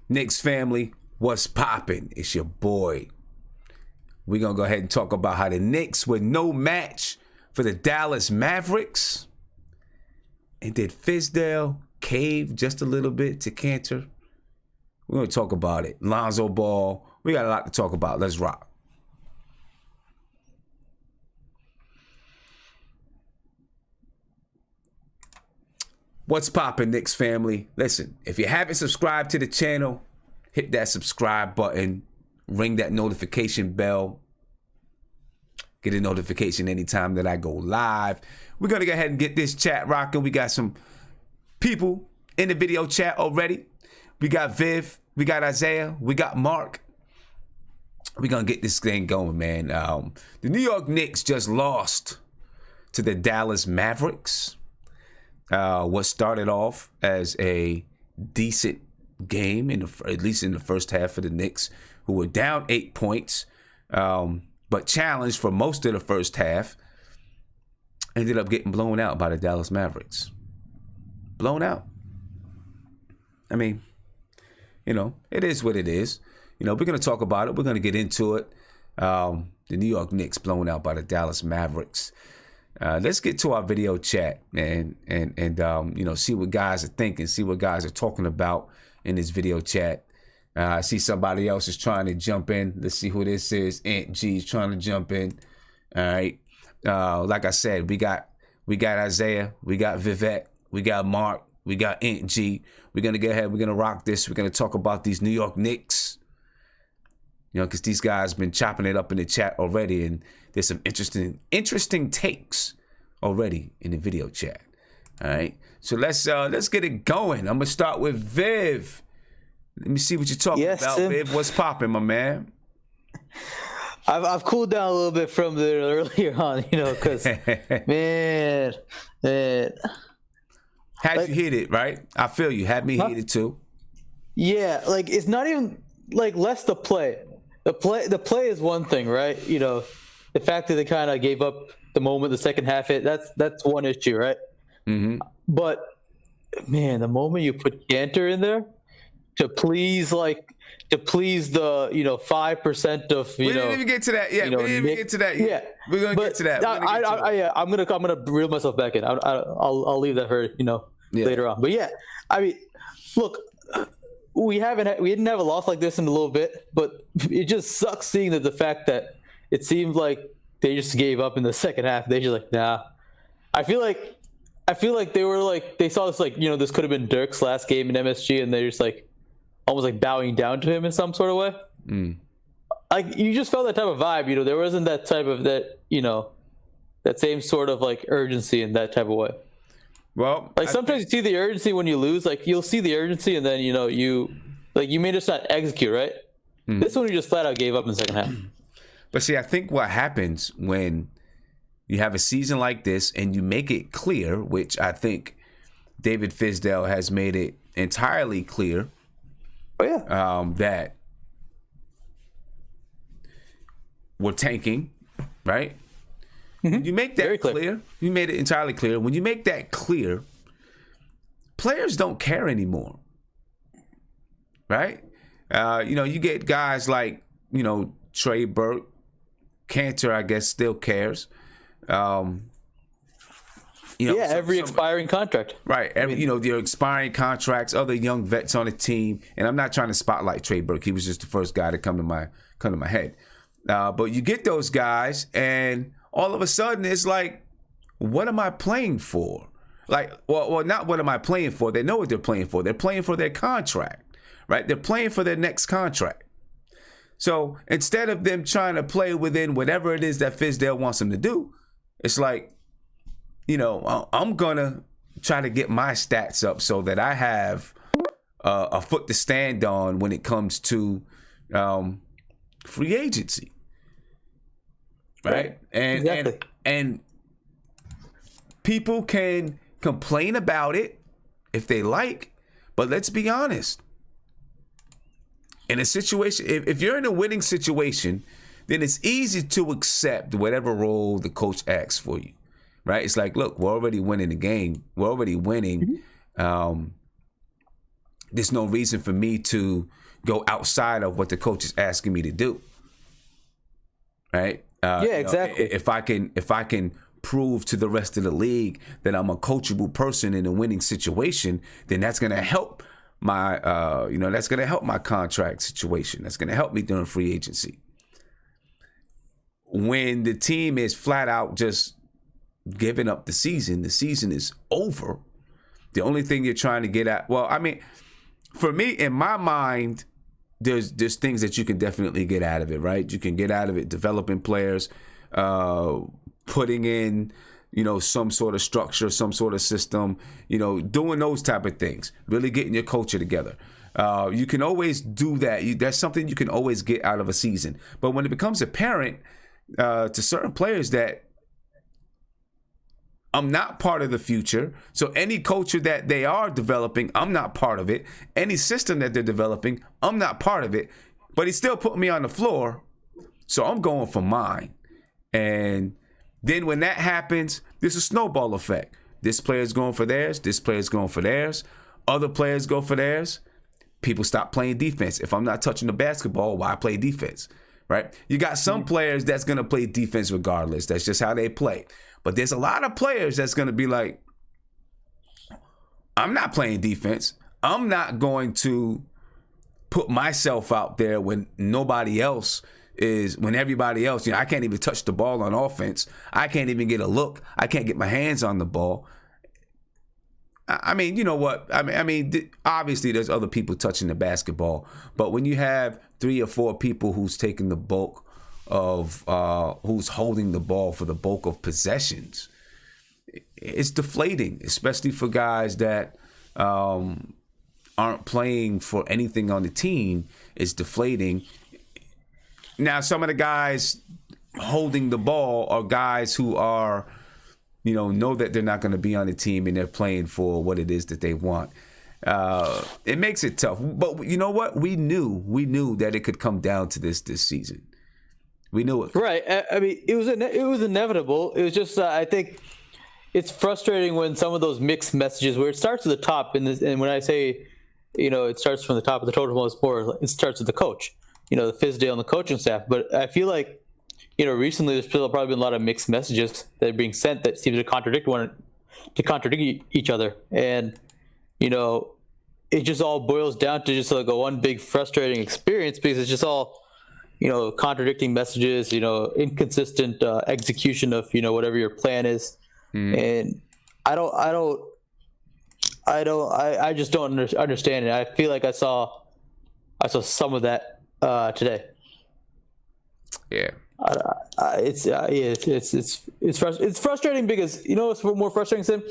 Knicks family, what's poppin'? It's your boy. We're going to go ahead and talk about how the Knicks were no match for the Dallas Mavericks. And did Fizdale cave just a little bit to Kanter? We're going to talk about it. Lonzo Ball. We got a lot to talk about. Let's rock. What's poppin', Knicks family? Listen, if you haven't subscribed to the channel, hit that subscribe button, ring that notification bell, get a notification anytime that I go live. We're going to go ahead and get this chat rocking. We got some people in the video chat already. We got Viv, we got Isaiah, we got Mark. We're going to get this thing going, man. The New York Knicks just lost to the Dallas Mavericks. What started off as a decent game, at least in the first half for the Knicks, who were down 8 points, but challenged for most of the first half, ended up getting blown out by the Dallas Mavericks. Blown out. I mean, it is what it is. We're going to talk about it. We're going to get into it. The New York Knicks blown out by the Dallas Mavericks. Let's get to our video chat, man, and see what guys are thinking, see what guys are talking about in this video chat. I see somebody else is trying to jump in. Let's see who this is. Aunt G is trying to jump in. All right. Like I said, we got Isaiah, we got Vivette, we got Mark, we got Aunt G. We're gonna go ahead. We're gonna rock this. We're gonna talk about these New York Knicks. Because these guys been chopping it up in the chat already, and there's some interesting takes already in the video chat. All right, so let's get it going. I'm gonna start with Viv. Let me see what you're talking about, Tim. Viv. What's popping, my man? I've cooled down a little bit from there earlier on, because man, had you hit it right? I feel you. Had me hit it too. Yeah, it's not even less the play. The play is one thing, right? The fact that they kind of gave up the moment the second half hit, that's one issue, right? Mm-hmm. But man, the moment you put Kanter in there to please the 5% of we didn't even get to that yet. We didn't even get to that yet. Yeah. We're gonna get to that. I'm gonna reel myself back in. I'll leave that for later on. But yeah, I mean, look. We didn't have a loss like this in a little bit, but it just sucks seeing the fact that it seemed like they just gave up in the second half. They just nah. I feel like they were they saw this this could have been Dirk's last game in MSG, and they're just almost bowing down to him in some sort of way. You just felt that type of vibe. There wasn't that type of that same sort of urgency in that type of way. Well, sometimes you see the urgency when you lose. You'll see the urgency, and then you may just not execute, right? This one you just flat out gave up in the second half. But see, I think what happens when you have a season like this and you make it clear, which I think David Fizdale has made it entirely clear, that we're tanking, right? When you make that clear, you made it entirely clear. When you make that clear, players don't care anymore, right? You get guys like, Trey Burke, Kanter, I guess, still cares. Every expiring contract. Right. Their expiring contracts, other young vets on the team. And I'm not trying to spotlight Trey Burke. He was just the first guy to come to my head. But you get those guys, and all of a sudden, it's what am I playing for? Well, not what am I playing for? They know what they're playing for. They're playing for their contract, right? They're playing for their next contract. So instead of them trying to play within whatever it is that Fizdale wants them to do, it's I'm going to try to get my stats up so that I have a foot to stand on when it comes to free agency. Right. And people can complain about it if they like, but let's be honest. In a situation, if you're in a winning situation, then it's easy to accept whatever role the coach asks for you. Right? It's look, we're already winning the game. We're already winning. there's no reason for me to go outside of what the coach is asking me to do. Right? Exactly. If I can prove to the rest of the league that I'm a coachable person in a winning situation, then that's going to help my that's going to help my contract situation. That's going to help me during free agency. When the team is flat out just giving up the season is over. The only thing you're trying to get at, well, I mean, for me, in my mind, there's things that you can definitely get out of it, right? You can get out of it developing players, putting in, some sort of structure, some sort of system, doing those type of things, really getting your culture together. You can always do that. That's something you can always get out of a season. But when it becomes apparent to certain players that I'm not part of the future, so any culture that they are developing, I'm not part of it. Any system that they're developing, I'm not part of it. But he's still putting me on the floor, so I'm going for mine. And then when that happens, there's a snowball effect. This player's going for theirs. This player's going for theirs. Other players go for theirs. People stop playing defense. If I'm not touching the basketball, why play defense? Right? You got some players that's going to play defense regardless. That's just how they play. But there's a lot of players that's going to be like, I'm not playing defense. I'm not going to put myself out there when nobody else is, when everybody else, I can't even touch the ball on offense. I can't even get a look. I can't get my hands on the ball. I mean, you know what? I mean, obviously there's other people touching the basketball, but when you have 3 or 4 people who's taking the bulk of, who's holding the ball for the bulk of possessions, it's deflating, especially for guys that aren't playing for anything on the team. It's deflating. Now, some of the guys holding the ball are guys who are, know that they're not going to be on the team and they're playing for what it is that they want. It makes it tough. But you know what? We knew that it could come down to this season. We knew it. Right. I mean, it was inevitable. It was just, I think it's frustrating when some of those mixed messages where it starts at the top, and when I say, it starts from the top of the totem pole, it starts with the coach, the Fizdale and the coaching staff. But I feel like, recently there's probably been a lot of mixed messages that are being sent that seem to contradict each other. And, it just all boils down to just like a one big frustrating experience because it's just all, contradicting messages, inconsistent execution of, whatever your plan is. And I just don't understand it. I feel like I saw some of that today. Yeah. It's frustrating because what's more frustrating, Sim?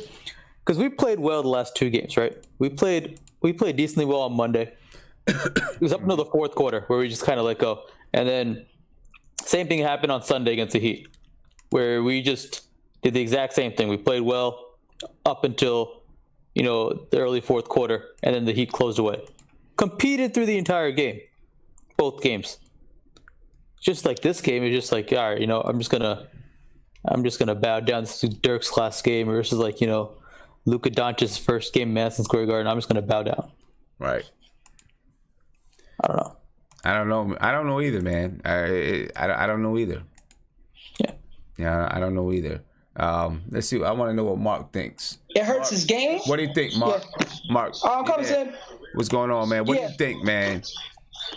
Because we played well the last 2 games, right? We played decently well on Monday. It was up until the 4th quarter where we just kind of let go, and then same thing happened on Sunday against the Heat, where we just did the exact same thing. We played well up until the early 4th quarter, and then the Heat closed away. Competed through the entire game, both games. Just like this game, it's just like, all right, I'm just gonna bow down. This is Dirk's last game versus like Luka Doncic's first game in Madison Square Garden. I'm just gonna bow down. Right. I don't know. I don't know either, man. I don't know either. Yeah, I don't know either. Let's see. I want to know what Mark thinks. It hurts his game. What do you think, Mark? Yeah. Mark. I'm coming in. What's going on, man? What do you think, man?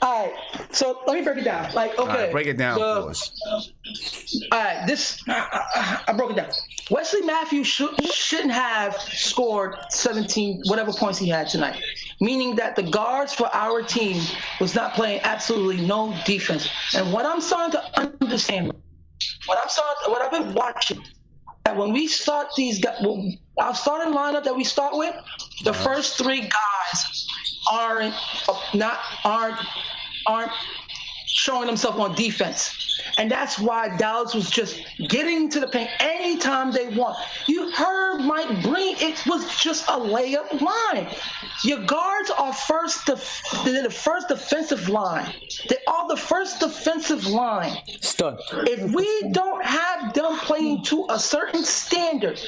All right, so let me break it down. Like, okay, all right, break it down for us. All right, I broke it down. Wesley Matthews shouldn't have scored 17 whatever points he had tonight, meaning that the guards for our team was not playing absolutely no defense. And what I'm starting to understand, what I've been watching, that when we start these guys, our starting lineup that we start with, the first 3 guys aren't showing himself on defense. And that's why Dallas was just getting to the paint anytime they want. You heard Mike Breen. It was just a layup line. Your guards are they're the first defensive line. They are the first defensive line. Stunned. If we don't have them playing to a certain standard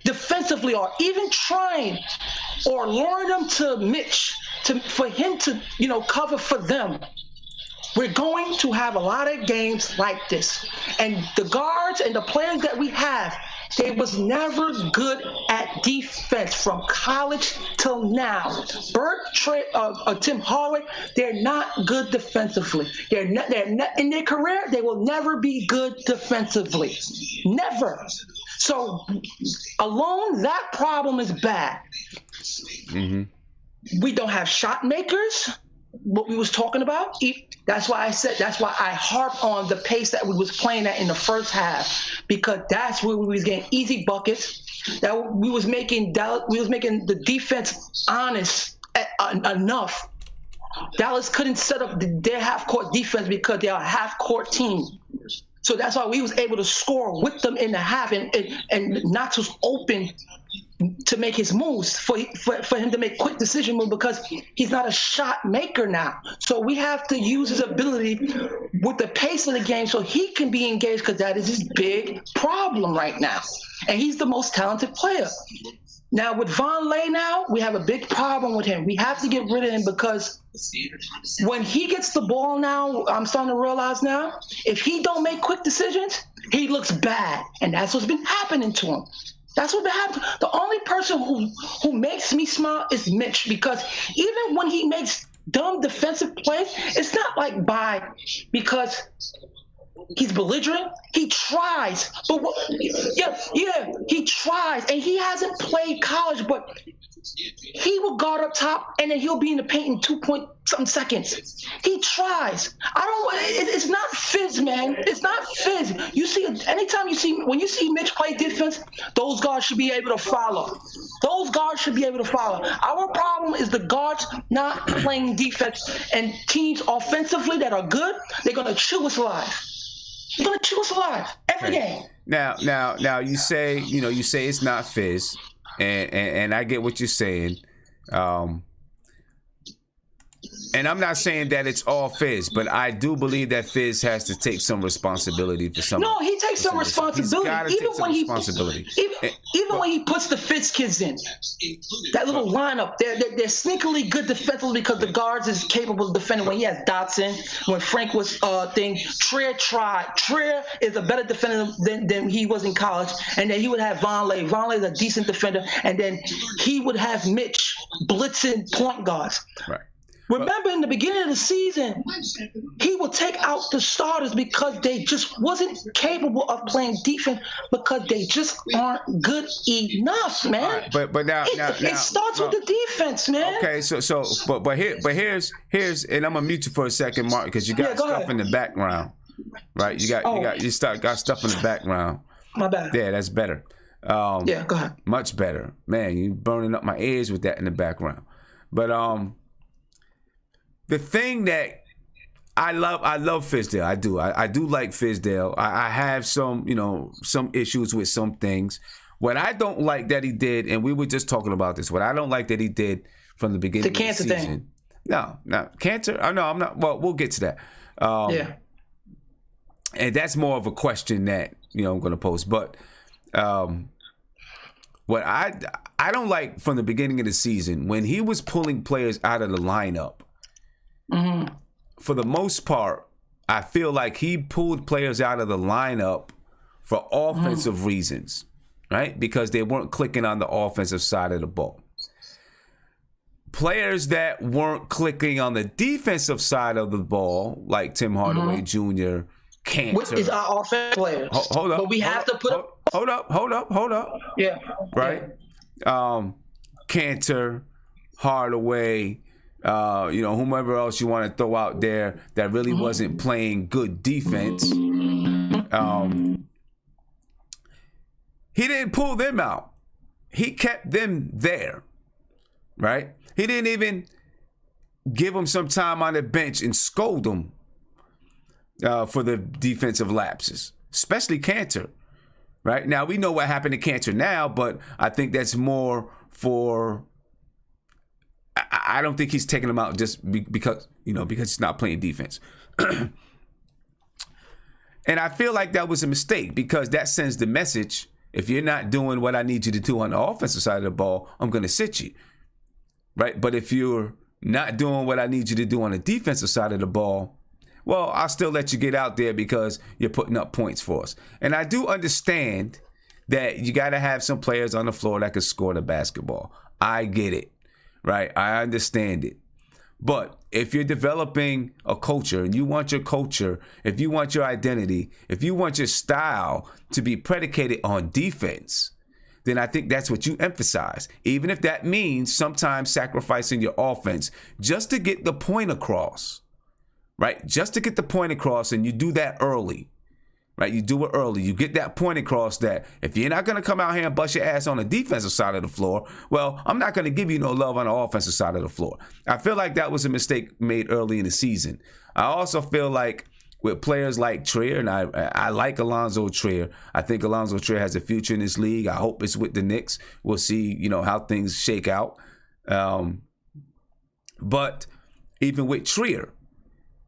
defensively, or even trying or luring them to Mitch for him to cover for them, we're going to have a lot of games like this. And the guards and the players that we have, they was never good at defense from college till now. Bert, Tim Hardaway, they're not good defensively. They're not in their career. They will never be good defensively. Never. So alone, that problem is bad. Mm-hmm. We don't have shot makers. What we was talking about. That's why I harp on the pace that we was playing at in the first half, because that's where we was getting easy buckets. That we was making the defense honest enough. Dallas couldn't set up their half-court defense because they're a half-court team. So that's why we was able to score with them in the half, and Knox was open to make his moves, for him to make quick decision moves, because he's not a shot maker now. So we have to use his ability with the pace of the game so he can be engaged, because that is his big problem right now. And he's the most talented player. Now with Vonleh now, we have a big problem with him. We have to get rid of him, because when he gets the ball now, I'm starting to realize now, if he don't make quick decisions, he looks bad. And that's what's been happening to him. That's what happened. The only person who makes me smile is Mitch, because even when he makes dumb defensive plays, it's not like because he's belligerent. He tries, but he tries, and he hasn't played college, but he will guard up top, and then he'll be in the paint in 2-point-something seconds. He tries. It's not fizz, man. It's not fizz. When you see Mitch play defense, those guards should be able to follow. Our problem is the guards not playing defense, and teams offensively that are good, they're gonna chew us alive. They're gonna chew us alive every game. Now you say it's not fizz. And I get what you're saying. And I'm not saying that it's all Fizz, but I do believe that Fizz has to take some responsibility for something. No, he takes some responsibility. Even when he puts the Fizz kids in, that little lineup, they're sneakily good defensively because the guards is capable of defending. When he has Dotson, when Frank was Trier tried. Trier is a better defender than he was in college. And then he would have Vonleh. Vonleh is a decent defender. And then he would have Mitch blitzing point guards. Right. Remember, in the beginning of the season, he would take out the starters because they just wasn't capable of playing defense, because they just aren't good enough, man. Right, but now it starts with the defense, man. Okay, here's and I'm gonna mute you for a second, Mark, because you got stuff in the background, right? You got stuff in the background. My bad. Yeah, that's better. Go ahead. Much better, man. You burning up my ears with that in the background, but the thing that I love Fizdale. I do like Fizdale. I have some issues with some things. What I don't like that he did, and we were just talking about this, what I don't like that he did from the beginning of the season. The Kanter thing. No, Kanter. Oh, no, I'm not. Well, we'll get to that. And that's more of a question that, I'm going to pose. But what I don't like from the beginning of the season, when he was pulling players out of the lineup, mm-hmm. For the most part, I feel like he pulled players out of the lineup for offensive reasons, right? Because they weren't clicking on the offensive side of the ball. Players that weren't clicking on the defensive side of the ball, like Tim Hardaway Jr., Kanter. Which is our offensive players. Hold up. But we have to put Hold up. Yeah. Right? Yeah. Kanter, Hardaway, whomever else you want to throw out there that really wasn't playing good defense. He didn't pull them out. He kept them there, right? He didn't even give them some time on the bench and scold them for the defensive lapses, especially Kanter. Right now, we know what happened to Kanter now, but I think that's more for. I don't think he's taking him out just because he's not playing defense. And I feel like that was a mistake because that sends the message: if you're not doing what I need you to do on the offensive side of the ball, I'm going to sit you. Right? But if you're not doing what I need you to do on the defensive side of the ball, well, I'll still let you get out there because you're putting up points for us. And I do understand that you got to have some players on the floor that can score the basketball. I get it. Right? I understand it. But if you're developing a culture and you want your culture, if you want your identity, if you want your style to be predicated on defense, then I think that's what you emphasize. Even if that means sometimes sacrificing your offense just to get the point across, right? Just to get the point across, and you do that early. Right, you do it early. You get that point across that if you're not going to come out here and bust your ass on the defensive side of the floor, well, I'm not going to give you no love on the offensive side of the floor. I feel like that was a mistake made early in the season. I also feel like with players like Trier, and I like Lonzo Trier. I think Lonzo Trier has a future in this league. I hope it's with the Knicks. We'll see, how things shake out. But even with Trier,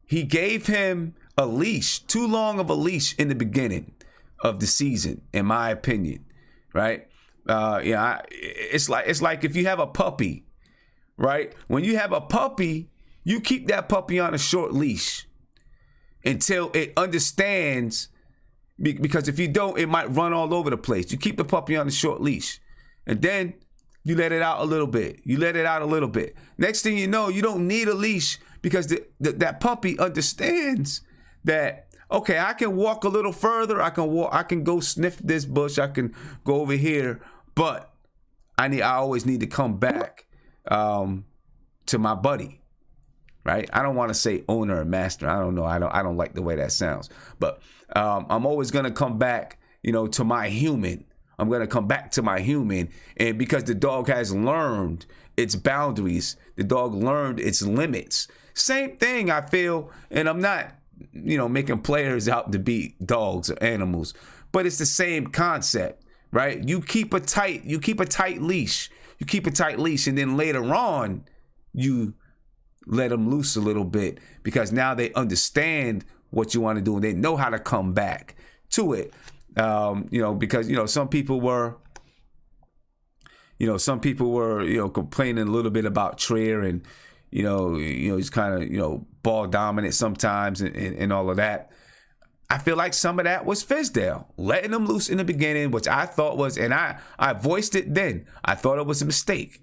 he gave him a leash, too long of a leash in the beginning of the season, in my opinion, right? It's like if you have a puppy, right? When you have a puppy, you keep that puppy on a short leash until it understands, because if you don't, it might run all over the place. You keep the puppy on a short leash, and then you let it out a little bit. Next thing you know, you don't need a leash because that puppy understands that, okay, I can walk a little further. I can go sniff this bush. I can go over here, but I always need to come back to my buddy, right? I don't want to say owner or master. I don't know. I don't like the way that sounds, but I'm always gonna come back, to my human. I'm gonna come back to my human, and because the dog has learned its boundaries, the dog learned its limits. Same thing, I feel, and I'm not making players out to be dogs or animals, but it's the same concept, right? You keep a tight leash, and then later on, you let them loose a little bit because now they understand what you want to do and they know how to come back to it. Because some people were complaining a little bit about Trier and he's kind of ball dominant sometimes and all of that. I feel like some of that was Fizdale letting them loose in the beginning, which I thought was, and I voiced it then. I thought it was a mistake.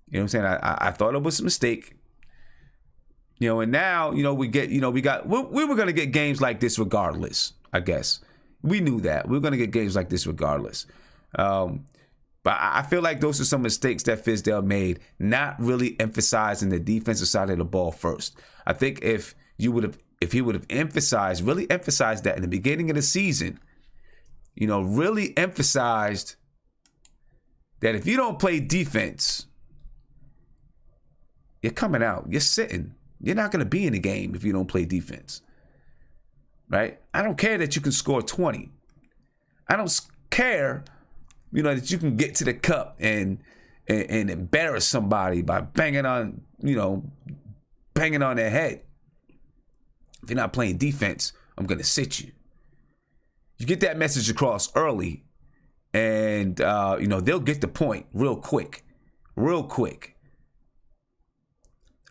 You know what I'm saying? I thought it was a mistake. And now, we were going to get games like this regardless, I guess. We knew that. We were going to get games like this regardless. But I feel like those are some mistakes that Fizdale made, not really emphasizing the defensive side of the ball first. I think if he would have really emphasized that in the beginning of the season, really emphasized that if you don't play defense, you're coming out, you're sitting. You're not going to be in the game if you don't play defense, right? I don't care that you can score 20. I don't care that you can get to the cup and embarrass somebody by banging on their head. If you're not playing defense, I'm going to sit you. You get that message across early, and they'll get the point real quick.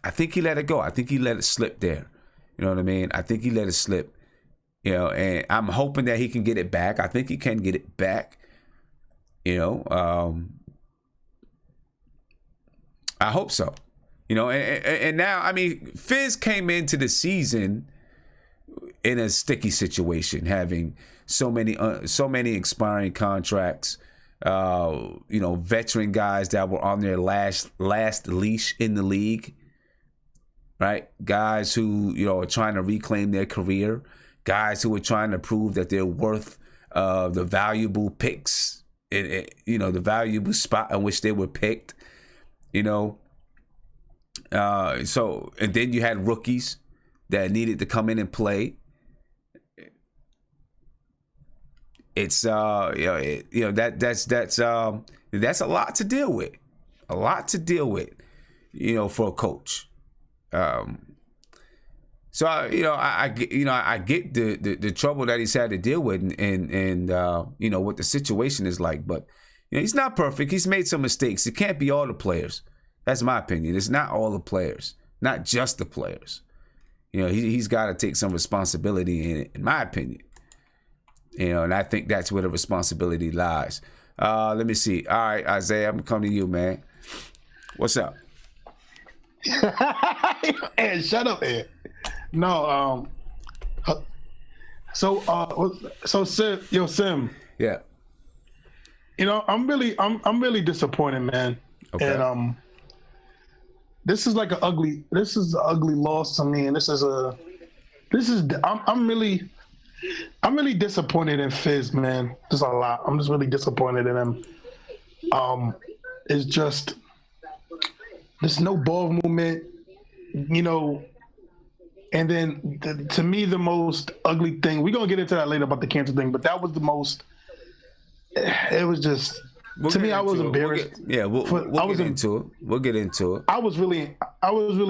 I think he let it go. I think he let it slip there. You know what I mean? I think he let it slip. And I'm hoping that he can get it back. I think he can get it back. I hope so. And now, I mean, Fizz came into the season in a sticky situation, having so many expiring contracts. Veteran guys that were on their last leash in the league, right? Guys who are trying to reclaim their career, guys who are trying to prove that they're worth the valuable picks, the valuable spot in which they were picked. So, and then you had rookies that needed to come in and play. It's that's a lot to deal with. A lot to deal with, for a coach. So I get the trouble that he's had to deal with, and what the situation is like. But he's not perfect. He's made some mistakes. It can't be all the players. That's my opinion. It's not all the players, not just the players. He's got to take some responsibility in it, in my opinion. And I think that's where the responsibility lies. Let me see. All right, Isaiah, I'm gonna come to you, man. What's up? Ed, shut up, Ed. No, so Sim. Yeah. I'm really disappointed, man. Okay. And this is an ugly loss to me, and I'm really disappointed in Fizz, man. Just a lot. I'm just really disappointed in him. It's just there's no ball movement, and then to me the most ugly thing. We're gonna get into that later about the Kanter thing, but that was the most. It was just I was embarrassed. We'll get into it. We'll get into it. I was really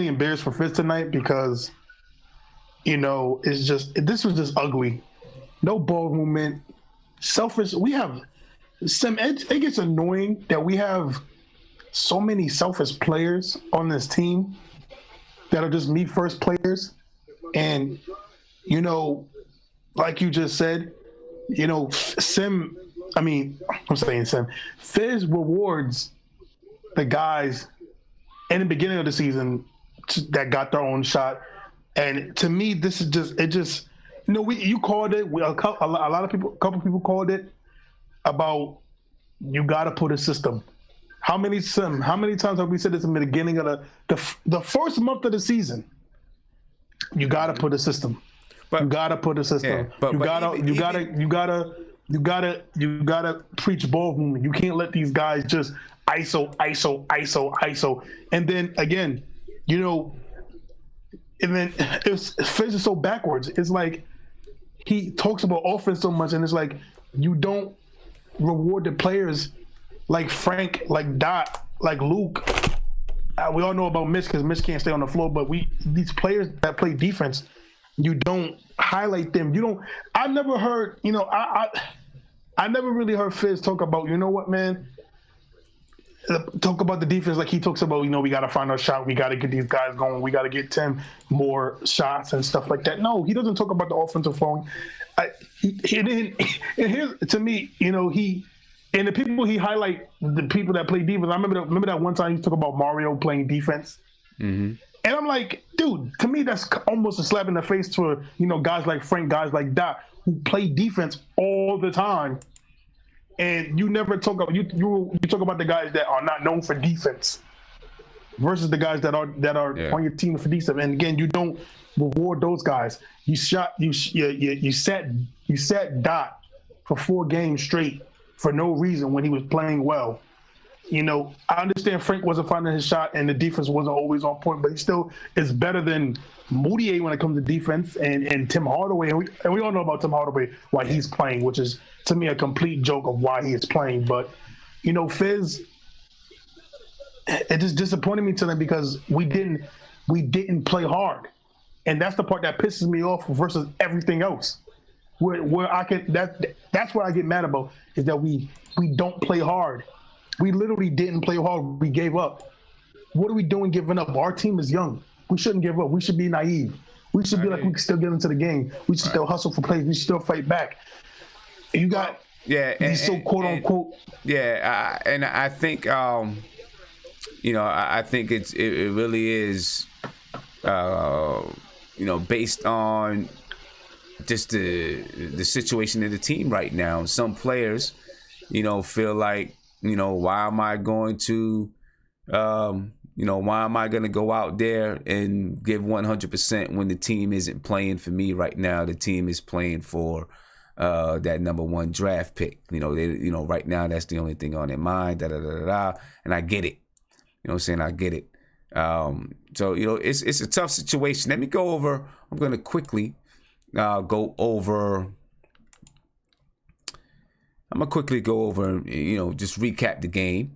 embarrassed for Fizz tonight because, it's just this was just ugly. No ball movement, selfish. We have it gets annoying that we have so many selfish players on this team that are just me first players, and like you just said, Fizz rewards the guys in the beginning of the season that got their own shot. And to me, this is just you called it. A couple people called it about you got to put a system. How many times have we said this in the beginning of the first month of the season? You got to put a system. You got to put a system. You gotta preach ball movement. You can't let these guys just ISO. And then again, Fizz is so backwards. It's like he talks about offense so much, and it's like you don't reward the players like Frank, like Dot, like Luke. We all know about Mitch because Mitch can't stay on the floor, but these players that play defense, you don't highlight them. You don't. I've never heard. I never really heard Fizz talk about. Talk about the defense like he talks about. We got to find our shot. We got to get these guys going. We got to get Tim more shots and stuff like that. No, he doesn't talk about the offensive flowing. He didn't. To me, he. And the people he highlight, the people that play defense. I remember that one time he talked about Mario playing defense, and I'm like, dude, to me that's almost a slap in the face for guys like Frank, guys like Dot who play defense all the time, and you never talk about you talk about the guys that are not known for defense versus the guys that are on your team for defense. And again, you don't reward those guys. You sat Dot for 4 games straight for no reason when he was playing well. I understand Frank wasn't finding his shot and the defense wasn't always on point, but he still is better than Moutier when it comes to defense and Tim Hardaway. And we all know about Tim Hardaway, why he's playing, which is, to me, a complete joke of why he is playing. But, Fizz, it just disappointed me tonight because we didn't play hard. And that's the part that pisses me off versus everything else. That's what I get mad about, is that we don't play hard. We literally didn't play hard. We gave up. What are we doing giving up? Our team is young. We shouldn't give up. We should be naive. We should be like we can still get into the game. We should still hustle for plays. We should still fight back. You got these quote unquote. Yeah, and I think I think it really is based on just the situation of the team right now. Some players, feel like, why am I going to go out there and give 100% when the team isn't playing for me right now? The team is playing for that number 1 draft pick. Right now that's the only thing on their mind. And I get it. I get it. So it's a tough situation. Let me go over. I'm going to quickly go over. I'm gonna quickly go over, just recap the game.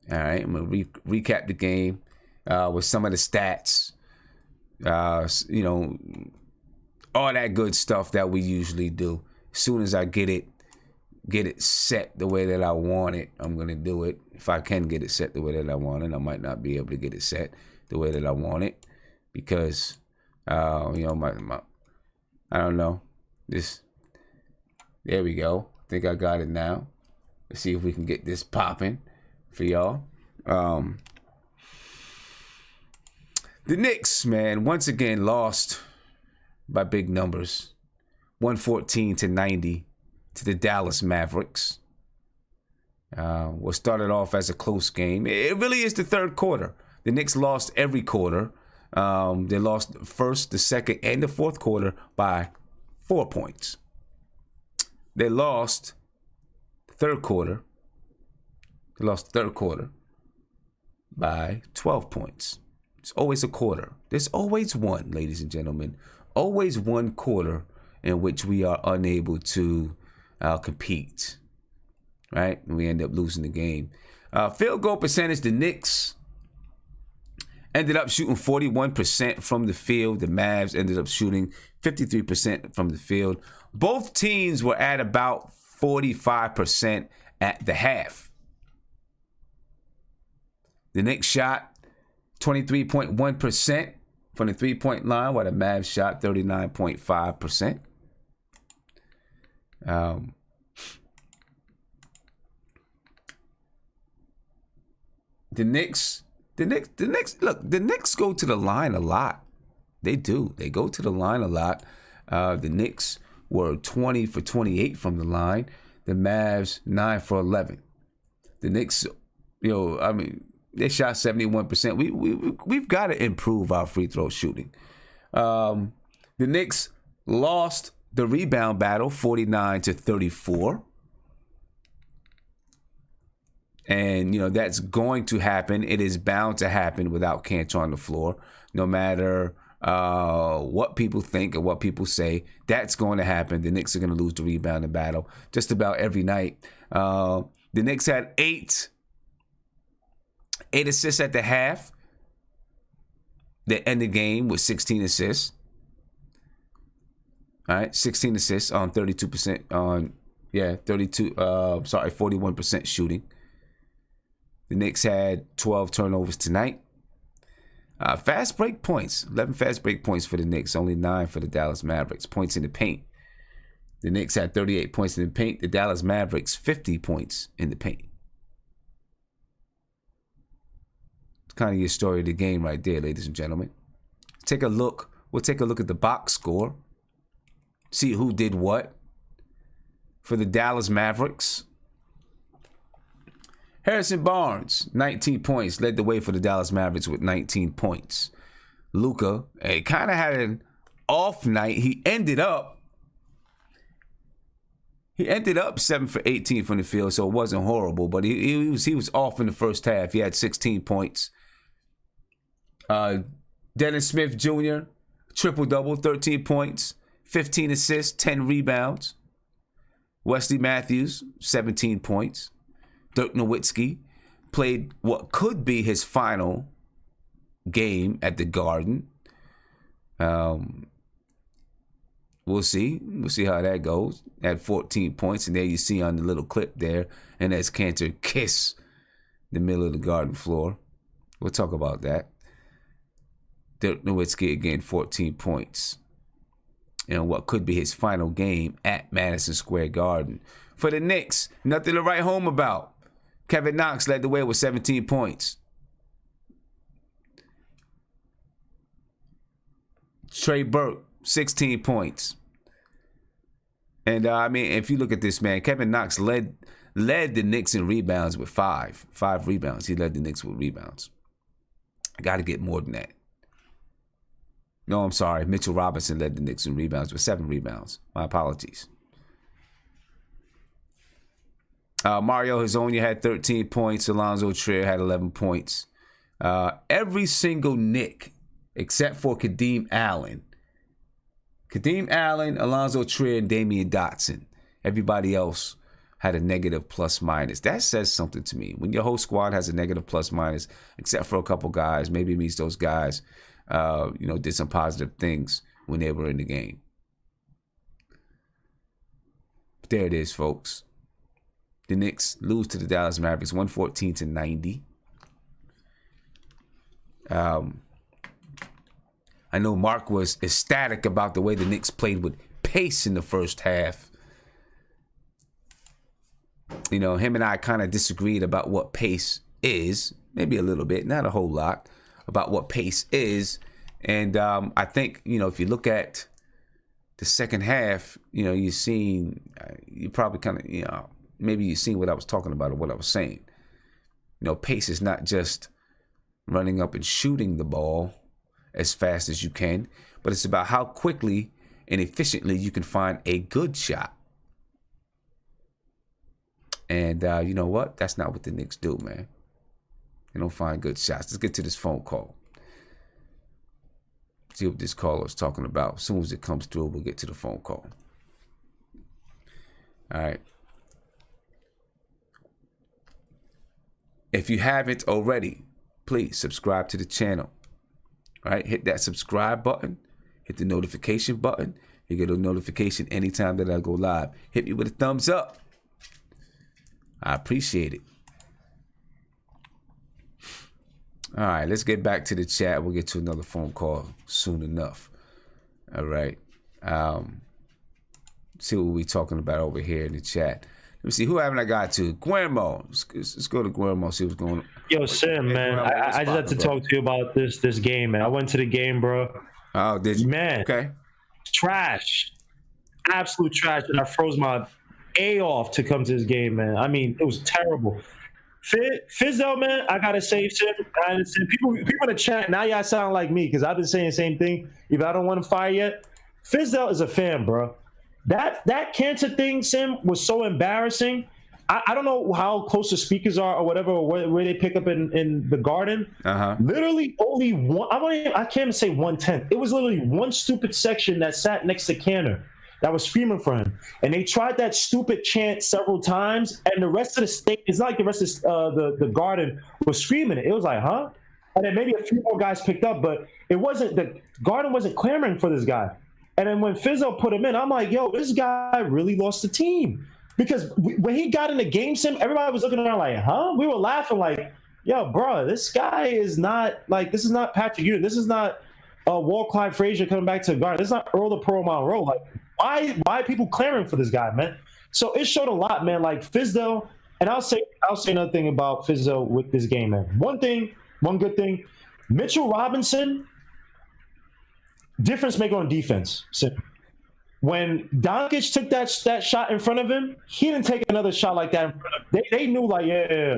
All right, I'm gonna recap the game with some of the stats. All that good stuff that we usually do. As soon as I get it set the way that I want it, I'm gonna do it. If I can get it set the way that I want it, I might not be able to get it set the way that I want it because, my I don't know. There we go. I think I got it now. Let's see if we can get this popping for y'all. The Knicks, man, once again lost by big numbers. 114-90 to the Dallas Mavericks. What started off as a close game. It really is the third quarter. The Knicks lost every quarter. They lost the first, the second, and the fourth quarter by 4 points. They lost the third quarter. They lost the third quarter by 12 points. It's always a quarter. There's always one, ladies and gentlemen. Always one quarter in which we are unable to compete. Right? And we end up losing the game. Field goal percentage, the Knicks ended up shooting 41% from the field. The Mavs ended up shooting 53% from the field. Both teams were at about 45% at the half. The Knicks shot 23.1% from the three-point line, while the Mavs shot 39.5%. The Knicks, look, the Knicks go to the line a lot. They do. They go to the line a lot. The Knicks were 20 for 28 from the line. The Mavs, 9 for 11. The Knicks, they shot 71%. We've got to improve our free throw shooting. The Knicks lost the rebound battle, 49-34. And, that's going to happen. It is bound to happen without Kanter on the floor. No matter what people think or what people say, that's going to happen. The Knicks are going to lose the rebounding battle just about every night. The Knicks had eight assists at the half. They end the game with 16 assists. All right, 16 assists on 32% 41% shooting. The Knicks had 12 turnovers tonight. Fast break points. 11 fast break points for the Knicks. Only 9 for the Dallas Mavericks. Points in the paint. The Knicks had 38 points in the paint. The Dallas Mavericks, 50 points in the paint. It's kind of your story of the game right there, ladies and gentlemen. Take a look. We'll take a look at the box score. See who did what. For the Dallas Mavericks, Harrison Barnes, 19 points, led the way for the Dallas Mavericks with 19 points. Luka, kind of had an off night. He ended up 7 for 18 from the field, so it wasn't horrible, but he was off in the first half. He had 16 points. Dennis Smith Jr., triple-double, 13 points, 15 assists, 10 rebounds. Wesley Matthews, 17 points. Dirk Nowitzki played what could be his final game at the Garden. We'll see. We'll see how that goes. At 14 points, and there you see on the little clip there, and as Kanter kiss the middle of the Garden floor. We'll talk about that. Dirk Nowitzki again, 14 points. And what could be his final game at Madison Square Garden. For the Knicks, nothing to write home about. Kevin Knox led the way with 17 points. Trey Burke, 16 points. And if you look at this, man, Kevin Knox led the Knicks in rebounds with 5 rebounds. He led the Knicks with rebounds. I got to get more than that. No, I'm sorry. Mitchell Robinson led the Knicks in rebounds with 7 rebounds. My apologies. Mario Hezonja had 13 points. Lonzo Trier had 11 points. Every single Knick, except for Kadeem Allen, Alonzo Trier, and Damian Dotson. Everybody else had a negative plus minus. That says something to me. When your whole squad has a negative plus minus, except for a couple guys, maybe it means those guys, did some positive things when they were in the game. But there it is, folks. The Knicks lose to the Dallas Mavericks 114-90. I know Mark was ecstatic about the way the Knicks played with pace in the first half. Him and I kind of disagreed about what pace is. Maybe a little bit, not a whole lot, about what pace is. And I think, if you look at the second half, you've seen, you probably kind of, maybe you've seen what I was talking about or what I was saying. Pace is not just running up and shooting the ball as fast as you can, but it's about how quickly and efficiently you can find a good shot. And you know what? That's not what the Knicks do, man. They don't find good shots. Let's get to this phone call. See what this caller is talking about. As soon as it comes through, we'll get to the phone call. All right. If you haven't already, please subscribe to the channel. All right, hit that subscribe button. Hit the notification button. You get a notification anytime that I go live. Hit me with a thumbs up. I appreciate it. All right, let's get back to the chat. We'll get to another phone call soon enough. All right. See what we're talking about over here in the chat. Let me see. Who haven't I got to? Guillermo. Let's go to Guillermo, see what's going on. Yo, Sim, man. Guillermo, I just had to talk to you about this game, man. I went to the game, bro. Oh, did you? Man. Okay. Trash. Absolute trash. And I froze my A off to come to this game, man. I mean, it was terrible. Fizdale, man, I got to say, Sim. People in the chat, now y'all sound like me because I've been saying the same thing. If I don't want to fire yet, Fizdale is a fan, bro. That Kanter thing, Sim, was so embarrassing. I don't know how close the speakers are or whatever, or where they pick up in the garden. Literally only one. I can't even say 1/10. It was literally one stupid section that sat next to Kanter that was screaming for him, and they tried that stupid chant several times. And the rest of the state, it's not like the rest of the garden was screaming it. It was like, huh? And then maybe a few more guys picked up, but it wasn't. The garden wasn't clamoring for this guy. And then when Fizzo put him in, I'm like, yo, this guy really lost the team. Because when he got in the game, Sim, everybody was looking around like, huh? We were laughing like, yo, bro, this guy is not, like, this is not Patrick Ewing. This is not Walt Clyde Frazier coming back to the guard. This is not Earl the Pearl Monroe. Like, why are people clamoring for this guy, man? So it showed a lot, man. Like, Fizzo, and I'll say another thing about Fizzo with this game, man. One good thing, Mitchell Robinson, difference maker on defense. So when Doncic took that shot in front of him, he didn't take another shot like that in front of him. They knew, like,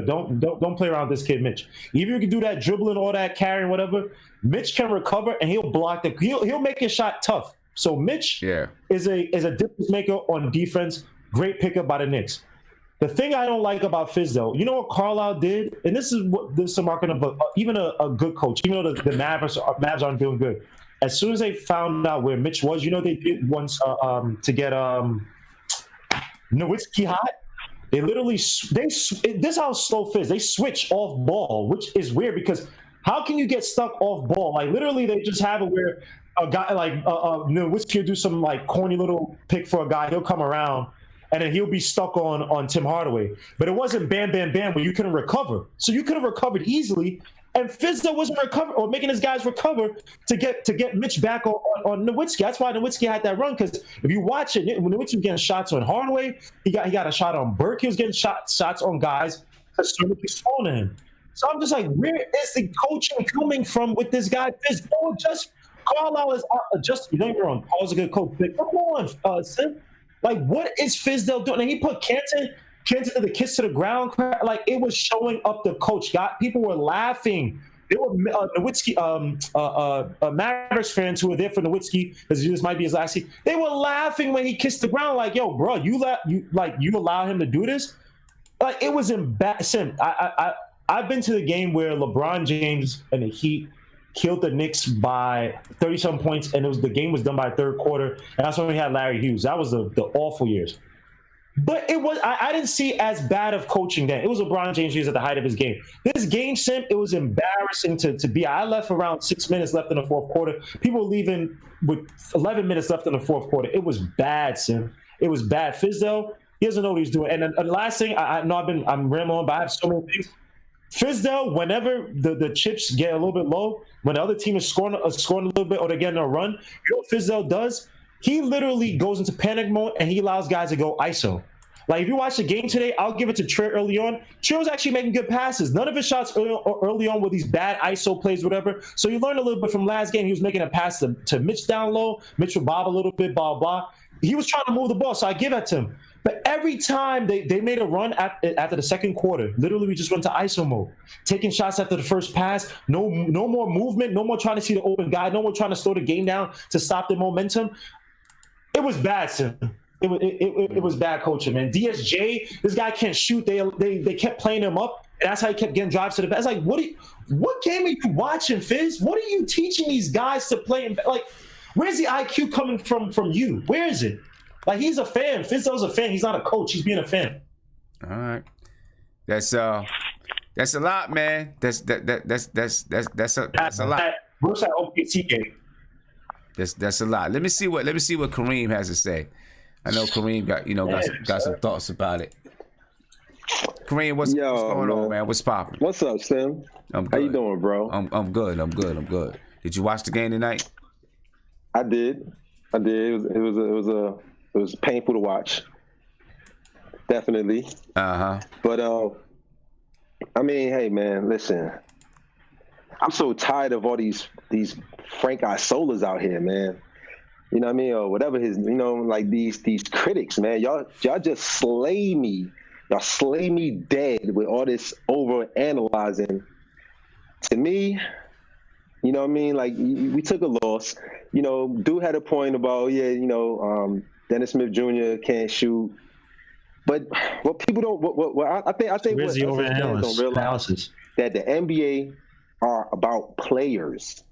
don't play around with this kid, Mitch. Even if you can do that dribbling, all that carrying, whatever, Mitch can recover and he'll block he'll make his shot tough. So Mitch is a difference maker on defense. Great pickup by the Knicks. The thing I don't like about Fizz, though, you know what Carlisle did? And this is a market of even a good coach, even though the Mavs aren't doing good. As soon as they found out where Mitch was, they did once to get Nowitzki hot. They literally this is how slow Fizz. They switch off ball, which is weird because how can you get stuck off ball? Like literally, they just have it where a guy like Nowitzki will do some like corny little pick for a guy. He'll come around and then he'll be stuck on Tim Hardaway. But it wasn't bam, bam, bam where you couldn't recover. So you could have recovered easily. And Fizzo wasn't recovering or making his guys recover to get Mitch back on Nowitzki. That's why Nowitzki had that run. Because if you watch it, when Nowitzki was getting shots on Hardaway, he got a shot on Burke. He was getting shots on guys because Nowitzki's throwing to him. So I'm just like, where is the coaching coming from with this guy? Fizz, Carlisle is just, you know, you're on. Paul's a good coach. But come on, Sim. Like, what is Fizdale doing? And he put Kanter to the kiss to the ground. Like, it was showing up the coach. People were laughing. They were Nowitzki, Mavericks fans who were there for Nowitzki, because this might be his last season. They were laughing when he kissed the ground. Like, yo, bro, you allow him to do this? Like, it was embarrassing. I've been to the game where LeBron James and the Heat killed the Knicks by 30-some points, and the game was done by third quarter, and that's when we had Larry Hughes. That was the awful years. But I didn't see as bad of coaching then. It was LeBron James years at the height of his game. This game, Sim, it was embarrassing to be. I left around 6 minutes left in the fourth quarter. People were leaving with 11 minutes left in the fourth quarter. It was bad, Sim. It was bad. Fizdale, he doesn't know what he's doing. And the last thing, I know I'm rambling, but I have so many things. Fizdale, whenever the chips get a little bit low, when the other team is scoring a little bit or they're getting a run, you know what Fizdale does? He literally goes into panic mode and he allows guys to go ISO. Like, if you watch the game today, I'll give it to Trey early on. Trey was actually making good passes. None of his shots early on were these bad ISO plays, whatever. So you learned a little bit from last game. He was making a pass to Mitch down low. Mitch would bob a little bit, blah, blah. He was trying to move the ball, so I give that to him. But every time they made a run after the second quarter, literally we just went to ISO mode. Taking shots after the first pass, no more movement, no more trying to see the open guy, no more trying to slow the game down to stop the momentum. It was bad, sir. It was bad coaching, man. DSJ, this guy can't shoot. They kept playing him up, and that's how he kept getting drives to the basket. It's like, what game are you watching, Fizz? What are you teaching these guys to play? Like, where's the IQ coming from you? Where is it? Like, he's a fan. Fizdale's a fan. He's not a coach. He's being a fan. All right, that's a lot, man. That's a lot. What's that OPC game? That's a lot. Let me see what Kareem has to say. I know Kareem got some thoughts about it. Kareem, what's going on, man? What's popping? What's up, Sim? I'm good. How you doing, bro? I'm good. Did you watch the game tonight? I did. It was painful to watch. Definitely. But I mean, hey, man, listen. I'm so tired of all these Frank Isolas out here, man. You know what I mean? Or whatever like these critics, man. Y'all just slay me. Y'all slay me dead with all this over analyzing. To me, you know what I mean? Like, we took a loss. You know, dude had a point about, Dennis Smith Jr. can't shoot. But what people don't, I think what fans don't realize that the NBA are about players.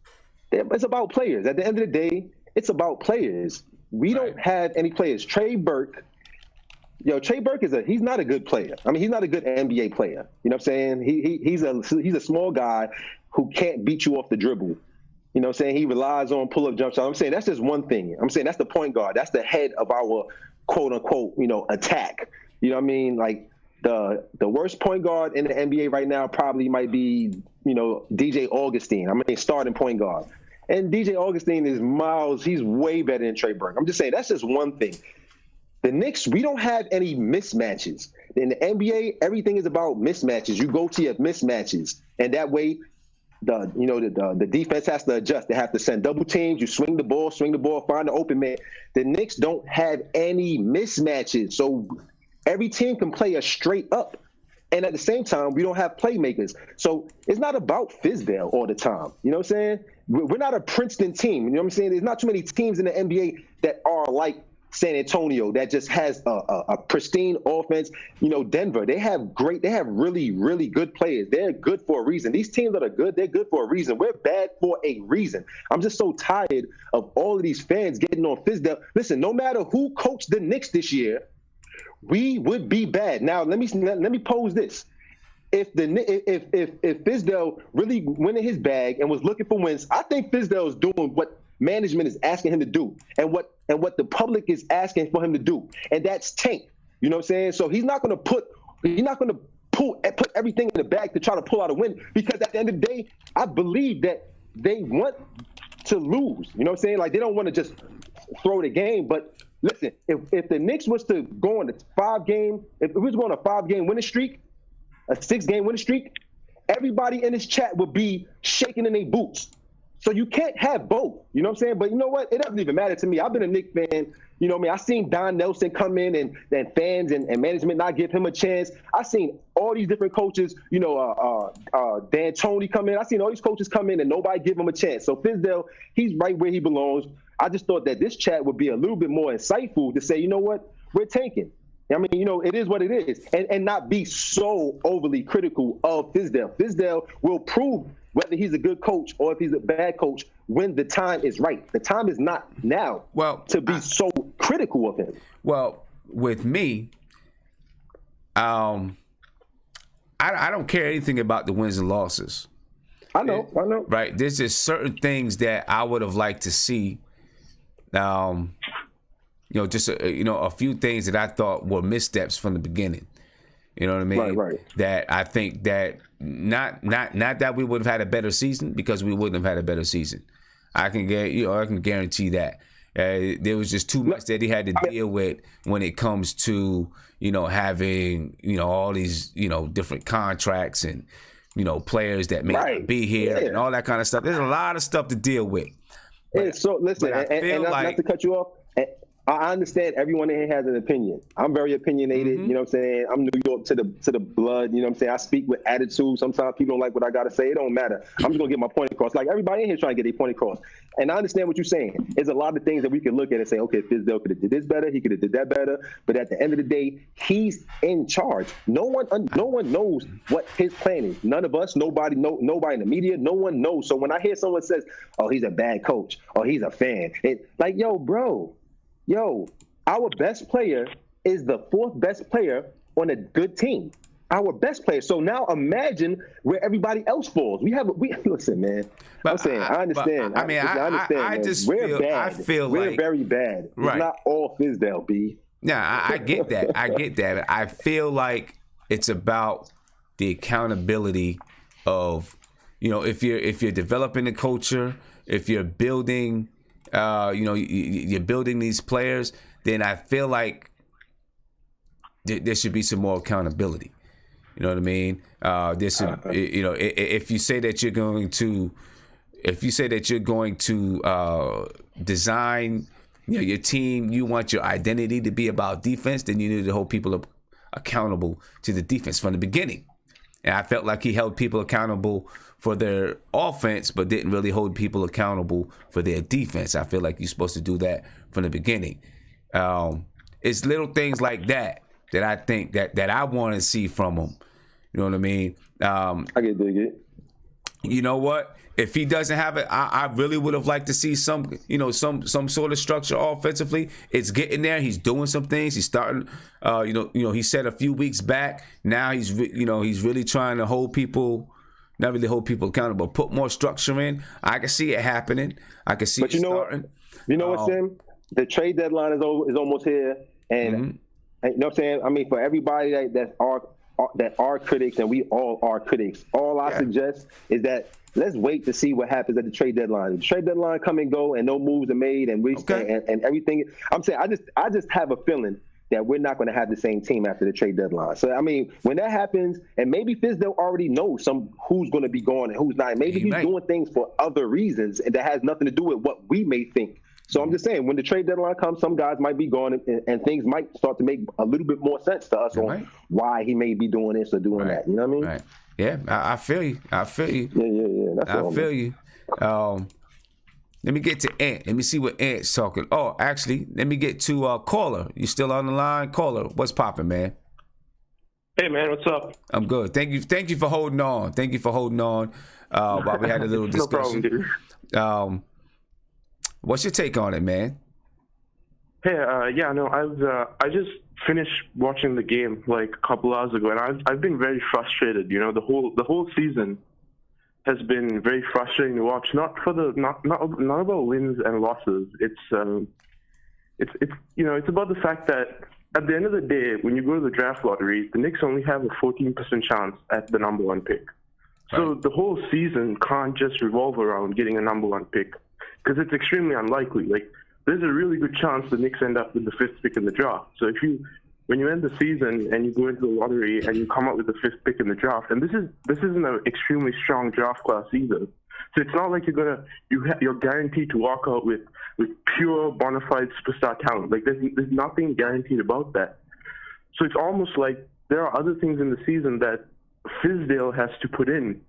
It's about players. At the end of the day, it's about players. We don't have any players. Trey Burke he's not a good player. I mean, he's not a good NBA player. You know what I'm saying? He's a small guy who can't beat you off the dribble. You know what I'm saying? He relies on pull-up jump shots. I'm saying that's just one thing. I'm saying that's the point guard. That's the head of our quote-unquote, attack. You know what I mean? Like, the worst point guard in the NBA right now probably might be, DJ Augustine. I mean, starting point guard. And DJ Augustine is miles. He's way better than Trey Burke. I'm just saying that's just one thing. The Knicks, we don't have any mismatches. In the NBA, everything is about mismatches. You go to your mismatches, and that way, the defense has to adjust. They have to send double teams. You swing the ball, find the open man. The Knicks don't have any mismatches, so every team can play a straight up. And at the same time, we don't have playmakers. So it's not about Fizdale all the time. You know what I'm saying? We're not a Princeton team. You know what I'm saying? There's not too many teams in the NBA that are like San Antonio that just has a pristine offense. Denver, they have really, really good players. They're good for a reason. These teams that are good, they're good for a reason. We're bad for a reason. I'm just so tired of all of these fans getting on Fizdale. Listen, no matter who coached the Knicks this year, we would be bad. Now, let me pose this. If Fizdale really went in his bag and was looking for wins, I think Fizdale is doing what management is asking him to do and what the public is asking for him to do, and that's tank. You know what I'm saying? So he's not going to put everything in the bag to try to pull out a win, because at the end of the day, I believe that they want to lose. You know what I'm saying? Like, they don't want to just throw the game. But listen, if the Knicks was to go on a 5-game winning streak, a 6-game winning streak, everybody in this chat would be shaking in their boots. So you can't have both, you know what I'm saying? But you know what? It doesn't even matter to me. I've been a Knicks fan, you know what I mean? I've seen Don Nelson come in and fans and management not give him a chance. I've seen all these different coaches, Dan Toney come in. I've seen all these coaches come in and nobody give him a chance. So Fizdale, he's right where he belongs. I just thought that this chat would be a little bit more insightful to say, you know what? We're tanking. I mean, you know, it is what it is, and not be so overly critical of Fizdale. Fizdale will prove whether he's a good coach or if he's a bad coach when the time is right. The time is not now to be so critical of him. Well, with me, I don't care anything about the wins and losses. I know. Right? There's just certain things that I would have liked to see. You know, just a few things that I thought were missteps from the beginning. You know what I mean? Right. That I think that not that we would have had a better season, because we wouldn't have had a better season. I can guarantee that. There was just too much that he had to deal with when it comes to, you know, having, you know, all these, you know, different contracts and, you know, players that may not be here and all that kind of stuff. There's a lot of stuff to deal with. But, so listen, and not to cut you off, I understand everyone in here has an opinion. I'm very opinionated, you know what I'm saying? I'm New York to the blood, you know what I'm saying? I speak with attitude. Sometimes people don't like what I got to say. It don't matter. I'm just going to get my point across. Like everybody in here trying to get their point across. And I understand what you're saying. There's a lot of things that we can look at and say, okay, Fizdale could have did this better. He could have did that better. But at the end of the day, he's in charge. No one knows what his plan is. None of us, nobody in the media, no one knows. So when I hear someone says, oh, he's a bad coach or he's a fan, like, yo, bro. Our best player is the fourth best player on a good team. Our best player. So now imagine where everybody else falls. Listen, man. I understand. I feel we're very bad. It's not all Fizdale, B. Yeah, I get that. I feel like it's about the accountability of, you know, if you're developing a culture, if you're building. You're building these players, then I feel like there should be some more accountability. You know what I mean? If you say that you're going to design, you know, your team, you want your identity to be about defense, then you need to hold people accountable to the defense from the beginning. And I felt like he held people accountable for their offense, but didn't really hold people accountable for their defense. I feel like you're supposed to do that from the beginning. It's little things like that I think that I want to see from him. You know what I mean? I can dig it. You know what? If he doesn't have it, I really would have liked to see some sort of structure offensively. It's getting there. He's doing some things. He's starting. He said a few weeks back. Now he's really trying to hold people. Not really hold people accountable, but put more structure in. I can see it happening. I can see it starting. You know what, Sim? The trade deadline is almost here, and you know what I'm saying? I mean, for everybody that are critics, and we all are critics, all I suggest is that let's wait to see what happens at the trade deadline. The trade deadline come and go, and no moves are made, and and everything. I'm saying I just have a feeling that we're not going to have the same team after the trade deadline. So, I mean, when that happens, and maybe Fizdale already knows who's going to be gone and who's not. Maybe he's doing things for other reasons, and that has nothing to do with what we may think. So I'm just saying, when the trade deadline comes, some guys might be gone, and things might start to make a little bit more sense to us on why he may be doing this or doing that. You know what I mean? Right. Yeah, I feel you. Yeah. That's I feel you. Let me get to Ant. Let me see what Ant's talking. Oh, actually, let me get to Caller. You still on the line? Caller, what's popping, man? Hey, man, what's up? I'm good. Thank you for holding on. While we had a little discussion. No problem, dude. What's your take on it, man? Hey, I just finished watching the game like a couple hours ago, and I've been very frustrated. You know, the whole season has been very frustrating to watch. Not about wins and losses. It's about the fact that at the end of the day, when you go to the draft lottery, the Knicks only have a 14% chance at the number one pick. So the whole season can't just revolve around getting a number one pick, because it's extremely unlikely. Like, there's a really good chance the Knicks end up with the 5th pick in the draft. So when you end the season and you go into the lottery and you come up with the 5th pick in the draft, and this isn't an extremely strong draft class either. So it's not like you're guaranteed to walk out with pure bona fide superstar talent. Like, there's nothing guaranteed about that. So it's almost like there are other things in the season that Fizdale has to put in,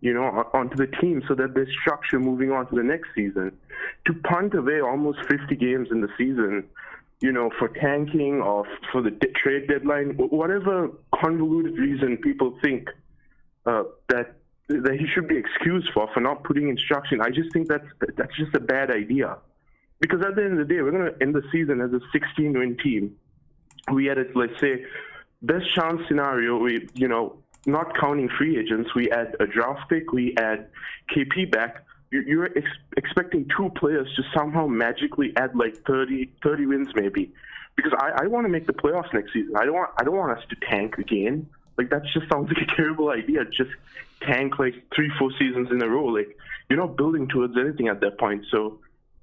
onto the team so that there's structure moving on to the next season. To punt away almost 50 games in the season for tanking or for the trade deadline, whatever convoluted reason people think that he should be excused for not putting instruction, I just think that's just a bad idea. Because at the end of the day, we're going to end the season as a 16-win team. We had it, let's say, best chance scenario, we, not counting free agents, we add a draft pick, we add KP back. You're expecting 2 players to somehow magically add like 30 wins maybe. Because I want to make the playoffs next season. I don't want us to tank again. Like, that just sounds like a terrible idea. Just tank like 3-4 seasons in a row. Like, you're not building towards anything at that point. So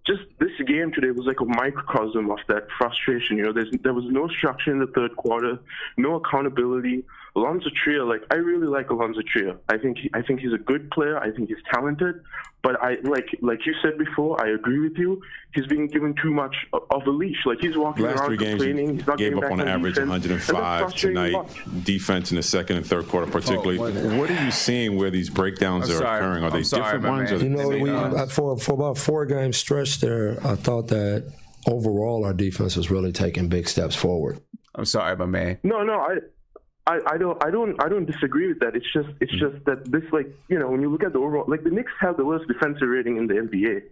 just this game today was like a microcosm of that frustration. There was no structure in the third quarter, no accountability. Lonzo Trier, I really like Lonzo Trier. I think he's a good player. I think he's talented. But I like you said before, I agree with you. He's being given too much of a leash. Like, he's walking last around 3 games, complaining. He's not gave up on average defense. 105 tonight. Defense in the second and third quarter, particularly. What are you seeing where these breakdowns are occurring? Are they different ones? For about 4 game stretch there, I thought that overall our defense was really taking big steps forward. I'm sorry, my man. No, I don't disagree with that. It's just that this, when you look at the overall, the Knicks have the worst defensive rating in the NBA.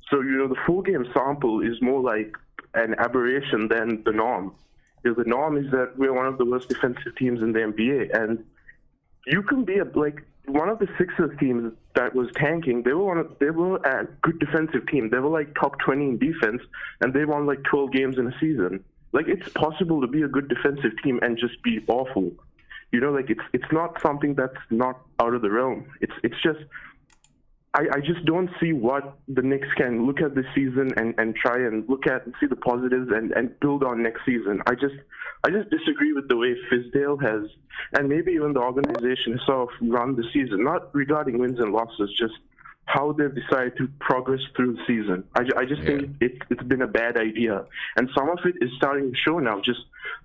So, the 4-game sample is more like an aberration than the norm. The norm is that we're one of the worst defensive teams in the NBA. And you can be one of the Sixers teams that was tanking. They were a good defensive team. They were top 20 in defense, and they won 12 games in a season. It's possible to be a good defensive team and just be awful. It's not something that's not out of the realm. It's just, I just don't see what the Knicks can look at this season and try and look at and see the positives and build on next season. I just disagree with the way Fizdale has, and maybe even the organization itself, run the season, not regarding wins and losses, just how they've decided to progress through the season. I just think it's been a bad idea. And some of it is starting to show now, just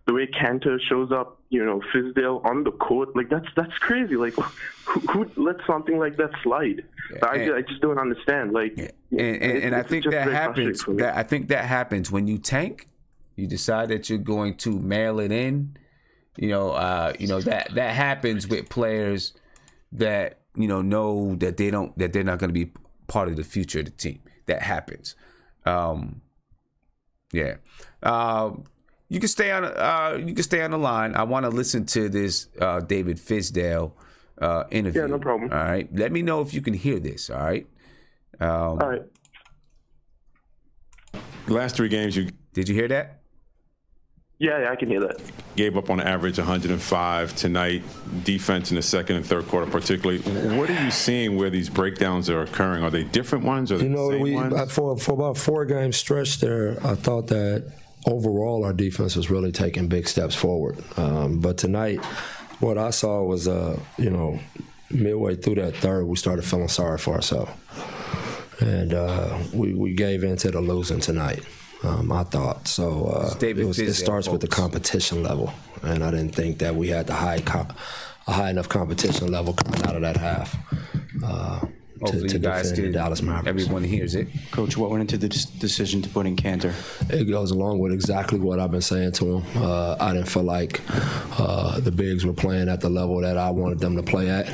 the way Kanter shows up, Fizdale on the court. That's crazy. Who let something like that slide? I just don't understand. And I think that happens. I think that happens when you tank. You decide that you're going to mail it in. That happens with players that know that they're not going to be part of the future of the team. That happens. You can stay on the line. I want to listen to this David Fizdale interview. Yeah, no problem. All right. Let me know if you can hear this. All right. All right. Last 3 games, did you hear that? Yeah, I can hear that. Gave up on average 105 tonight. Defense in the second and third quarter, particularly. What are you seeing where these breakdowns are occurring? Are they different ones? Or the same ones? For about 4 game stretch there, I thought that overall our defense was really taking big steps forward. But tonight, what I saw was, midway through that third, we started feeling sorry for ourselves, and we gave in to the losing tonight. I thought so. It starts with the competition level, and I didn't think that we had a high enough competition level coming out of that half Hopefully to you guys defend the Dallas Mavericks. Everyone hears it. Coach, what went into the decision to put in Kanter? It goes along with exactly what I've been saying to him. I didn't feel like the bigs were playing at the level that I wanted them to play at,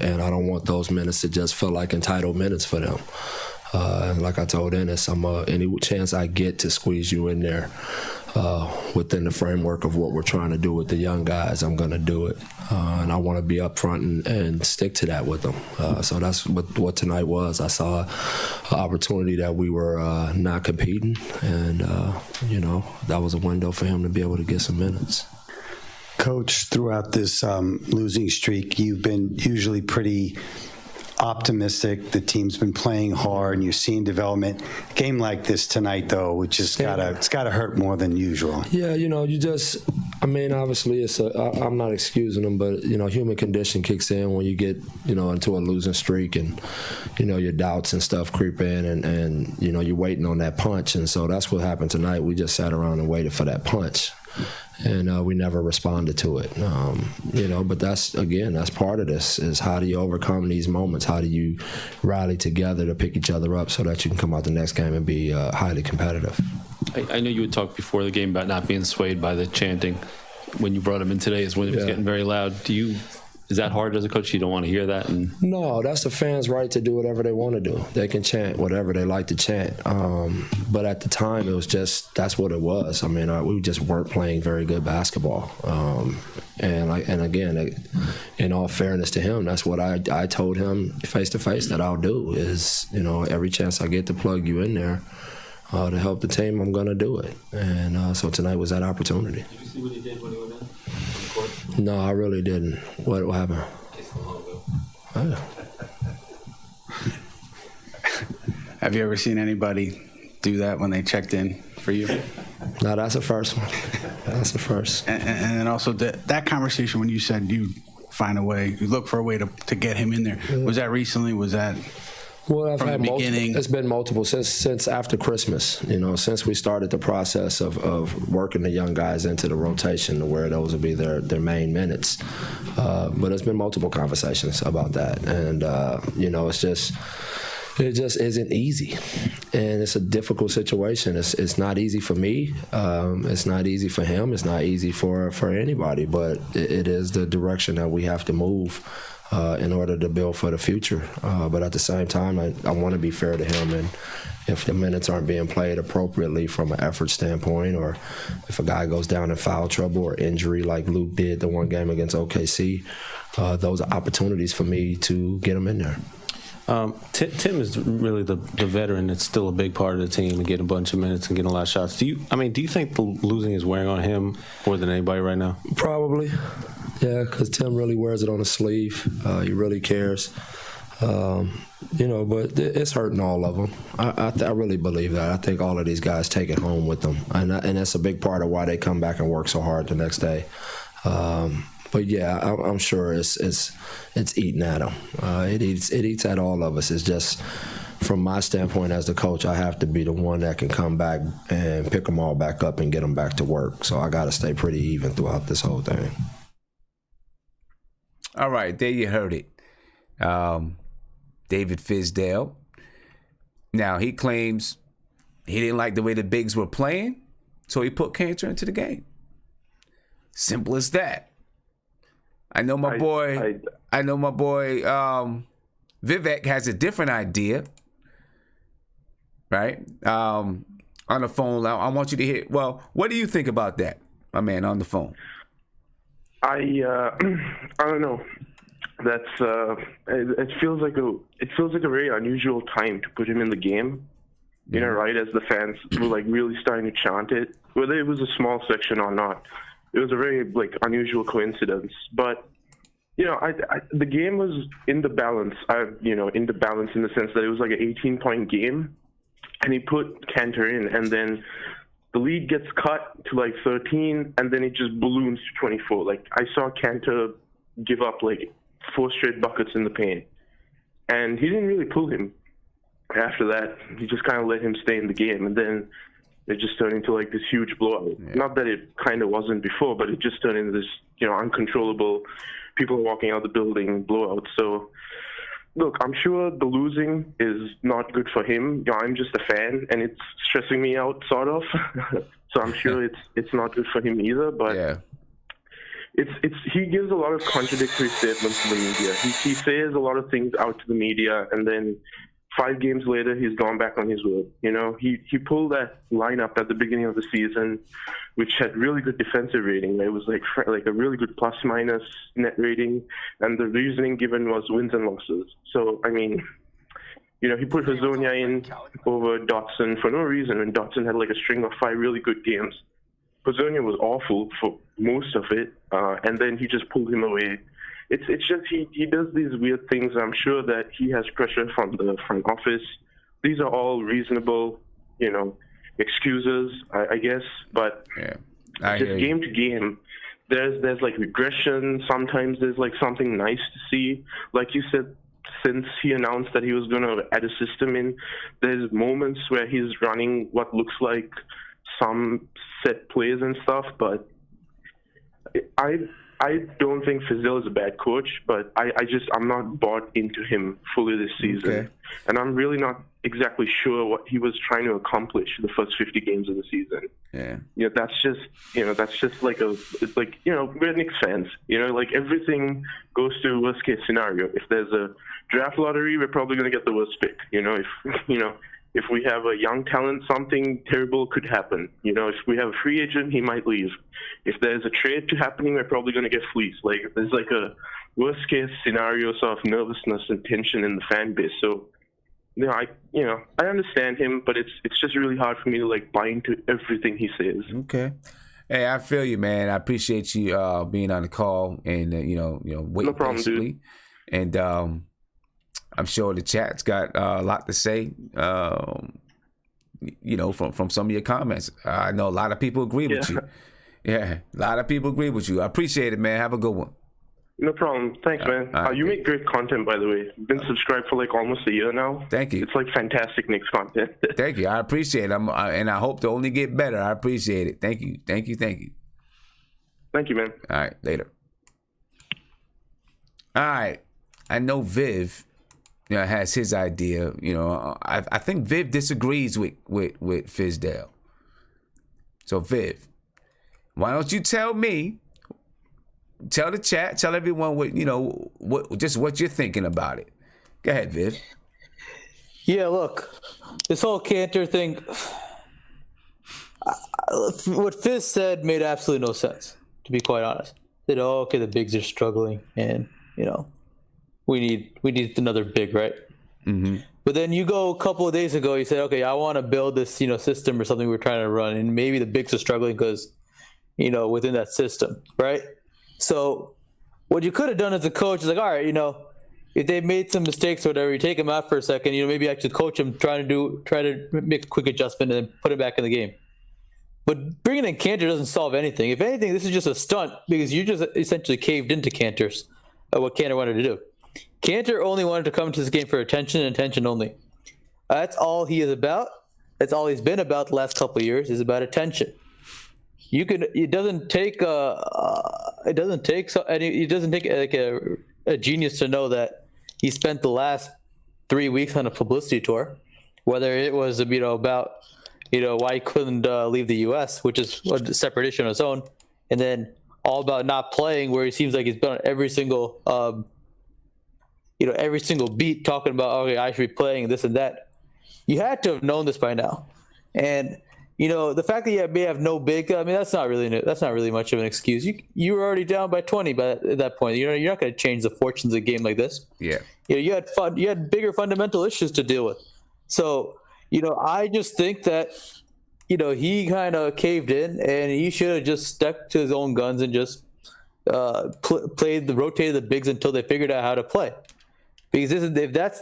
and I don't want those minutes to just feel like entitled minutes for them. Like I told Ennis, any chance I get to squeeze you in there within the framework of what we're trying to do with the young guys, I'm going to do it. And I want to be upfront and stick to that with them. So that's what tonight was. I saw an opportunity that we were not competing, and, that was a window for him to be able to get some minutes. Coach, throughout this losing streak, you've been usually pretty optimistic. The team's been playing hard, and you're seeing development. A game like this tonight, though, it's gotta hurt more than usual. Yeah, obviously I'm not excusing them, but human condition kicks in when you get into a losing streak, and your doubts and stuff creep in, and you're waiting on that punch, and so that's what happened tonight. We just sat around and waited for that punch, and we never responded to it. But that's part of this, is how do you overcome these moments? How do you rally together to pick each other up so that you can come out the next game and be highly competitive? I know you had talked before the game about not being swayed by the chanting. When you brought him in today, is when it was getting very loud. Is that hard as a coach? You don't want to hear that? No, that's the fans' right to do whatever they want to do. They can chant whatever they like to chant. But at the time, it was just, that's what it was. I mean, we just weren't playing very good basketball. And again, in all fairness to him, that's what I told him face to face that I'll do is, every chance I get to plug you in there to help the team, I'm going to do it. And so tonight was that opportunity. Did you see what he did when he went in? No, I really didn't. What happened? Have you ever seen anybody do that when they checked in for you? No, that's the first one. That's the first. And then also that conversation when you said you find a way, you look for a way to get him in there. Was that recently? Was that? Well, I've from had the beginning? It's been multiple since after Christmas. Since we started the process of working the young guys into the rotation to where those will be their main minutes. But it's been multiple conversations about that, and it just isn't easy, and it's a difficult situation. It's not easy for me. It's not easy for him. It's not easy for anybody. But it is the direction that we have to move. In order to build for the future. But at the same time, I want to be fair to him. And if the minutes aren't being played appropriately from an effort standpoint, or if a guy goes down in foul trouble or injury like Luke did the one game against OKC, those are opportunities for me to get him in there. Tim is really the veteran that's still a big part of the team and getting a bunch of minutes and getting a lot of shots. Do you think the losing is wearing on him more than anybody right now? Probably. Yeah, because Tim really wears it on his sleeve. He really cares. But it's hurting all of them. I really believe that. I think all of these guys take it home with them. And that's a big part of why they come back and work so hard the next day. But yeah, I'm sure it's eating at them. It eats at all of us. It's just, from my standpoint as the coach, I have to be the one that can come back and pick them all back up and get them back to work. So I got to stay pretty even throughout this whole thing. All right, there you heard it. David Fizdale. Now, he claims he didn't like the way the bigs were playing, so he put Kanter into the game. Simple as that. I know my boy Vivek has a different idea, right? On the phone. I want you to hear. Well, what do you think about that, my man, on the phone? I don't know. That's it feels like a very unusual time to put him in the game. Right as the fans were like really starting to chant it, whether it was a small section or not. It was a very unusual coincidence. But the game was in the balance. In the balance in the sense that it was like an 18-point game, and he put Kanter in, and then the lead gets cut to 13, and then it just balloons to 24. I saw Kanter give up 4 straight buckets in the paint, and he didn't really pull him. After that, he just kind of let him stay in the game, and then it just turned into this huge blowout. Yeah. Not that it kind of wasn't before, but it just turned into this uncontrollable, people are walking out the building blowout. So look, I'm sure the losing is not good for him. I'm just a fan, and it's stressing me out, sort of. So I'm sure it's not good for him either. But yeah. He gives a lot of contradictory statements to the media. He says a lot of things out to the media, and then 5 games later, he's gone back on his word. He pulled that lineup at the beginning of the season, which had really good defensive rating. It was like a really good plus-minus net rating, and the reasoning given was wins and losses. So, he put Hazonia in over Dotson for no reason, and Dotson had a string of 5 really good games. Hazonia was awful for most of it, and then he just pulled him away. It's just he does these weird things. I'm sure that he has pressure from the front office. These are all reasonable, excuses, I guess. But just game to game, there's regression. Sometimes there's something nice to see. Like you said, since he announced that he was going to add a system in, there's moments where he's running what looks like some set plays and stuff. But I don't think Fizdale is a bad coach, but I'm not bought into him fully this season. Okay. And I'm really not exactly sure what he was trying to accomplish the first 50 games of the season. Yeah. That's just like we're Knicks fans. Like everything goes to worst case scenario. If there's a draft lottery, we're probably going to get the worst pick. If we have a young talent, something terrible could happen. If we have a free agent, he might leave. If there's a trade happening, we're probably going to get fleeced. Like there's like a worst case scenario sort of nervousness and tension in the fan base. So, I understand him, but it's just really hard for me to like buy into everything he says. Okay. Hey, I feel you, man. I appreciate you being on the call and waiting No problem, patiently. dude. And I'm sure the chat's got a lot to say. From some of your comments. I know a lot of people agree with you. Yeah, a lot of people agree with you. I appreciate it, man. Have a good one. No problem. Thanks, man. You make great content, by the way. Been subscribed for like almost a year now. Thank you. It's like fantastic Knicks content. Thank you. I appreciate it. And I hope to only get better. I appreciate it. Thank you. Thank you. Thank you. Thank you, man. All right. Later. All right. I know Viv has his idea. I think Viv disagrees with Fizdale. So Viv, why don't you tell me? Tell the chat, tell everyone what you're thinking about it. Go ahead, Viv. Yeah, look, this whole Kanter thing, what Fizz said made absolutely no sense, to be quite honest. Said, okay, the bigs are struggling, and we need another big, right? Mm-hmm. But then you go a couple of days ago, you said, okay, I want to build this system or something we're trying to run, and maybe the bigs are struggling because within that system, right? So what you could have done as a coach is like, all right, if they made some mistakes or whatever, you take them out for a second, maybe actually coach them, try to make a quick adjustment and then put it back in the game. But bringing in Kanter doesn't solve anything. If anything, this is just a stunt because you just essentially caved into what Kanter wanted to do. Kanter only wanted to come to this game for attention and attention only. That's all he is about. That's all he's been about the last couple of years, is about attention. It doesn't take like a genius to know that he spent the last 3 weeks on a publicity tour, whether it was about why he couldn't leave the U.S., which is a separate issue on its own, and then all about not playing, where he seems like he's been on every single beat talking about, okay, I should be playing this and that. You had to have known this by now, and the fact that you may have no big, that's not really much of an excuse. You were already down by 20 at that point. You're not going to change the fortunes of a game like this. Yeah. You had bigger fundamental issues to deal with. So, I just think that, he kind of caved in, and he should have just stuck to his own guns and just rotated the bigs until they figured out how to play. Because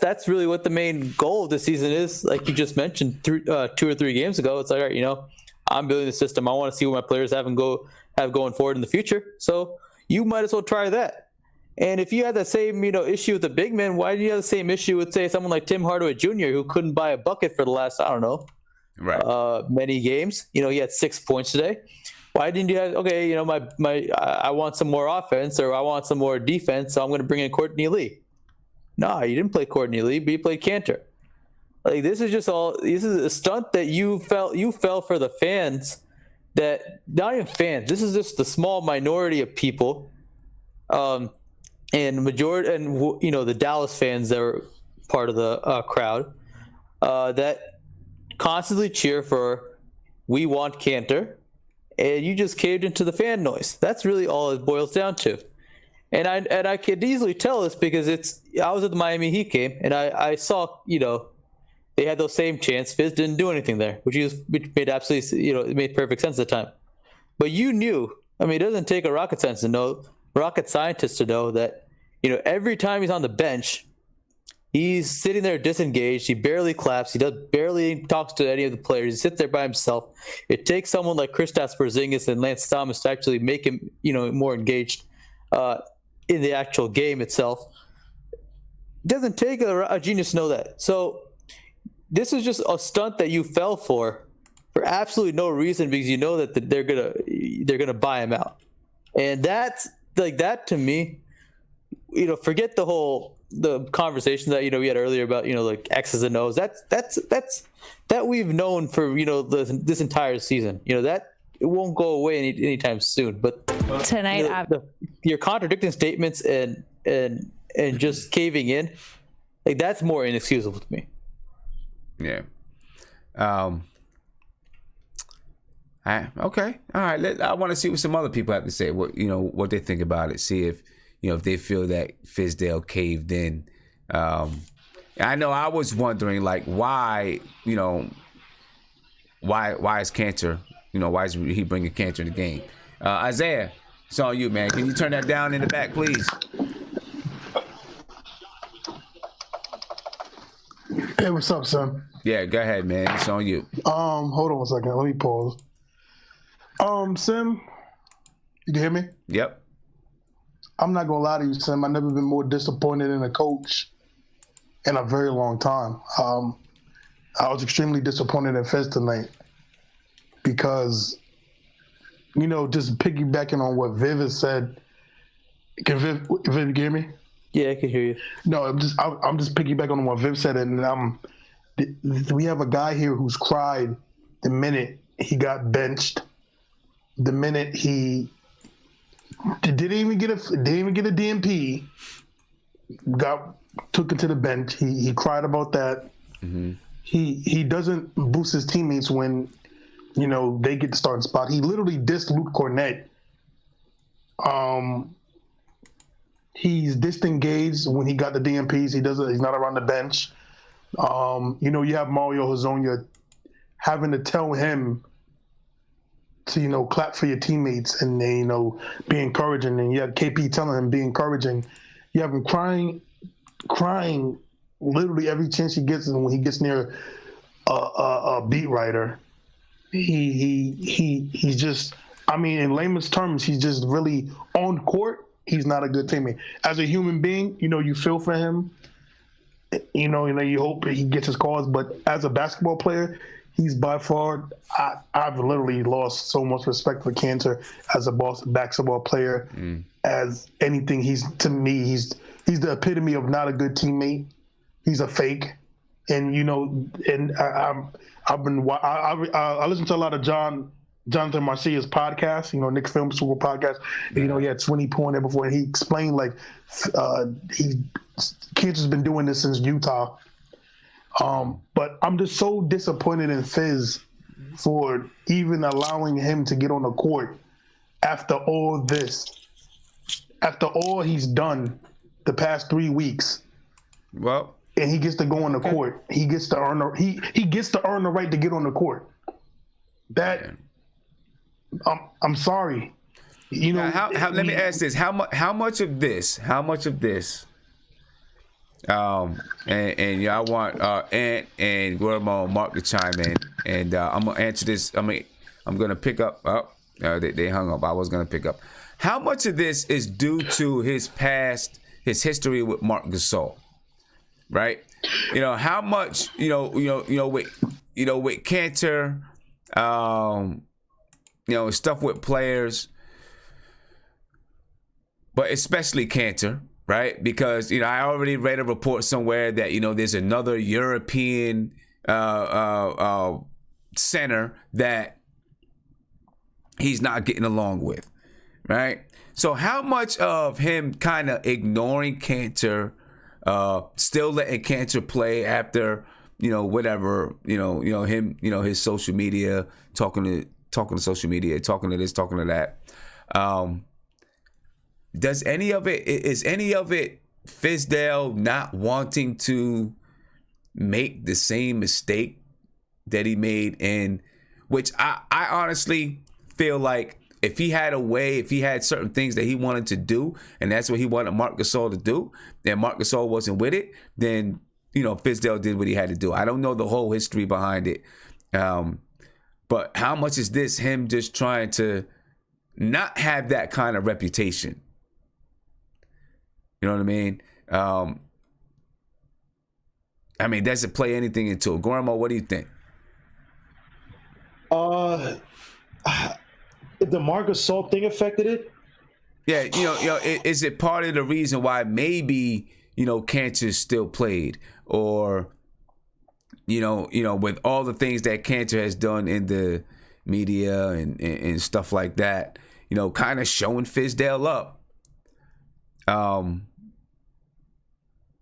that's really what the main goal of the season is. Like you just mentioned, 2 or 3 games ago, it's like, all right, I'm building the system. I want to see what my players have going forward in the future. So you might as well try that. And if you had that same issue with the big men, why do you have the same issue with, say, someone like Tim Hardaway Jr., who couldn't buy a bucket for the last many games? He had 6 points today. Why didn't you have, I want some more offense, or I want some more defense, so I'm going to bring in Courtney Lee. No, you didn't play Courtney Lee, but you played Kanter. Like this is a stunt that you fell for the fans, that not even fans. This is just the small minority of people, and the Dallas fans that were part of the crowd, that constantly cheer for, we want Kanter, and you just caved into the fan noise. That's really all it boils down to. And I could easily tell this because I was at the Miami Heat game, and I saw, they had those same chants. Fizz didn't do anything there, which made absolutely, it made perfect sense at the time. But you knew, it doesn't take a rocket scientist to know that, every time he's on the bench, he's sitting there disengaged. He barely claps. He barely talks to any of the players. He sits there by himself. It takes someone like Kristaps Porzingis and Lance Thomas to actually make him, more engaged in the actual game itself. It doesn't take a genius to know that. So this is just a stunt that you fell for absolutely no reason, because you know that they're gonna buy him out, and that's like that to me, forget the conversation that we had earlier about like X's and O's. That we've known for this entire season. That it won't go away anytime soon. But tonight, you're contradicting statements and just caving in, like that's more inexcusable to me. Yeah. Okay. All right. I want to see what some other people have to say. What they think about it. See if if they feel that Fizdale caved in. I know I was wondering like why why is Kanter why is he bringing Kanter in the game? Isaiah, it's on you, man. Can you turn that down in the back, please? Hey, what's up, son? Yeah, go ahead, man. It's on you. Hold on 1 second. Let me pause. Sim, you can hear me? Yep. I'm not gonna lie to you, Sim. I've never been more disappointed in a coach in a very long time. I was extremely disappointed in Fez tonight because, just piggybacking on what Viv has said. Can Viv you hear me? Yeah, I can hear you. No, I'm just piggybacking on what Viv said, and we have a guy here who's cried the minute he got benched, the minute he didn't even get a DNP, got took it to the bench. He cried about that. Mm-hmm. He doesn't boost his teammates when they get the starting spot. He literally dissed Luke Cornett. He's disengaged when he got the DNPs. He's not around the bench. You have Mario Hezonja having to tell him to clap for your teammates and be encouraging, and you have KP telling him be encouraging. You have him crying literally every chance he gets, and when he gets near a beat writer, he's just, in layman's terms, he's just really on court. He's not a good teammate. As a human being, you feel for him. You hope he gets his calls, but as a basketball player, he's by far. I've literally lost so much respect for Kanter as a basketball player. As anything, he's the epitome of not a good teammate. He's a fake, and I listen to a lot of Jonathan Marcia's podcast, Knicks Film School podcast. And, he had Sweeney Pooh in there before, and he explained Kanter's been doing this since Utah. But I'm just so disappointed in Fizz for even allowing him to get on the court after all this, after all he's done the past 3 weeks. Well, and he gets to go on the court. He gets to earn he gets to earn the right to get on the court. That. I'm sorry. Let me ask this: how much of this? And I want Ant and Guillermo and Mark to chime in, and I'm gonna answer this. I'm gonna pick up. They hung up. I was gonna pick up. How much of this is due to his past, his history with Marc Gasol, right? How much with Kanter, stuff with players, but especially Kanter, right? Because I already read a report somewhere that there's another European center that he's not getting along with, right? So how much of him kind of ignoring Kanter, still letting Kanter play after whatever him his social media, talking to social media, talking to this, talking to that. Is any of it Fizdale not wanting to make the same mistake that he made in, which I honestly feel like if he had a way, if he had certain things that he wanted to do, and that's what he wanted Marc Gasol to do, and Marc Gasol wasn't with it, then Fizdale did what he had to do. I don't know the whole history behind it. But how much is this him just trying to not have that kind of reputation? You know what I mean? Does it play anything into it? Guillermo, what do you think? If the Marc Gasol thing affected it, Yeah, is it part of the reason why maybe Kanter still played, or with all the things that Kanter has done in the media and stuff like that, kind of showing Fizdale up,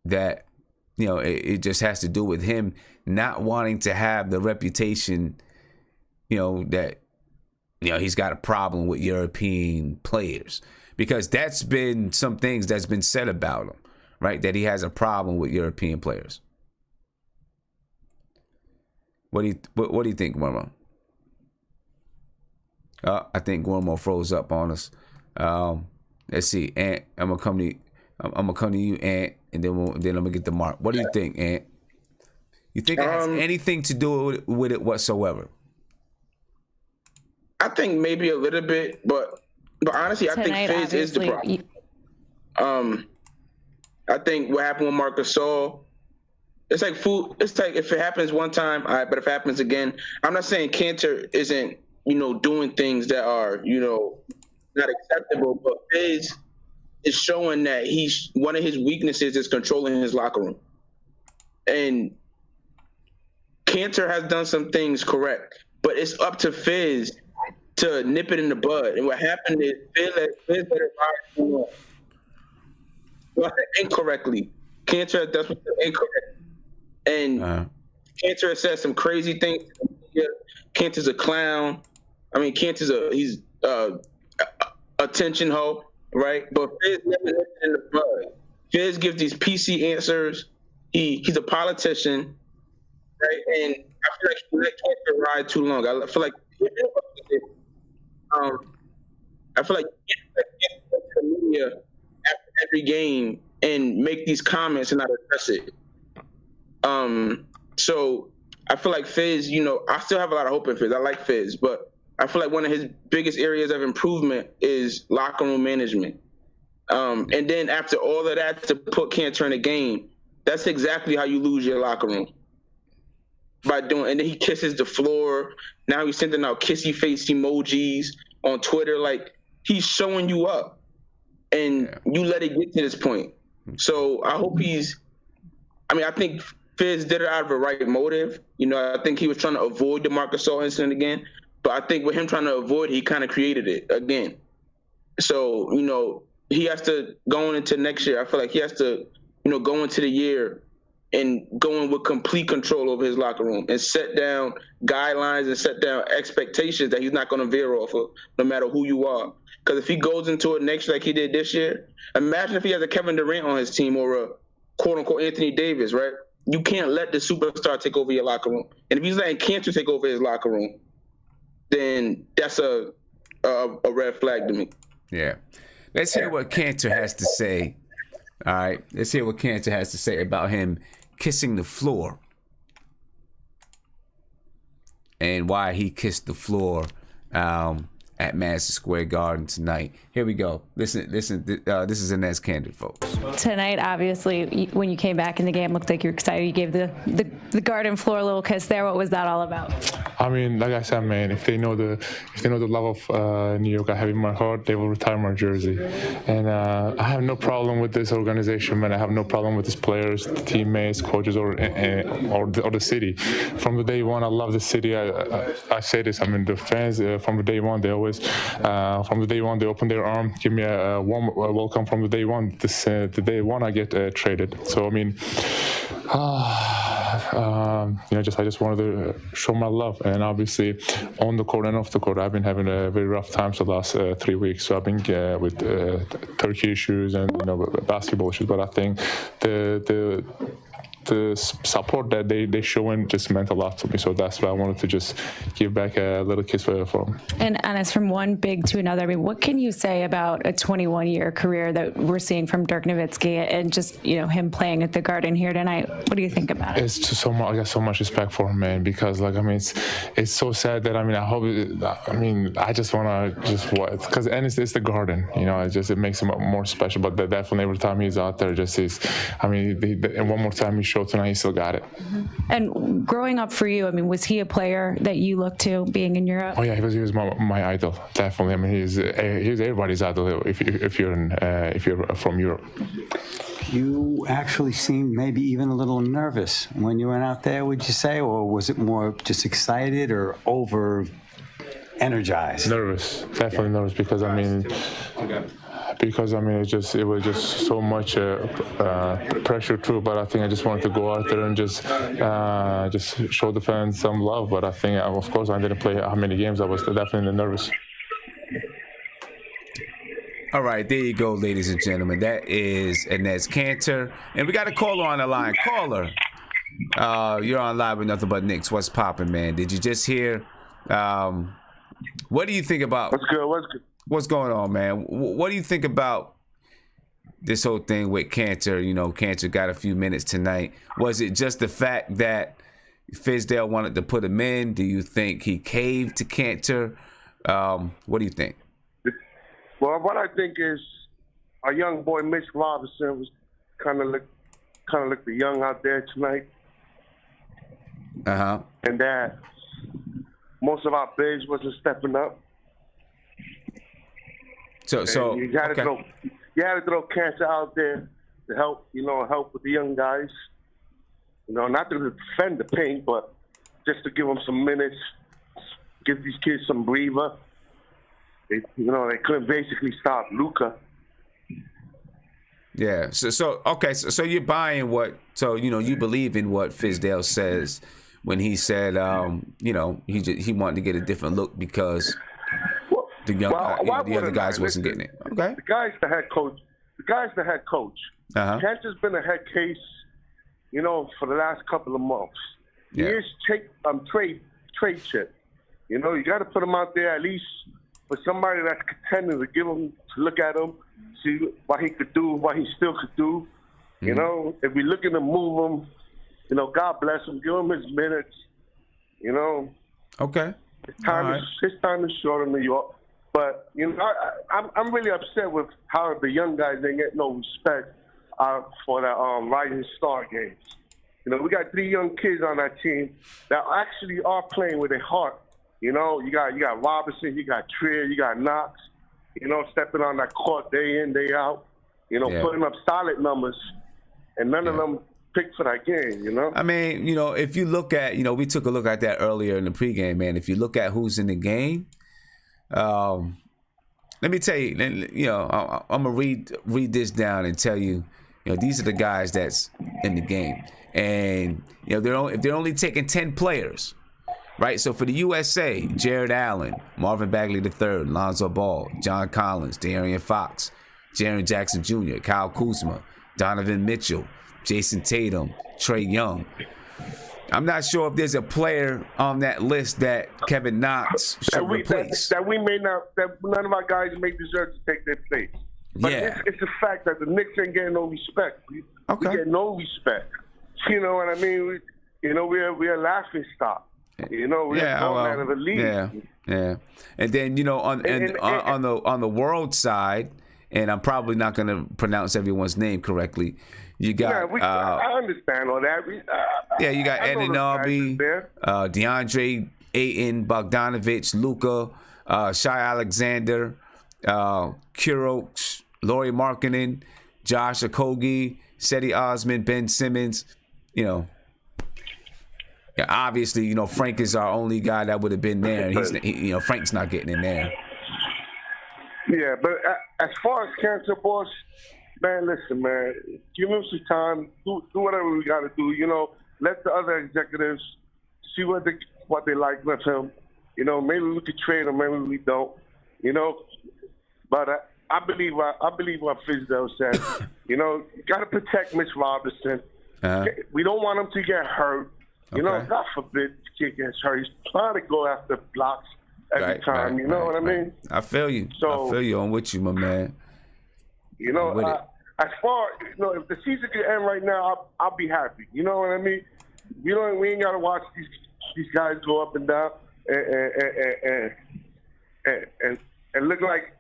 that it just has to do with him not wanting to have the reputation, that he's got a problem with European players, because that's been some things that's been said about him, right? That he has a problem with European players. What do you think, Guillermo? I think Guillermo froze up on us. Let's see, Ant. I'm gonna come to you, Ant, and then I'm gonna get to Mark. What do you think, Ant? You think it has anything to do with it whatsoever? I think maybe a little bit, but honestly, I think Fizz is the problem. I think what happened with Marc Gasol, it's like food. It's like if it happens one time, all right, but if it happens again, I'm not saying Kanter isn't, doing things that are, not acceptable, but Fizz is showing that one of his weaknesses is controlling his locker room. And Kanter has done some things correct, but it's up to Fizz to nip it in the bud. And what happened is Fizz let it ride too long. Incorrectly. Kanter does incorrect. And Kanter has said some crazy things. Kanter's a clown. I mean, he's attention hoe, right? But Fizz never nipped it in the bud. Fizz gives these PC answers. He's a politician, right? And I feel like he let Kanter ride too long. I feel like you can't let the media after every game and make these comments and not address it. So I feel like Fizz, I still have a lot of hope in Fizz. I like Fizz, but I feel like one of his biggest areas of improvement is locker room management. And then after all of that, to put Kanter in a game, that's exactly how you lose your locker room. And then he kisses the floor. Now he's sending out kissy face emojis on Twitter. Like, he's showing you up, and you let it get to this point. So I hope I think Fizz did it out of the right motive. I think he was trying to avoid the Marc Gasol incident again. But I think with him trying to avoid, he kind of created it again. So, he has to, going into next year, I feel like he has to, go into the year and go in with complete control over his locker room and set down guidelines and set down expectations that he's not going to veer off of, no matter who you are. Because if he goes into it next year like he did this year, imagine if he has a Kevin Durant on his team or a quote-unquote Anthony Davis, right? You can't let the superstar take over your locker room. And if he's letting Kanter take over his locker room, then that's a red flag to me. Yeah. Let's hear what Kanter has to say. All right. Let's hear what Kanter has to say about him kissing the floor and why he kissed the floor at Madison Square Garden tonight. Here we go. Listen. This is Inez Candid, folks. Tonight, obviously, when you came back in the game, looked like you were excited. You gave the garden floor a little kiss there. What was that all about? I mean, like I said, man, if they know the love of New York I have in my heart, they will retire my jersey. And I have no problem with this organization, man. I have no problem with these players, the teammates, coaches, or the city. From the day one, I love the city. I say this. I mean, the fans from the day one, they always they open their arm, give me a warm welcome from the day one. The day one I get traded. So I mean, I just wanted to show my love, and obviously on the court and off the court, I've been having a very rough time for the last 3 weeks. So I've been with Turkey issues and basketball issues, but I think the support that they showing just meant a lot to me. So that's why I wanted to just give back a little kiss for them. And Anas, from one big to another, I mean, what can you say about a 21-year career that we're seeing from Dirk Nowitzki and just, him playing at the Garden here tonight? What do you think about it? It's just so much. I got so much respect for him, man, because it's so sad that I just want to because it's the Garden, it makes him more special. But definitely every time he's out there, and one more time he showed tonight he still got it. And growing up for you, I mean, was he a player that you looked to being in Europe? Oh yeah, he was my idol, definitely. I mean, he's everybody's idol if you're from Europe. You actually seemed maybe even a little nervous when you went out there, would you say? Or was it more just excited or over energized? Nervous, definitely nervous because I mean, it was just so much pressure too. But I think I just wanted to go out there and just show the fans some love. But I think, of course, I didn't play how many games. I was definitely nervous. All right, there you go, ladies and gentlemen. That's Kanter. And we got a caller on the line. Caller, you're on Live with Nothing But Knicks. What's popping, man? Did you just hear? What do you think about? What's good? What's going on, man? What do you think about this whole thing with Kanter? You know, Kanter got a few minutes tonight. Was it just the fact that Fizdale wanted to put him in? Do you think he caved to Kanter? What do you think? Well, what I think is our young boy Mitch Robinson was kind of looked young out there tonight. And that most of our bigs wasn't stepping up. So you had to throw Kanter out there to help with the young guys. You know, not to defend the paint, but just to give them some minutes, give these kids some breather. They couldn't basically stop Luka. Yeah. So you're buying what? So you believe in what Fizdale says when he said, he wanted to get a different look because the other guys wasn't getting it. Okay. The guy's the head coach. Kanter's been a head case, for the last couple of months. Yeah. He is trade chip. You got to put him out there at least for somebody that's contending to look at him, see what he could do, what he still could do. Mm-hmm. If we're looking to move him, God bless him, give him his minutes. Okay. His time is short in New York. But I'm really upset with how the young guys ain't get no respect for the Rising Star games. We got 3 young kids on that team that actually are playing with their heart. You got Robinson, you got Trier, you got Knox, stepping on that court day in, day out, putting up solid numbers, and none of them picked for that game, I mean, if you look at, we took a look at that earlier in the pregame, man. If you look at who's in the game, let me tell you, I'm gonna read this down and tell you, these are the guys that's in the game, and if they're only taking 10 players. Right, so for the USA, Jared Allen, Marvin Bagley III, Lonzo Ball, John Collins, De'Aaron Fox, Jaren Jackson Jr., Kyle Kuzma, Donovan Mitchell, Jason Tatum, Trae Young. I'm not sure if there's a player on that list that Kevin Knox should replace. That none of our guys may deserve to take their place. But it's the fact that the Knicks ain't getting no respect. We get no respect. You know what I mean? We're a laughing stock. We're going out of the league. Yeah. And then on the world side, and I'm probably not going to pronounce everyone's name correctly. You got I understand all that. You got Anunoby, DeAndre Ayton, Bogdanovich, Luka, Shai Alexander, Kuroc, Lauri Markkanen, Josh Okogie, Cedi Osman, Ben Simmons. Obviously, Frank is our only guy that would have been there. And Frank's not getting in there. Yeah, but as far as Kanter, boss, man, listen, man, give him some time. Do whatever we got to do. Let the other executives see what they like with him. Maybe we could trade him, maybe we don't. But I believe what Fizdale said. You got to protect Mitch Robinson. We don't want him to get hurt. God forbid the kid gets hurt. He's trying to go after blocks every time. What I mean? I feel you. I'm with you, my man. As far if the season can end right now, I'll be happy. You know what I mean? We ain't gotta watch these guys go up and down and look like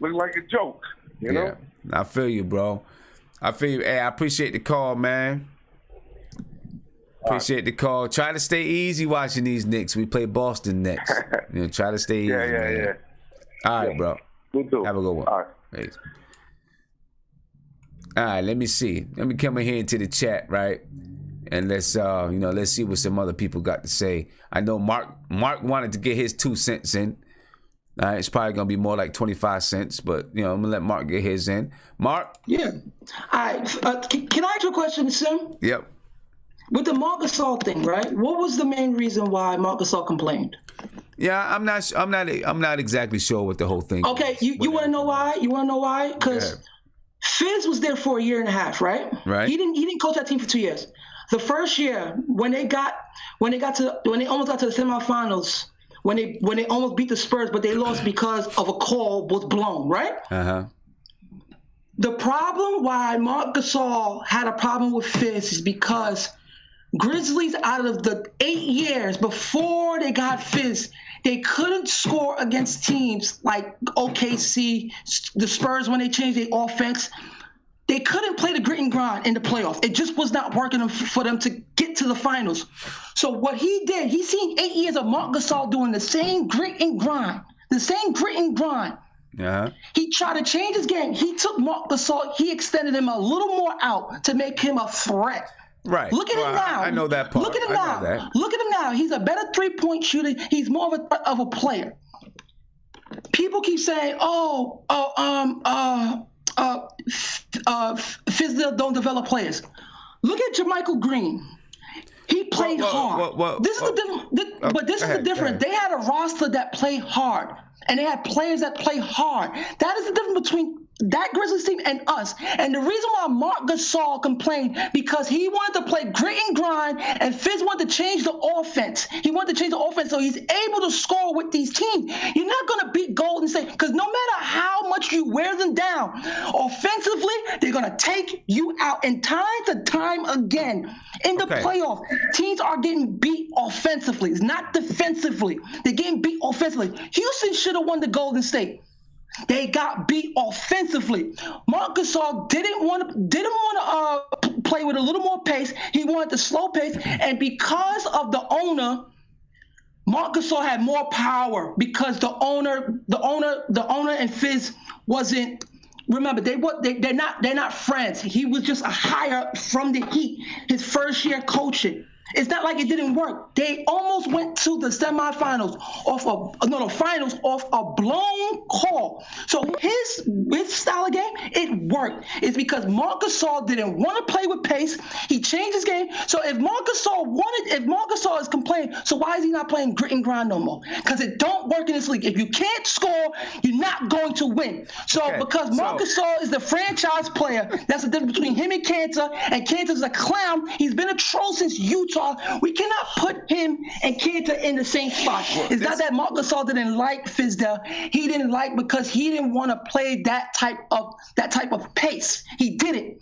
look like a joke. Yeah, I feel you, bro. I feel you. Hey, I appreciate the call, man. Appreciate the call. Try to stay easy watching these Knicks. We play Boston next. Try to stay easy. Yeah. All right, bro. Have a good one. All right. Thanks. All right, let me see. Let me come in here into the chat, right? And let's see what some other people got to say. I know Mark wanted to get his 2 cents in. All right, it's probably gonna be more like 25 cents, but I'm gonna let Mark get his in. Mark? Yeah. All right. Can I ask you a question, Sim? Yep. With the Marc Gasol thing, right? What was the main reason why Marc Gasol complained? Yeah, I'm not exactly sure what the whole thing. Okay, you want to know why? You want to know why? Because Fizz was there for a year and a half, right? Right. He didn't coach that team for 2 years. The first year, when they almost got to the semifinals, when they almost beat the Spurs, but they lost because of a call was blown, right? Uh-huh. The problem why Marc Gasol had a problem with Fizz is because Grizzlies, out of the 8 years before they got Fizz, they couldn't score against teams like OKC, the Spurs when they changed their offense. They couldn't play the grit and grind in the playoffs. It just was not working for them to get to the finals. So what he did, he seen 8 years of Marc Gasol doing the same grit and grind. Uh-huh. He tried to change his game. He took Marc Gasol, he extended him a little more out to make him a threat. Right. Look at him now. I know that part. Look at him now. Look at him now. He's a better 3-point shooter. He's more of a player. People keep saying, Fizdale don't develop players. Look at JaMychal Green. He played hard. This is the difference. They had a roster that played hard, and they had players that play hard. That is the difference between that Grizzlies team and us. And the reason why Marc Gasol complained, because he wanted to play grit and grind, and Fizz wanted to change the offense. He wanted to change the offense so he's able to score with these teams. You're not going to beat Golden State, because no matter how much you wear them down, offensively, they're going to take you out. And time to time again, in the playoffs, teams are getting beat offensively. It's not defensively. They're getting beat offensively. Houston should have won the Golden State. They got beat offensively. Marc Gasol didn't want to play with a little more pace. He wanted the slow pace, and because of the owner, Marc Gasol had more power because the owner and Fizz wasn't. Remember, they're not friends. He was just a hire from the Heat. His first year coaching. It's not like it didn't work. They almost went to the semifinals finals off a blown call. So his style of game, it worked. It's because Marc Gasol didn't want to play with pace. He changed his game. So if Marc Gasol is complaining, so why is he not playing grit and grind no more? Because it don't work in this league. If you can't score, you're not going to win. So because Marc Gasol is the franchise player, that's the difference between him and Kanter. And Kanter's a clown. He's been a troll since Utah. We cannot put him and Kanter in the same spot. It's not that Marc Gasol didn't like Fizdale. He didn't like because he didn't want to play that type of pace. He didn't.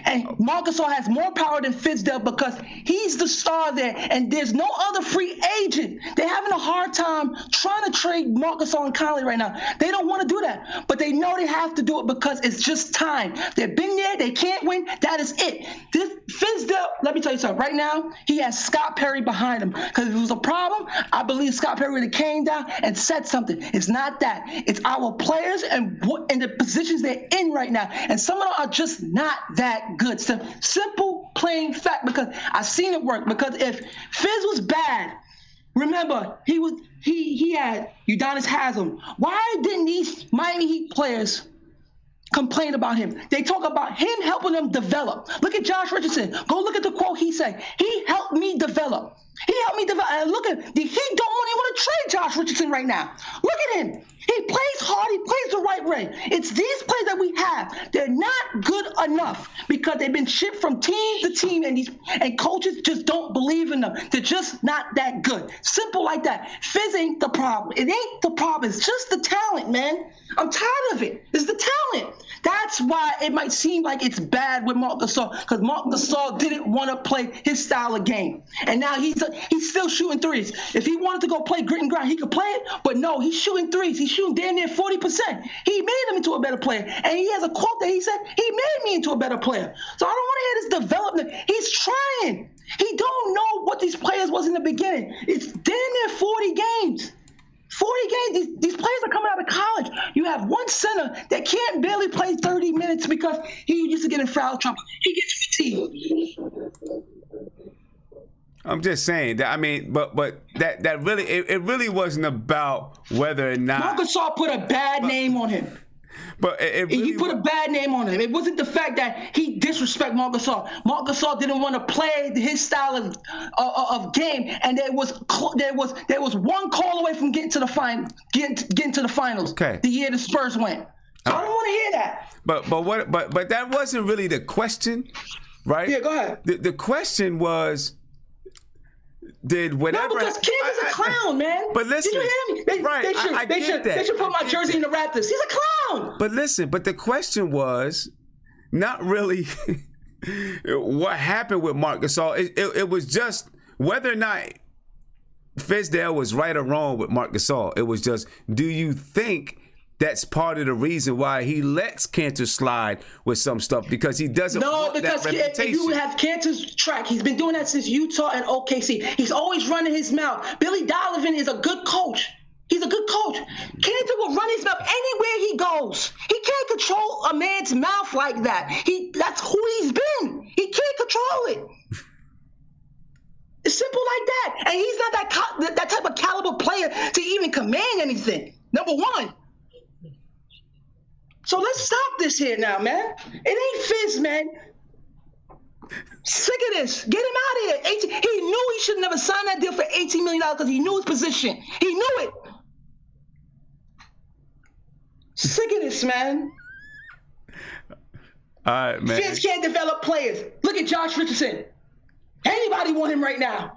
And Marc Gasol has more power than Fizdale because he's the star there, and there's no other free agent. They're having a hard time trying to trade Marc Gasol and Conley right now. They don't want to do that, but they know they have to do it because it's just time. They've been there. They can't win. That is it. This Fizdale, let me tell you something. Right now, he has Scott Perry behind him because if it was a problem, I believe Scott Perry would have came down and said something. It's not that. It's our players and the positions they're in right now, and some of them are just not that good. Simple, plain fact, because I've seen it work. Because if Fizz was bad, remember he had Udonis Haslem. Why didn't these Miami Heat players complain about him? They talk about him helping them develop. Look at Josh Richardson. Go look at the quote he said. He helped me develop. He helped me develop. And look at the Heat don't even want to trade Josh Richardson right now. Look at him. He plays hard. He plays the right way. It's these players that we have. They're not good enough because they've been shipped from team to team, and coaches just don't believe in them. They're just not that good. Simple like that. Fizz ain't the problem. It ain't the problem. It's just the talent, man. I'm tired of it. It's the talent. That's why it might seem like it's bad with Marc Gasol, because Marc Gasol didn't want to play his style of game. And now he's still shooting threes. If he wanted to go play grit and grind, he could play it. But no, he's shooting threes. He's shooting damn near 40%. He made him into a better player. And he has a quote that he said, he made me into a better player. So I don't want to hear this development. He's trying. He don't know what these players was in the beginning. It's damn near 40 games. 40 games. These players are coming out of college. You have one center that can't barely play 30 minutes because he used to get in foul trouble. He gets fatigued. I'm just saying that. I mean, but that really it really wasn't about whether or not Marc Gasol put a bad name on him. But he put a bad name on him. It wasn't the fact that he disrespected Marc Gasol. Marc Gasol didn't want to play his style of game, and there was one call away from getting to the finals. Okay. The year the Spurs went. So I don't want to hear that. But that wasn't really the question, right? Yeah, go ahead. The question was, did whatever? No, because Kid is a clown, man. But listen, did you hear me? They should put my jersey in the Raptors. He's a clown. But listen, the question was not really what happened with Marc Gasol. It was just whether or not Fizdale was right or wrong with Marc Gasol. It was just, do you think that's part of the reason why he lets Kanter slide with some stuff, because he doesn't want that reputation? If you have Kanter's track, he's been doing that since Utah and OKC. He's always running his mouth. Billy Donovan is a good coach. He's a good coach. Kanter will run his mouth anywhere he goes. He can't control a man's mouth like that. That's who he's been. He can't control it. It's simple like that. And he's not that type of caliber player to even command anything. Number one. So let's stop this here now, man. It ain't Fizz, man. Sick of this. Get him out of here. He knew he should never sign that deal for $18 million because he knew his position. He knew it. Sick of this, man. All right, man. Fizz can't develop players. Look at Josh Richardson. Anybody want him right now?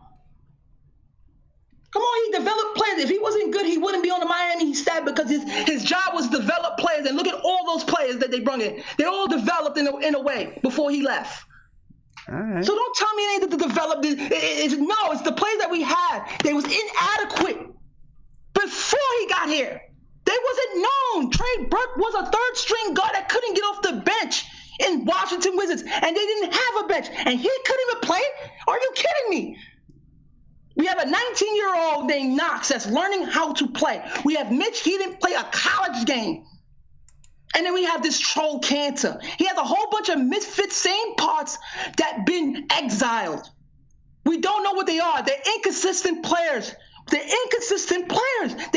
Come on, he developed players. If he wasn't good, he wouldn't be on the Miami Heat staff, because his job was to develop players. And look at all those players that they brought in. They all developed in a way before he left. All right. So don't tell me anything to develop. It's the players that we had. They was inadequate before he got here. They wasn't known. Trey Burke was a third-string guard that couldn't get off the bench in Washington Wizards, and they didn't have a bench, and he couldn't even play? Are you kidding me? We have a 19-year-old named Knox that's learning how to play. We have Mitch. He didn't play a college game. And then we have this troll Kanter. He has a whole bunch of misfit same parts that been exiled. We don't know what they are. They're inconsistent players. They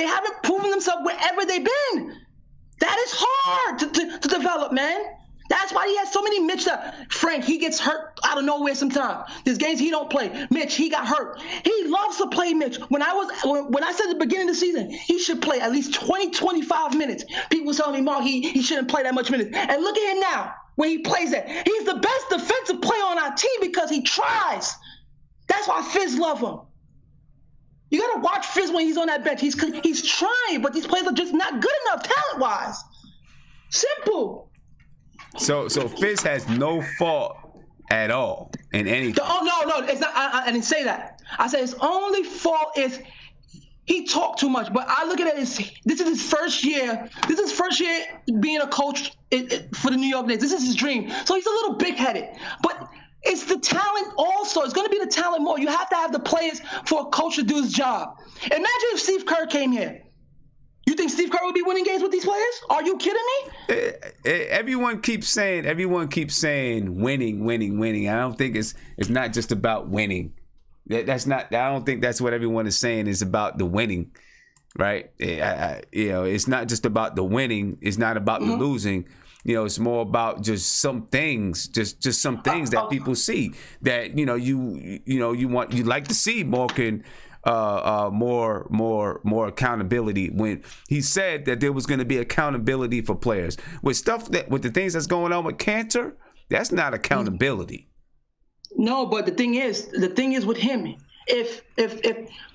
haven't proven themselves wherever they've been. That is hard to develop, man. That's why he has so many Mitch. Frank, he gets hurt out of nowhere sometimes. There's games he don't play. Mitch, he got hurt. He loves to play Mitch. When I said at the beginning of the season, he should play at least 20, 25 minutes. People were telling me, Mark, he shouldn't play that much minutes. And look at him now, when he plays that. He's the best defensive player on our team because he tries. That's why Fizz love him. You got to watch Fizz when he's on that bench. He's trying, but these players are just not good enough talent-wise. Simple. So Fizz has no fault at all in anything. No, it's not. I didn't say that. I said his only fault is he talked too much. But I look at it as this is his first year. This is his first year being a coach for the New York Knicks. This is his dream. So he's a little big-headed. But it's the talent also. It's going to be the talent more. You have to have the players for a coach to do his job. Imagine if Steve Kerr came here. You think Steve Kerr would be winning games with these players? Are you kidding me? Everyone keeps saying winning. I don't think it's not just about winning. That's not. I don't think that's what everyone is saying is about the winning, right? It's not just about the winning. It's not about the losing. It's more about just some things, just some things that people see that you'd like to see more accountability. When he said that there was going to be accountability for players with the things that's going on with Kanter, that's not accountability. No, but the thing is with him, if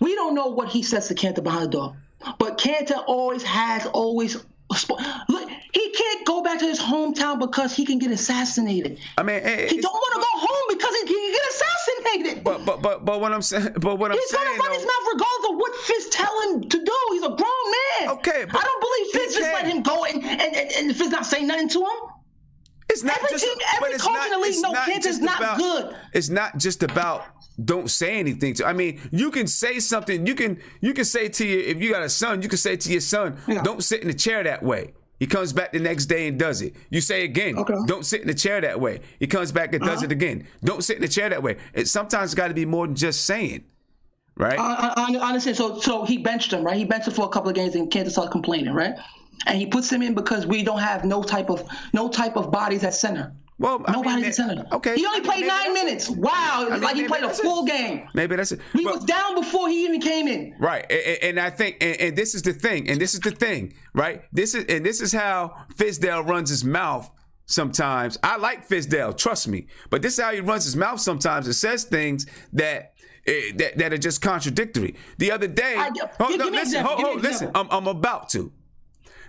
we don't know what he says to Kanter behind the door, but Kanter always Look, he can't go back to his hometown because he can get assassinated. I mean, he don't want to go home because he can get assassinated. But what I'm saying, he's gonna run his mouth regardless of what Fizz tell him to do. He's a grown man. Okay, I don't believe Fizz just let him go and Fizz not saying nothing to him. It's not every just team, every coach in the league knows Kanter's not good. It's not just about don't say anything to. I mean, you can say something. You can say to your, if you got a son, you can say to your son, don't sit in the chair that way. He comes back the next day and does it. You say again, don't sit in the chair that way. He comes back and does it again. Don't sit in the chair that way. It sometimes got to be more than just saying, right? I understand. So he benched him, right? He benched him for a couple of games and Kanter started complaining, right? And he puts him in because we don't have no type of bodies at center. Well, nobody's at center. Okay. He only played 9 minutes. Wow, it's like he played a full game. Maybe that's it. He was down before he even came in. Right, and I think, and this is the thing, right? This is how Fizdale runs his mouth sometimes. I like Fizdale, trust me, but this is how he runs his mouth sometimes. It says things that are just contradictory. The other day, listen, I'm about to.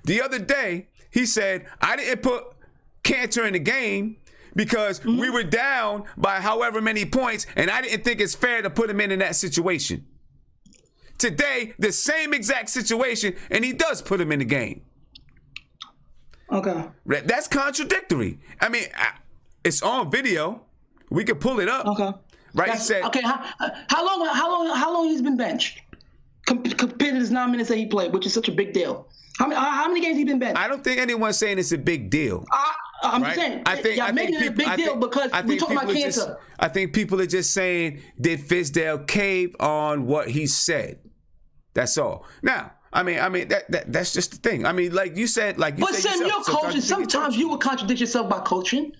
The other day, he said, I didn't put Kanter in the game because we were down by however many points, and I didn't think it's fair to put him in that situation. Today, the same exact situation, and he does put him in the game. Okay. That's contradictory. I mean, it's on video. We could pull it up. Okay. Right? He said, okay, how long he's been benched compared to his 9 minutes that he played, which is such a big deal? How many games he been benched? I don't think anyone's saying it's a big deal. I'm just saying, making it a big deal because we talking about Kanter. I think people are just saying, did Fizdale cave on what he said? That's all. Now, I mean that's just the thing. I mean, like you said, But Sam, you're coaching. Sometimes you would contradict yourself by coaching.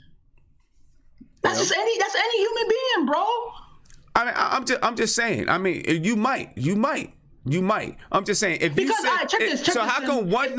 That's just any human being, bro. I mean, I'm just saying. I mean, you might. I'm just saying. If because you check this. So how come one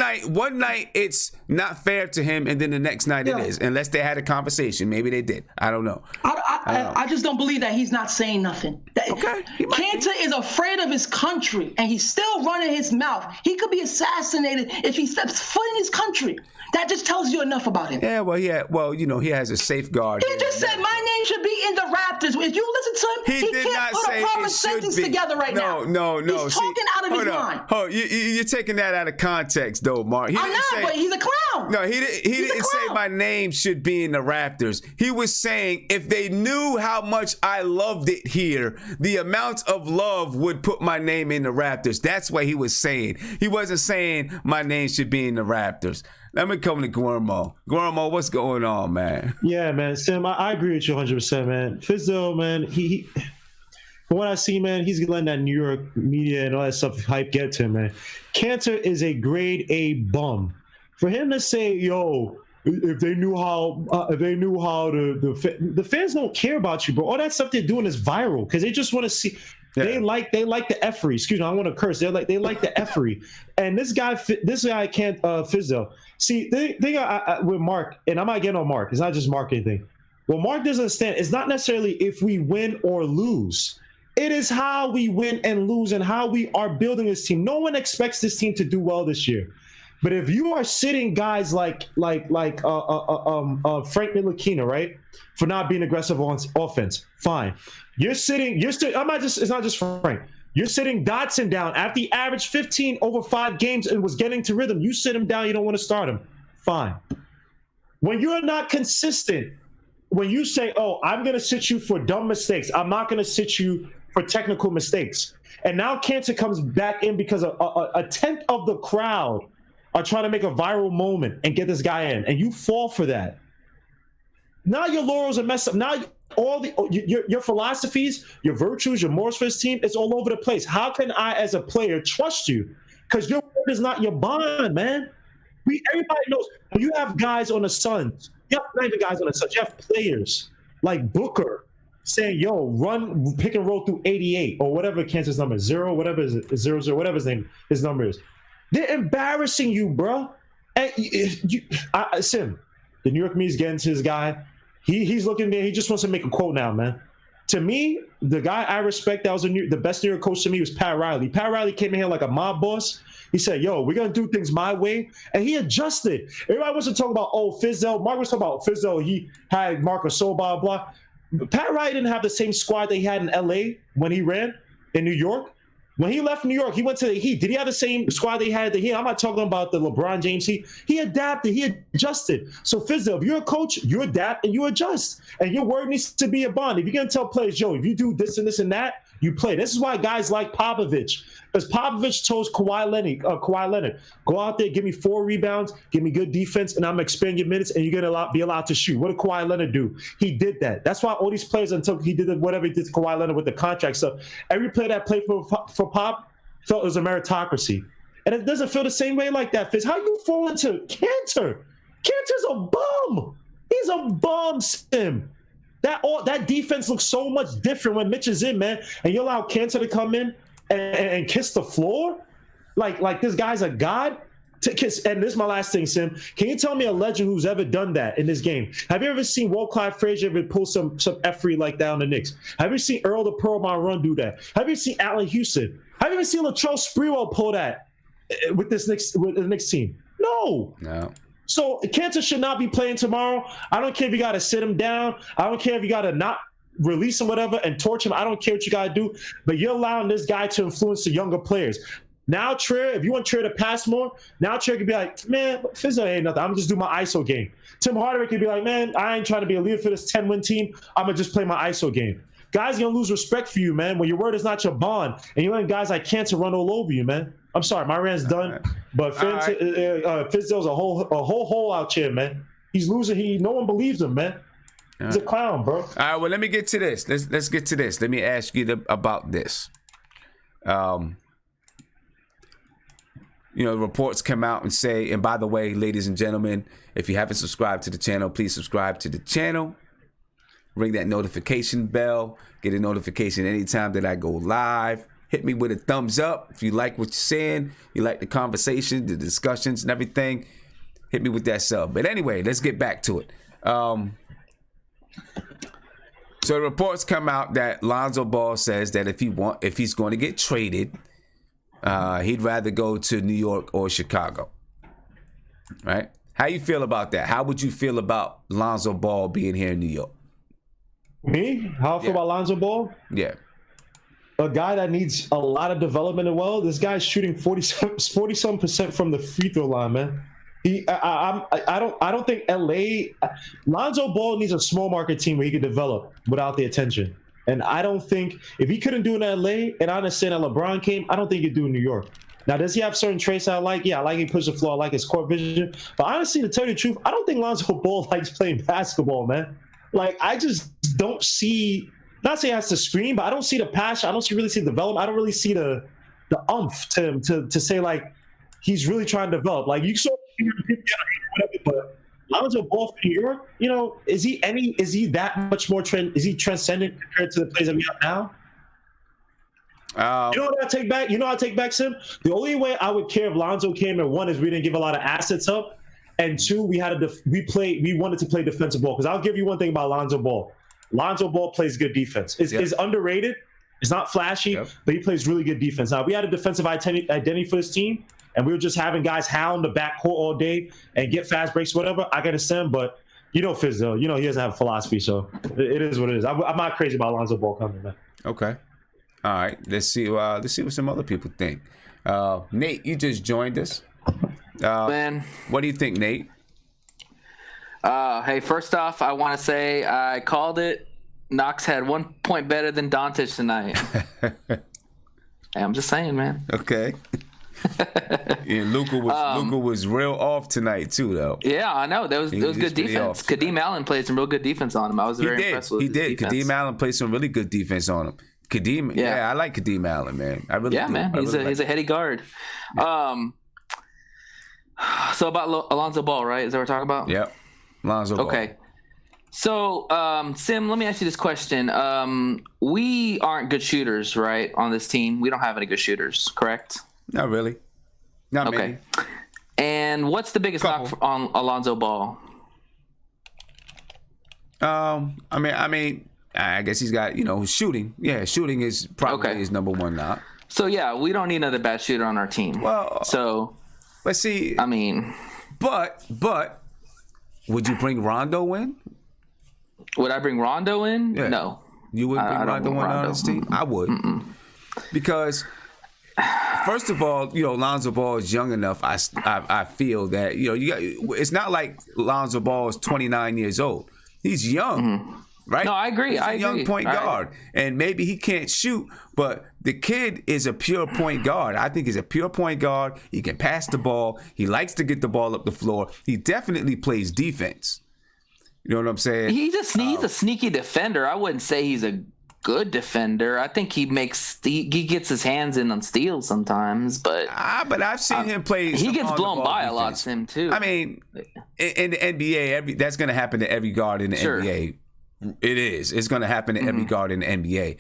night it's not fair to him, and then the next night it is? Unless they had a conversation, maybe they did. I don't know. I just don't believe that he's not saying nothing. Okay. Kanter is afraid of his country, and he's still running his mouth. He could be assassinated if he steps foot in his country. That just tells you enough about him. Yeah, well, he has a safeguard. He just said my name should be in the Raptors. If you listen to him, he can't put a proper sentence together right now. No. He's talking out of his mind. You're taking that out of context, though, Mark. But he's a clown. No, he didn't say my name should be in the Raptors. He was saying if they knew how much I loved it here, the amount of love would put my name in the Raptors. That's what he was saying. He wasn't saying my name should be in the Raptors. Let me come to Guillermo. Guillermo, what's going on, man? Yeah, man. Sam, I agree with you 100%, man. Fizdale, man, he from what I see, man, he's letting that New York media and all that stuff hype get to him, man. Kanter is a grade A bum. For him to say, yo, if they knew how the fans don't care about you, bro. All that stuff they're doing is viral because they just want to see. Yeah. They like the effery. Excuse me, I want to curse. They like the effery. And this guy can't Fizdale. See, the thing with Mark, and I might get on Mark. It's not just Mark anything. What Mark doesn't understand is not necessarily if we win or lose. It is how we win and lose and how we are building this team. No one expects this team to do well this year. But if you are sitting guys like Frank Ntilikina, right, for not being aggressive on offense, fine. It's not just Frank. You're sitting Dotson down after he averaged 15 over 5 games and was getting to rhythm. You sit him down. You don't want to start him. Fine. When you're not consistent, when you say, "Oh, I'm going to sit you for dumb mistakes. I'm not going to sit you for technical mistakes," and now Kanter comes back in because a tenth of the crowd are trying to make a viral moment and get this guy in, and you fall for that. Now your laurels are messed up. Now all your philosophies, your virtues, your morals for this team, it's all over the place. How can I, as a player, trust you? Because your word is not your bond, man. Everybody knows when you have guys on the Suns. You have not even guys on the Suns. You have players like Booker saying, "Yo, run pick and roll through 88 or whatever Kanter's number is, 0, whatever is it, 00, whatever his number is." They're embarrassing you, bro. And Sim, the New York media's getting to his guy. He's looking there. He just wants to make a quote now, man. To me, the guy I respect that was the best New York coach to me was Pat Riley. Pat Riley came in here like a mob boss. He said, yo, we're going to do things my way. And he adjusted. Everybody wants to talk about, Fizdale. Mark was talking about Fizdale. He had Marcus Gasol, blah, blah. Pat Riley didn't have the same squad that he had in LA when he ran in New York. When he left New York, he went to the Heat. Did he have the same squad that he had at the Heat? I'm not talking about the LeBron James Heat. He adapted. He adjusted. So, Fizdale, if you're a coach, you adapt and you adjust. And your word needs to be a bond. If you're going to tell players, yo, if you do this and this and that, you play. This is why guys like Popovich. Because Popovich told Kawhi Leonard, go out there, give me 4 rebounds, give me good defense, and I'm going to expand your minutes, and you're going to be allowed to shoot. What did Kawhi Leonard do? He did that. That's why all these players, until he did whatever he did to Kawhi Leonard with the contract stuff, every player that played for Pop felt it was a meritocracy. And it doesn't feel the same way like that, Fizz. How you fall into Kanter? Kanter's a bum. He's a bum, Sim. That defense looks so much different when Mitch is in, man. And you allow Kanter to come in and kiss the floor? Like this guy's a god to kiss. And this is my last thing, Sim. Can you tell me a legend who's ever done that in this game? Have you ever seen Walt Clyde Frazier ever pull some F-free like that on the Knicks? Have you seen Earl the Pearl Run do that? Have you seen Allen Houston? Have you ever seen Latrell Sprewell pull that with the Knicks team? No. So Kanter should not be playing tomorrow. I don't care if you got to sit him down. I don't care if you got to not release him, whatever, and torch him. I don't care what you got to do. But you're allowing this guy to influence the younger players. Now, Trier, if you want Trier to pass more, now Trier could be like, man, Fizdale ain't nothing. I'm going to just do my ISO game. Tim Hardaway could be like, man, I ain't trying to be a leader for this 10-win team. I'm going to just play my ISO game. Guys are going to lose respect for you, man, when your word is not your bond. And you letting guys like Kanter run all over you, man. I'm sorry, my rant's done. But Fizdale's a whole hole out here, man. He's losing. No one believes him, man. He's a clown, bro. All right, well, let me get to this. Let's get to this. Let me ask you about this. Reports come out and say, and by the way, ladies and gentlemen, if you haven't subscribed to the channel, please subscribe to the channel. Ring that notification bell. Get a notification anytime that I go live. Hit me with a thumbs up if you like what you're saying, you like the conversation, the discussions and everything. Hit me with that sub. But anyway, let's get back to it. So the reports come out that Lonzo Ball says that if he's going to get traded, he'd rather go to New York or Chicago. Right? How you feel about that? How would you feel about Lonzo Ball being here in New York? Me? How I feel about Lonzo Ball? Yeah. A guy that needs a lot of development as well. This guy's shooting 40-some% from the free throw line, man. I don't think Lonzo Ball needs a small market team where he could develop without the attention. And I don't think if he couldn't do it in LA, and I understand that LeBron came, I don't think he'd do it in New York. Now, does he have certain traits I like? Yeah, I like he pushes the floor. I like his court vision. But honestly, to tell you the truth, I don't think Lonzo Ball likes playing basketball, man. Like, I just don't see. Not saying he has to scream, but I don't see the passion. I don't really see the development. I don't really see the umph to him to say like he's really trying to develop. Like you saw people whatever, but Lonzo Ball for New York, is he that much more is he transcendent compared to the players that we have now? You know what I take back? I take back, Sim? The only way I would care if Lonzo came in, one is we didn't give a lot of assets up, and two, we wanted to play defensive ball. Because I'll give you one thing about Lonzo Ball. Lonzo Ball plays good defense. Is underrated. It's not flashy, but he plays really good defense. Now, we had a defensive identity for this team, and we were just having guys hound the backcourt all day and get fast breaks, whatever. I can understand, but Fizdale, he doesn't have a philosophy, so it is what it is. I'm not crazy about Lonzo Ball coming, man. Okay. All right. Let's see what some other people think. Nate, you just joined us. Man. What do you think, Nate? Hey, first off, I want to say I called it. Knox had 1 point better than Doncic tonight. Hey, I'm just saying, man. Okay. Yeah, Luka was real off tonight too, though. Yeah, I know. It was good defense. Kadeem Allen played some real good defense on him. I was very impressed with his defense. Kadeem Allen played some really good defense on him. I like Kadeem Allen, man. I really do. Man. He's a heady guard. Yeah. So about Alonzo Ball, right? Is that what we're talking about? Yep. Lonzo Ball. Okay. So, Sim, let me ask you this question. We aren't good shooters, right, on this team? We don't have any good shooters, correct? Not really. Not many. And what's the biggest knock on Alonzo Ball? I mean, I guess he's got, shooting. Yeah, shooting is probably his number one knock. So yeah, we don't need another bad shooter on our team. Well, so but see, I mean, but would you bring Rondo in? Would I bring Rondo in? Yeah. No. You wouldn't bring Rondo in on this team? I would. Because first of all, Lonzo Ball is young enough. I feel that it's not like Lonzo Ball is 29 years old. He's young, right? No, I agree. He's a young point guard, and maybe he can't shoot, but the kid is a pure point guard. I think he's a pure point guard. He can pass the ball. He likes to get the ball up the floor. He definitely plays defense. You know what I'm saying? He's a sneaky defender. I wouldn't say he's a good defender. I think he gets his hands in on steals sometimes, but I've seen him play. He gets blown by defense. A lot, Sim, too. I mean, in the NBA, that's going to happen to every guard in the NBA. It is. It's going to happen to every guard in the NBA.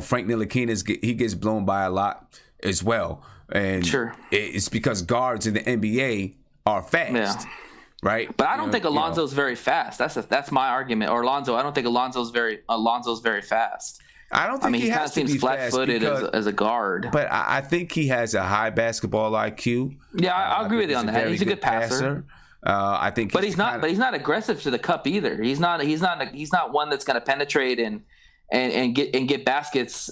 Frank Ntilikina, he gets blown by a lot as well, and it's because guards in the NBA are fast. Yeah. Right, but I don't think Alonzo's very fast. That's my argument. Or Lonzo, I don't think Alonzo's very fast. I don't think he has kind of seems flat-footed as a guard. But I think he has a high basketball IQ. Yeah, I agree with you on that. He's a good passer. I think, but he's not aggressive to the cup either. He's not one that's going to penetrate and get baskets,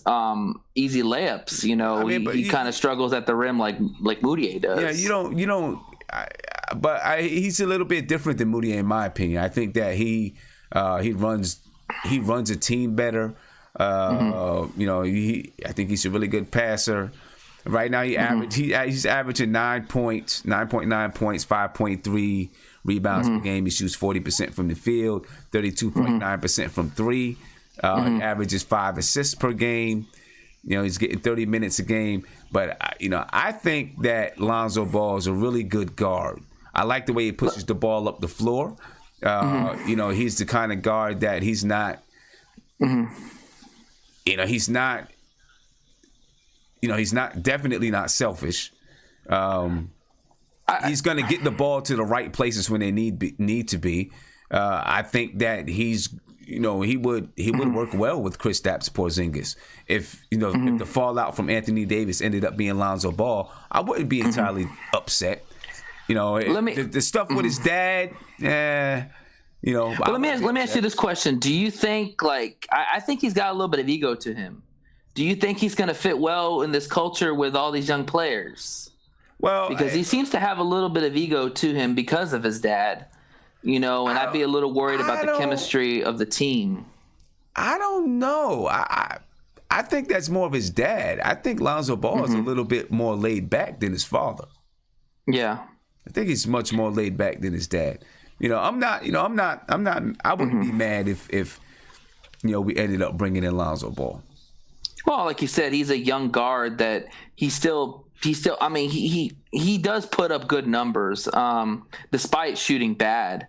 easy layups. He kind of struggles at the rim like Moutier does. Yeah, you don't. But he's a little bit different than Moutier in my opinion. I think that he runs a team better. I think he's a really good passer. Right now he's averaging 9.9 points, 5.3 rebounds per game. He shoots 40% from the field, 32.9% from three. He averages 5 assists per game. He's getting 30 minutes a game. But, I think that Lonzo Ball is a really good guard. I like the way he pushes the ball up the floor. He's the kind of guard that he's not, he's not definitely not selfish. He's going to get the ball to the right places when they need to be. I think that he would work well with Kristaps Porzingis. If if the fallout from Anthony Davis ended up being Lonzo Ball, I wouldn't be entirely upset. The stuff with his dad, let me ask you this question: do you think I think he's got a little bit of ego to him? Do you think he's going to fit well in this culture with all these young players? Well, because he seems to have a little bit of ego to him because of his dad. And I'd be a little worried about the chemistry of the team. I don't know. I think that's more of his dad. I think Lonzo Ball is a little bit more laid back than his father. Yeah. I think he's much more laid back than his dad. I wouldn't be mad if we ended up bringing in Lonzo Ball. Well, like you said, he's a young guard that he does put up good numbers despite shooting bad.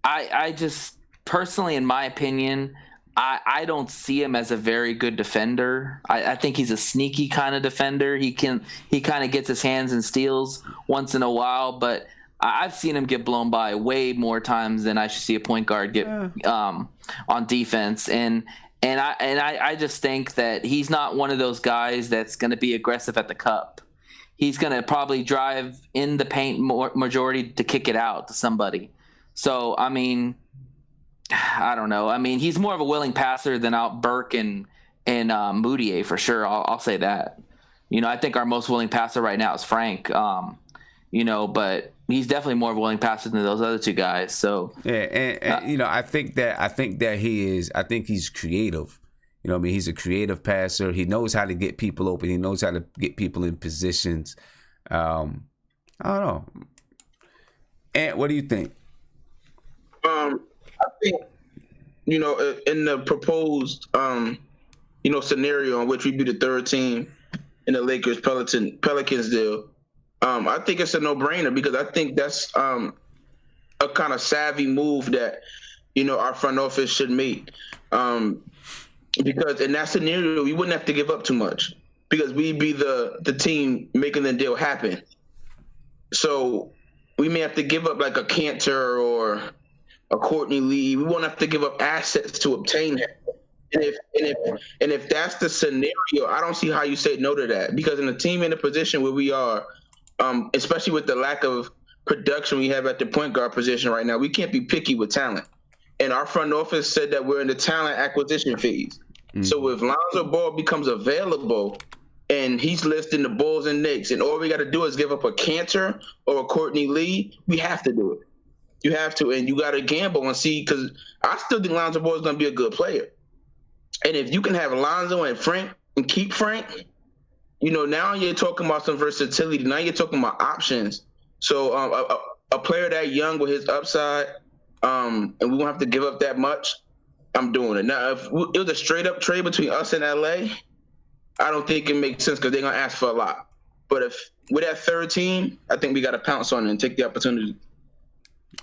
I just personally, in my opinion, I don't see him as a very good defender. I think he's a sneaky kind of defender. He kind of gets his hands in steals once in a while, but I've seen him get blown by way more times than I should see a point guard get on defense. And I just think that he's not one of those guys that's going to be aggressive at the cup. He's going to probably drive in the paint majority to kick it out to somebody. So, I mean, I don't know. I mean, he's more of a willing passer than Burke and Moutier for sure. I'll say that. I think our most willing passer right now is Frank. But he's definitely more of a willing passer than those other two guys. So and I think that he is. I think he's creative. He's a creative passer. He knows how to get people open. He knows how to get people in positions. I don't know. Ant, what do you think? I think, in the proposed, scenario in which we be the third team in the Lakers Pelicans deal, I think it's a no-brainer because I think that's a kind of savvy move that, our front office should make. Because in that scenario, we wouldn't have to give up too much because we'd be the team making the deal happen. So we may have to give up like a Kanter or a Courtney Lee. We won't have to give up assets to obtain him. And if that's the scenario, I don't see how you say no to that. Because in a team in a position where we are, especially with the lack of production we have at the point guard position right now, we can't be picky with talent. And our front office said that we're in the talent acquisition phase. So if Lonzo Ball becomes available and he's listing the Bulls and Knicks, and all we got to do is give up a Kanter or a Courtney Lee, we have to do it. You have to, and you got to gamble and see, because I still think Lonzo Ball is going to be a good player. And if you can have Lonzo and Frank and keep Frank, now you're talking about some versatility. Now you're talking about options. So a player that young with his upside, and we won't have to give up that much, I'm doing it. Now, if it was a straight-up trade between us and LA, I don't think it makes sense because they're going to ask for a lot. But if we're that third team, I think we got to pounce on it and take the opportunity.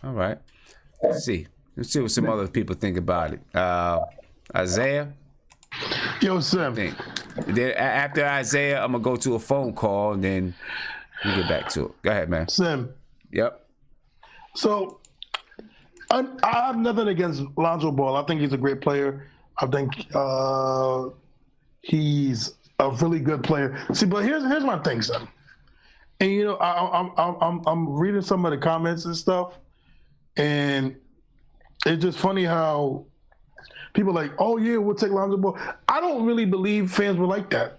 All right. Let's see what some other people think about it. Isaiah? Yo, Sim. Then after Isaiah, I'm going to go to a phone call, and then we get back to it. Go ahead, man. Sim. Yep. So, I have nothing against Lonzo Ball. I think he's a great player. I think he's a really good player. See, but here's my thing, son. And I'm reading some of the comments and stuff, and it's just funny how people are like, oh yeah, we'll take Lonzo Ball. I don't really believe fans were like that,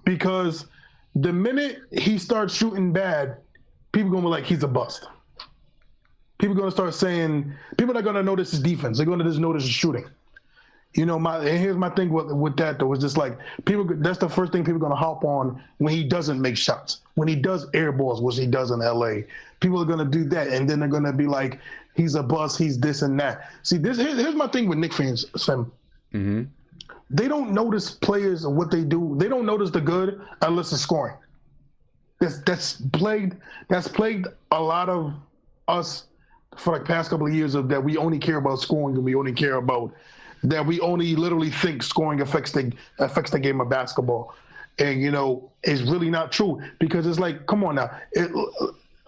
because the minute he starts shooting bad, people are gonna be like, he's a bust. People are gonna start saying, people are gonna notice his defense. They're gonna just notice his shooting. And here's my thing with that though. It's just like that's the first thing people are gonna hop on when he doesn't make shots. When he does air balls, which he does in LA, people are gonna do that, and then they're gonna be like, he's a bust, he's this and that. See, here's my thing with Knicks fans, Sam. Mm-hmm. They don't notice players or what they do. They don't notice the good unless it's scoring. That's plagued a lot of us for like past couple of years, of that we only care about scoring, and we only care about that we only literally think scoring affects the game of basketball. And it's really not true, because it's like, come on now.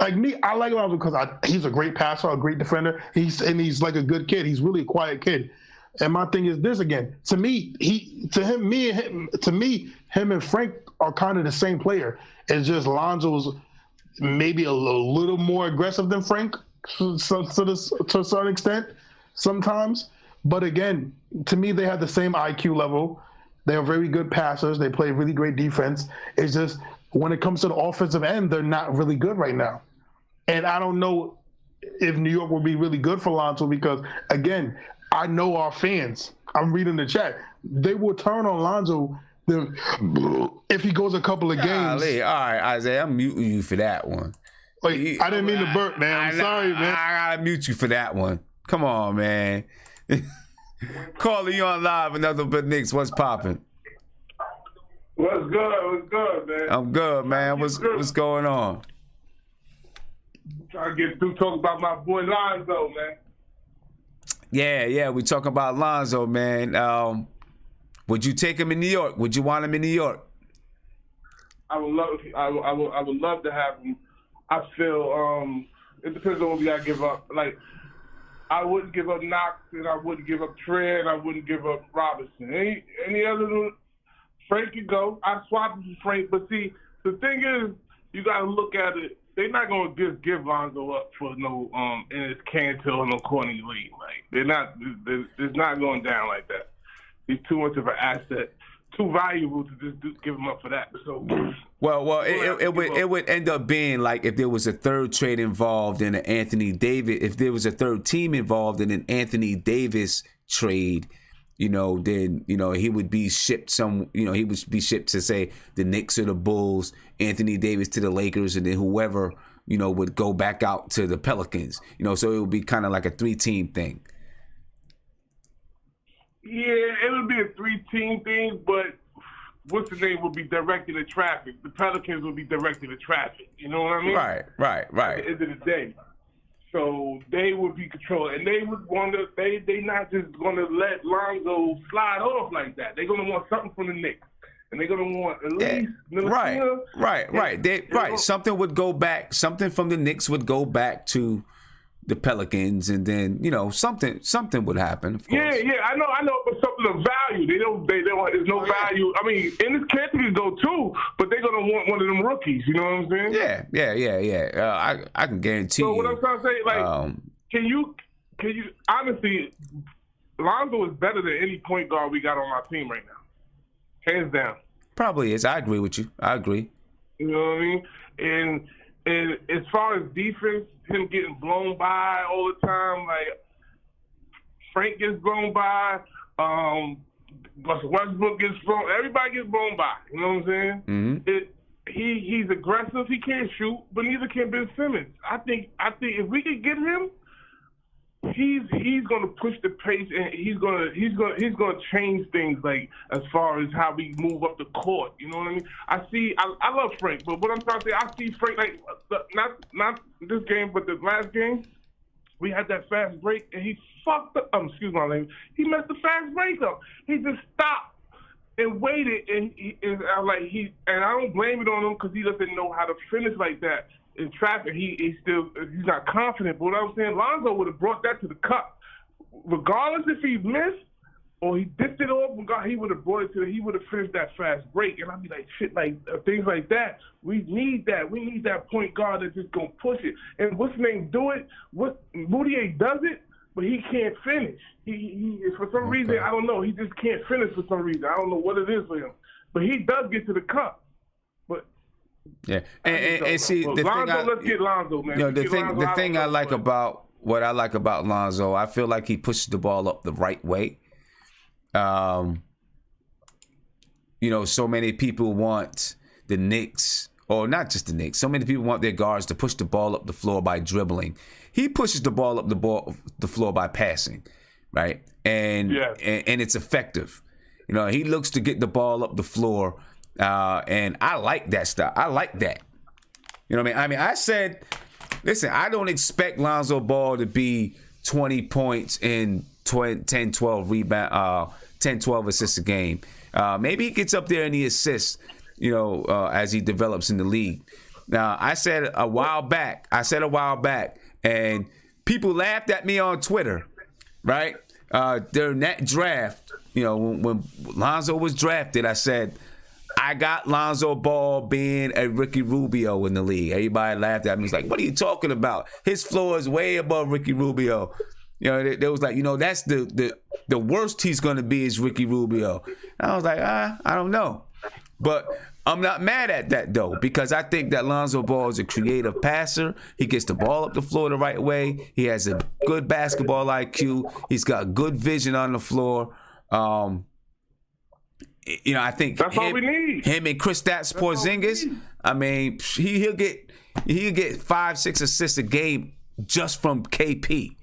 Like me, I like Lonzo because he's a great passer, a great defender. He's like a good kid. He's really a quiet kid. And my thing is this again. To me, him and Frank are kind of the same player. It's just Lonzo's maybe a little more aggressive than Frank to a certain extent sometimes. But again, to me, they have the same IQ level. They are very good passers. They play really great defense. It's just when it comes to the offensive end, they're not really good right now. And I don't know if New York will be really good for Lonzo, because, again, I know our fans. I'm reading the chat. They will turn on Lonzo if he goes a couple of games. Golly. All right, Isaiah, I'm muting you for that one. Wait, I didn't mean to burp, man. I'm sorry, man. I gotta mute you for that one. Come on, man. Calling you on live, another but Knicks. What's popping? What's good, man? I'm good, man. What's going on? Trying to get through talking about my boy Lonzo, man. Yeah, we talking about Lonzo, man. Would you take him in New York? Would you want him in New York? I would love to have him. I feel it depends on what we gotta give up. Like, I wouldn't give up Knox, and I wouldn't give up Trey, and I wouldn't give up Robinson. Any other Frank could go. I'd swap him for Frank. But see, the thing is, you gotta look at it. They're not gonna just give Lonzo up for no and it's Kanter or no Courtney Lee. Like, they're not. It's not going down like that. He's too much of an asset, too valuable to just give him up for that. So, well, it would end up being like if there was a third trade involved in an Anthony Davis. If there was a third team involved in an Anthony Davis trade, then he would be shipped he would be shipped to, say, the Knicks or the Bulls, Anthony Davis to the Lakers, and then whoever would go back out to the Pelicans. So it would be kind of like a 3-team thing. Yeah, it would be a 3-team thing, but what's the name would be directed at traffic. The Pelicans would be directed at traffic. You know what I mean? Right. At the end of the day. So they would be controlled, and they would want to. They not just going to let Lonzo slide off like that. They're going to want something from the Knicks, and they're going to want at least right. Something would go back. Something from the Knicks would go back to the Pelicans, and then something would happen. Of course. Yeah, I know, but something of value. They don't. There's no value. I mean, in this category though too, but they're gonna want one of them rookies. You know what I'm saying? Yeah. I can guarantee. So you. what I'm trying to say, like, can you honestly, Lonzo is better than any point guard we got on our team right now, hands down. Probably is. I agree with you. I agree. You know what I mean? And as far as defense, him getting blown by all the time, like Frank gets blown by, Westbrook gets blown, everybody gets blown by. You know what I'm saying? Mm-hmm. He's aggressive. He can't shoot, but neither can Ben Simmons. I think if we could get him, he's going to push the pace, and he's going to change things, like as far as how we move up the court. You know what I mean? I love Frank, but what I'm trying to say, I see Frank like not this game, but the last game, we had that fast break, and he fucked up. Excuse my language. He messed the fast break up. He just stopped and waited, and I don't blame it on him because he doesn't know how to finish like that. In traffic, he's not confident. But what I'm saying, Lonzo would have brought that to the cup, regardless if he missed or he dipped it off. He would have brought it he would have finished that fast break. And I'd be like, shit, like things like that. We need that. We need that point guard that's just gonna push it. And what's his name do it? Moutier does it, but he can't finish. He for some reason, I don't know. He just can't finish for some reason. I don't know what it is for him, but he does get to the cup. Yeah, and see the Lonzo, thing. Let's get Lonzo, man. The thing I like about Lonzo, I feel like he pushes the ball up the right way. So many people want the Knicks, or not just the Knicks. So many people want their guards to push the ball up the floor by dribbling. He pushes the ball up the floor by passing, right? And it's effective. He looks to get the ball up the floor. And I like that stuff. I like that. You know what I mean? I said, listen, I don't expect Lonzo Ball to be 20 points and 10, 12 rebound, 10, 12 assists a game. Maybe he gets up there and he assists, as he develops in the league. Now, I said a while back, and people laughed at me on Twitter, right? During that draft, when Lonzo was drafted, I said, I got Lonzo Ball being a Ricky Rubio in the league. Everybody laughed at me. He's like, what are you talking about? His floor is way above Ricky Rubio. They was like, that's the worst he's going to be is Ricky Rubio. And I was like, I don't know. But I'm not mad at that, though, because I think that Lonzo Ball is a creative passer. He gets the ball up the floor the right way. He has a good basketball IQ. He's got good vision on the floor. I think that's all we need. Him and Kristaps Porzingis. I mean, he'll get 5-6 assists a game just from KP,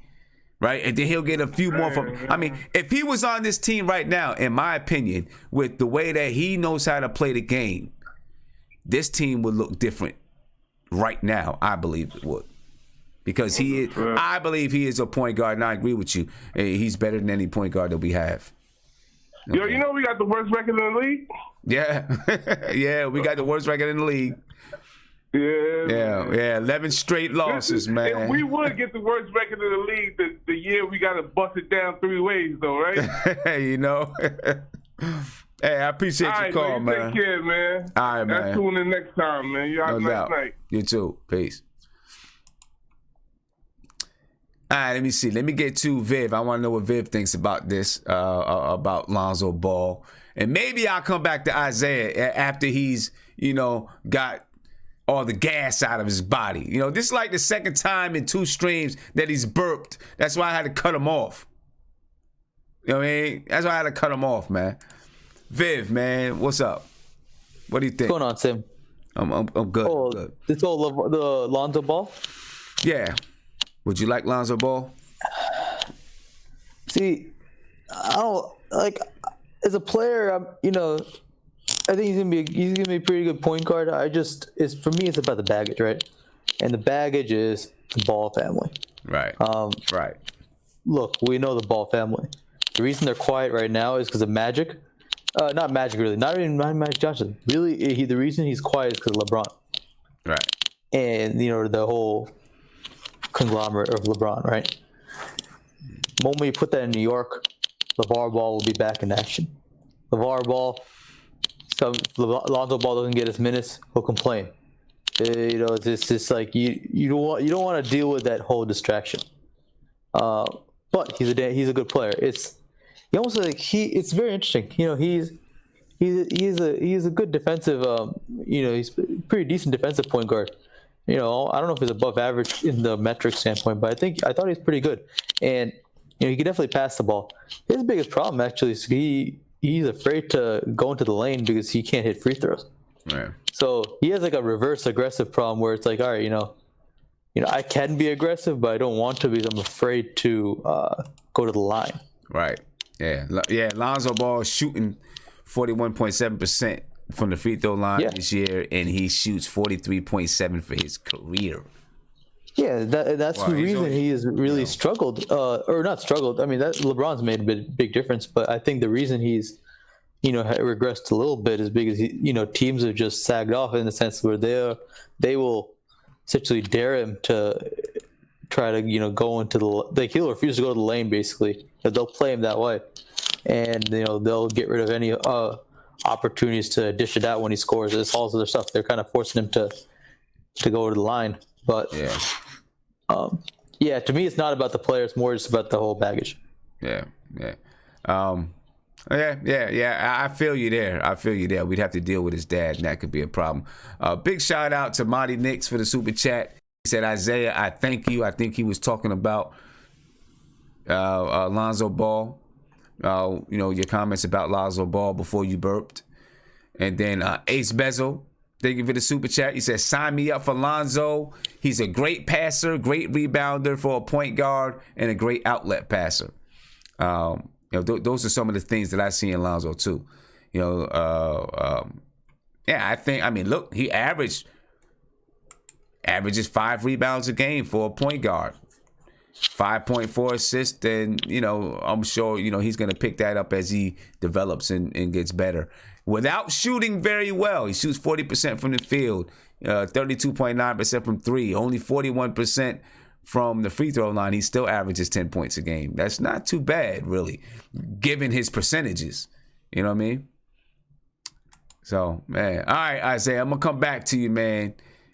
right? And then he'll get a few more from. I mean, if he was on this team right now, in my opinion, with the way that he knows how to play the game, this team would look different right now. I believe it would, because I believe he is a point guard, and I agree with you. He's better than any point guard that we have. Okay. Yo, we got the worst record in the league? Yeah, we got the worst record in the league. Yeah, 11 straight losses, man. If we would get the worst record in the league, the year we got to bust it down 3 ways, though, right? Hey, I appreciate your call, man. Take care, man. All right, man. Let's tune in next time, man. You have a nice night. You too. Peace. All right, let me see. Let me get to Viv. I want to know what Viv thinks about this, about Lonzo Ball. And maybe I'll come back to Isaiah after he's, got all the gas out of his body. This is like the second time in 2 streams that he's burped. That's why I had to cut him off. You know what I mean? That's why I had to cut him off, man. Viv, man, what's up? What do you think? What's going on, Tim? I'm good. Oh, good. This whole the Lonzo Ball? Yeah. Would you like Lonzo Ball? See, I don't like as a player. I think he's gonna be a pretty good point guard. For me, it's about the baggage, right? And the baggage is the Ball family. Right. Right. Look, we know the Ball family. The reason they're quiet right now is because of Magic. Not Magic, really. Not Magic Johnson. Really, the reason he's quiet is because of LeBron. Right. And the whole conglomerate of LeBron, right? The moment you put that in New York, LeVar Ball will be back in action. LeVar Ball, Lonzo Ball doesn't get his minutes, he'll complain. It's just like you don't want to deal with that whole distraction. But he's a good player. It's very interesting. He's a good defensive. He's a pretty decent defensive point guard. I don't know if he's above average in the metric standpoint, but I thought he's pretty good. And he can definitely pass the ball. His biggest problem actually is he's afraid to go into the lane because he can't hit free throws. Right. So he has like a reverse aggressive problem where it's like, all right, I can be aggressive, but I don't want to because I'm afraid to go to the line. Right. Yeah. Lonzo Ball is shooting 41.7% from the free throw line this year, and he shoots 43.7% for his career. Yeah, that's the reason he has really struggled, or not struggled. I mean, that LeBron's made a big difference, but I think the reason he's regressed a little bit is because teams have just sagged off in the sense where they will essentially dare him to try to go into he'll refuse to go to the lane basically. They'll play him that way, and they'll get rid of any opportunities to dish it out when he scores. It's all other stuff. They're kind of forcing him to go to the line. But to me, it's not about the player. It's more just about the whole baggage. Yeah. I feel you there. We'd have to deal with his dad, and that could be a problem. Big shout out to Marty Knicks for the super chat. He said, Isaiah, I thank you. I think he was talking about Lonzo Ball. Your comments about Lonzo Ball before you burped. And then Ace Bezel, thank you for the super chat. He says, sign me up for Lonzo. He's a great passer, great rebounder for a point guard, and a great outlet passer. Those are some of the things that I see in Lonzo too. Look, he averages 5 rebounds a game for a point guard. 5.4 assists, and I'm sure he's going to pick that up as he develops and gets better. Without shooting very well, he shoots 40% from the field, 32.9% from 3, only 41% from the free throw line. He still averages 10 points a game. That's not too bad, really, given his percentages. You know what I mean? So, man, all right, Isaiah, I'm gonna come back to you, man.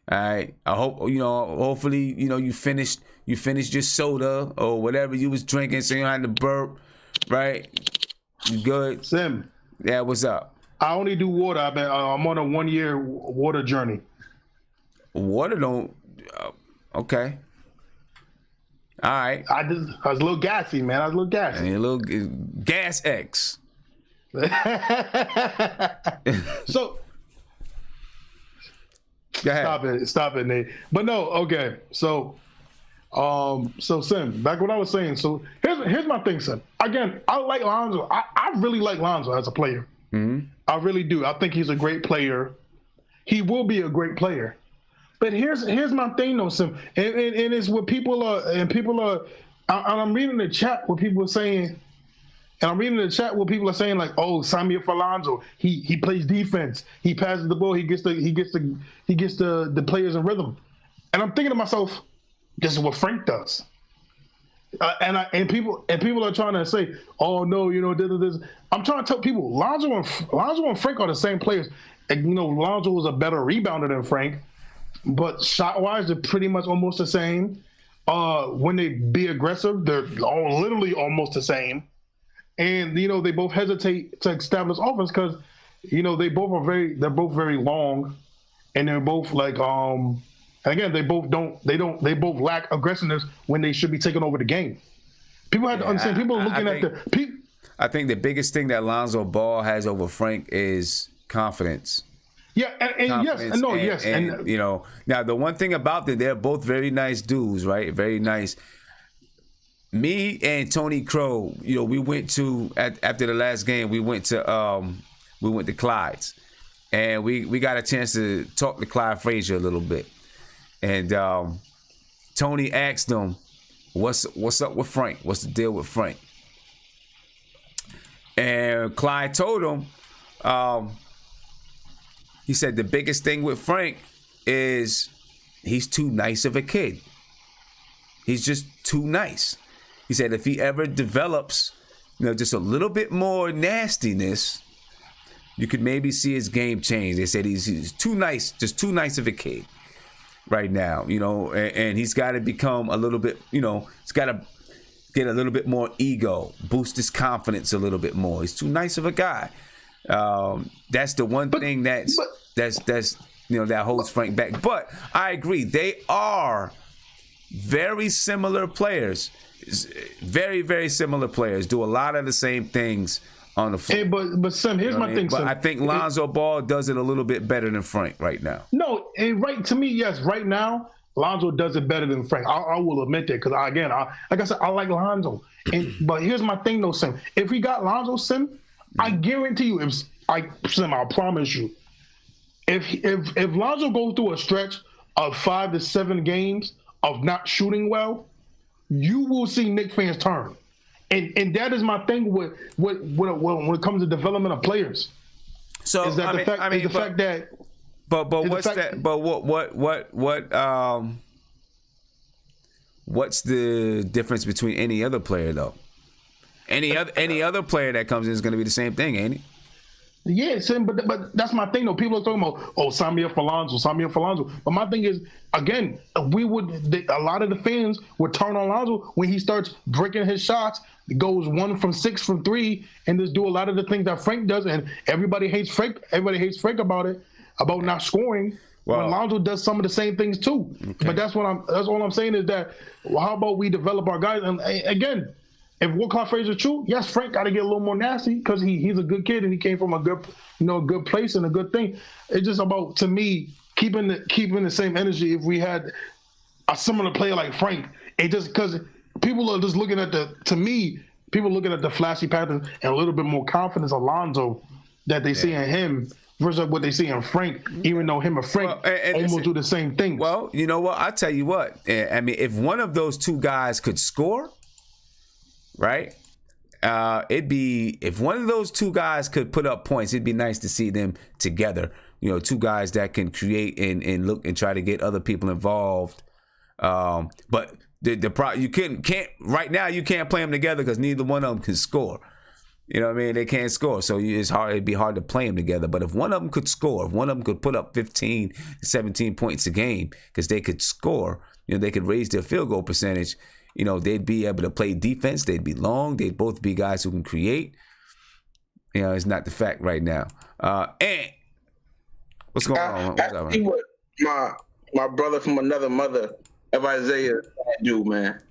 All right, I hope hopefully you finished your soda or whatever you was drinking, so you don't have to burp, right? You good? Sim. Yeah, what's up? I only do water. I'm on a 1-year water journey. Water don't. Okay. All right. I was a little gassy, man. I was a little gassy. And a little gas X. So. Go ahead. Stop it, Nate. But no, okay. So Sim, back what I was saying. So here's my thing, Sim. Again, I like Lonzo. I really like Lonzo as a player. Mm-hmm. I really do. I think he's a great player. He will be a great player. But here's my thing, though, Sim. And it's what people are. I'm reading the chat what people are saying. And I'm reading the chat what people are saying, like, "Oh, sign me up for Lonzo. He plays defense. He passes the ball. He gets the players in rhythm." And I'm thinking to myself, this is what Frank does. And people are trying to say, "Oh no, this." I'm trying to tell people, Lonzo and Frank are the same players. And, Lonzo was a better rebounder than Frank, but shot wise, they're pretty much almost the same. When they be aggressive, they're literally almost the same. And they both hesitate to establish offense because they're both very long, and they're both like again they both lack aggressiveness when they should be taking over the game. People have to understand. People are looking I think the biggest thing that Lonzo Ball has over Frank is confidence. Yeah, and yes, and no, yes, and now the one thing about them, they're both very nice dudes, right? Very nice. Me and Tony Crow, we went to after the last game. We went to Clyde's, and we got a chance to talk to Clyde Frazier a little bit. And Tony asked him, "What's up with Frank? What's the deal with Frank?" And Clyde told him, he said the biggest thing with Frank is he's too nice of a kid. He's just too nice. He said if he ever develops, just a little bit more nastiness, you could maybe see his game change. They said he's too nice, just too nice of a kid right now, and he's got to become a little bit, he's got to get a little bit more ego, boost his confidence a little bit more. He's too nice of a guy. That's the one thing that holds Frank back. But I agree, they are very similar players. Very, very similar players. Do a lot of the same things on the floor. Hey, but Sim, here's my thing. But Sim. I think Lonzo Ball does it a little bit better than Frank right now. No, right to me, yes. Right now, Lonzo does it better than Frank. I will admit that because like I said, I like Lonzo. But here's my thing, though, Sim. If we got Lonzo, Sim, I guarantee you, I promise you, if Lonzo goes through a stretch of 5 to 7 games of not shooting well, you will see Knicks fans turn. And that is my thing when it comes to development of players. So is that what's the difference between any other player though? Any other player that comes in is going to be the same thing, ain't it? Yeah, but that's my thing though. People are talking about, sign me up for Lonzo. But my thing is, again, a lot of the fans would turn on Lonzo when he starts breaking his shots, goes 1 from 6 from 3, and just do a lot of the things that Frank does. And everybody hates Frank. Everybody hates Frank about not scoring. Well, when Lonzo does some of the same things too. Okay. But that's all I'm saying is that, how about we develop our guys? And again, if what Clyde Frazier is true, yes, Frank got to get a little more nasty because he's a good kid and he came from a good place and a good thing. It's just about, to me, keeping the same energy. If we had a similar player like Frank, it just because people are just looking at people looking at the flashy patterns and a little bit more confidence of Lonzo that they see in him versus what they see in Frank, even though him and Frank almost do the same thing. Well, you know what? I'll tell you what. I mean, if one of those two guys could score, right? If one of those two guys could put up points, it'd be nice to see them together. Two guys that can create and look and try to get other people involved. But you can't right now. You can't play them together because neither one of them can score. You know what I mean? They can't score, so it'd be hard to play them together. But if one of them could score, if one of them could put up 15, 17 points a game because they could score, they could raise their field goal percentage. They'd be able to play defense. They'd be long. They'd both be guys who can create. It's not the fact right now. And what's going on? I see what my brother from another mother of Isaiah do, man.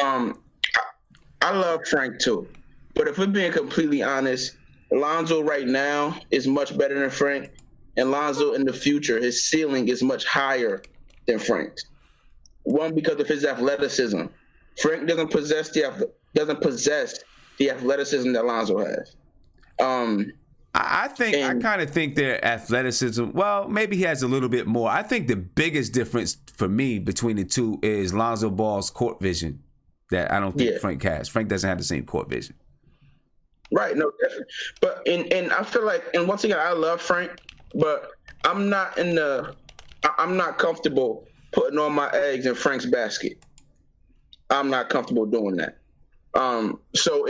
I love Frank too. But if we're being completely honest, Lonzo right now is much better than Frank. And Lonzo in the future, his ceiling is much higher than Frank's. One, because of his athleticism. Frank doesn't possess the athleticism that Lonzo has. I kind of think their athleticism, well, maybe he has a little bit more. I think the biggest difference for me between the two is Lonzo Ball's court vision that I don't think Frank has. Frank doesn't have the same court vision. Right, no, definitely. But and I feel like, and once again, I love Frank, but I'm not comfortable putting all my eggs in Frank's basket. I'm not comfortable doing that. So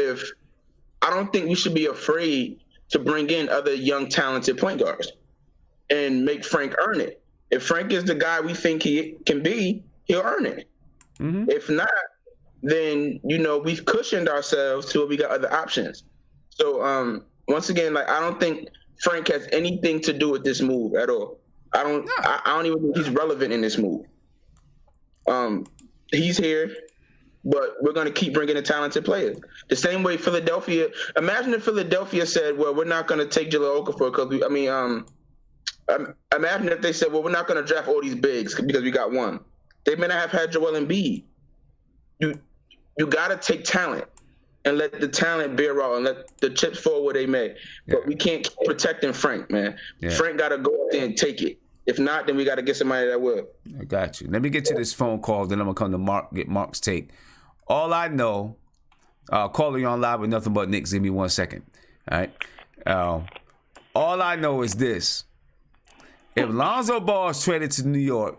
I don't think we should be afraid to bring in other young, talented point guards and make Frank earn it. If Frank is the guy we think he can be, he'll earn it. Mm-hmm. If not, then, we've cushioned ourselves till we got other options. So once again, I don't think Frank has anything to do with this move at all. I don't even think he's relevant in this move. He's here, but we're going to keep bringing in talented players. The same way Philadelphia. Imagine if Philadelphia said, "Well, we're not going to take Jahlil Okafor because imagine if they said, "Well, we're not going to draft all these bigs because we got one." They may not have had Joel Embiid. You got to take talent and let the talent bear out and let the chips fall where they may. Yeah. But we can't keep protecting Frank, man. Yeah. Frank got to go out there and take it. If not, then we got to get somebody that will. I got you. Let me get to this phone call, then I'm going to come to Mark, get Mark's take. All I know, calling you on live with nothing but Knicks. Give me 1 second. All right. All I know is this. If Lonzo Ball is traded to New York,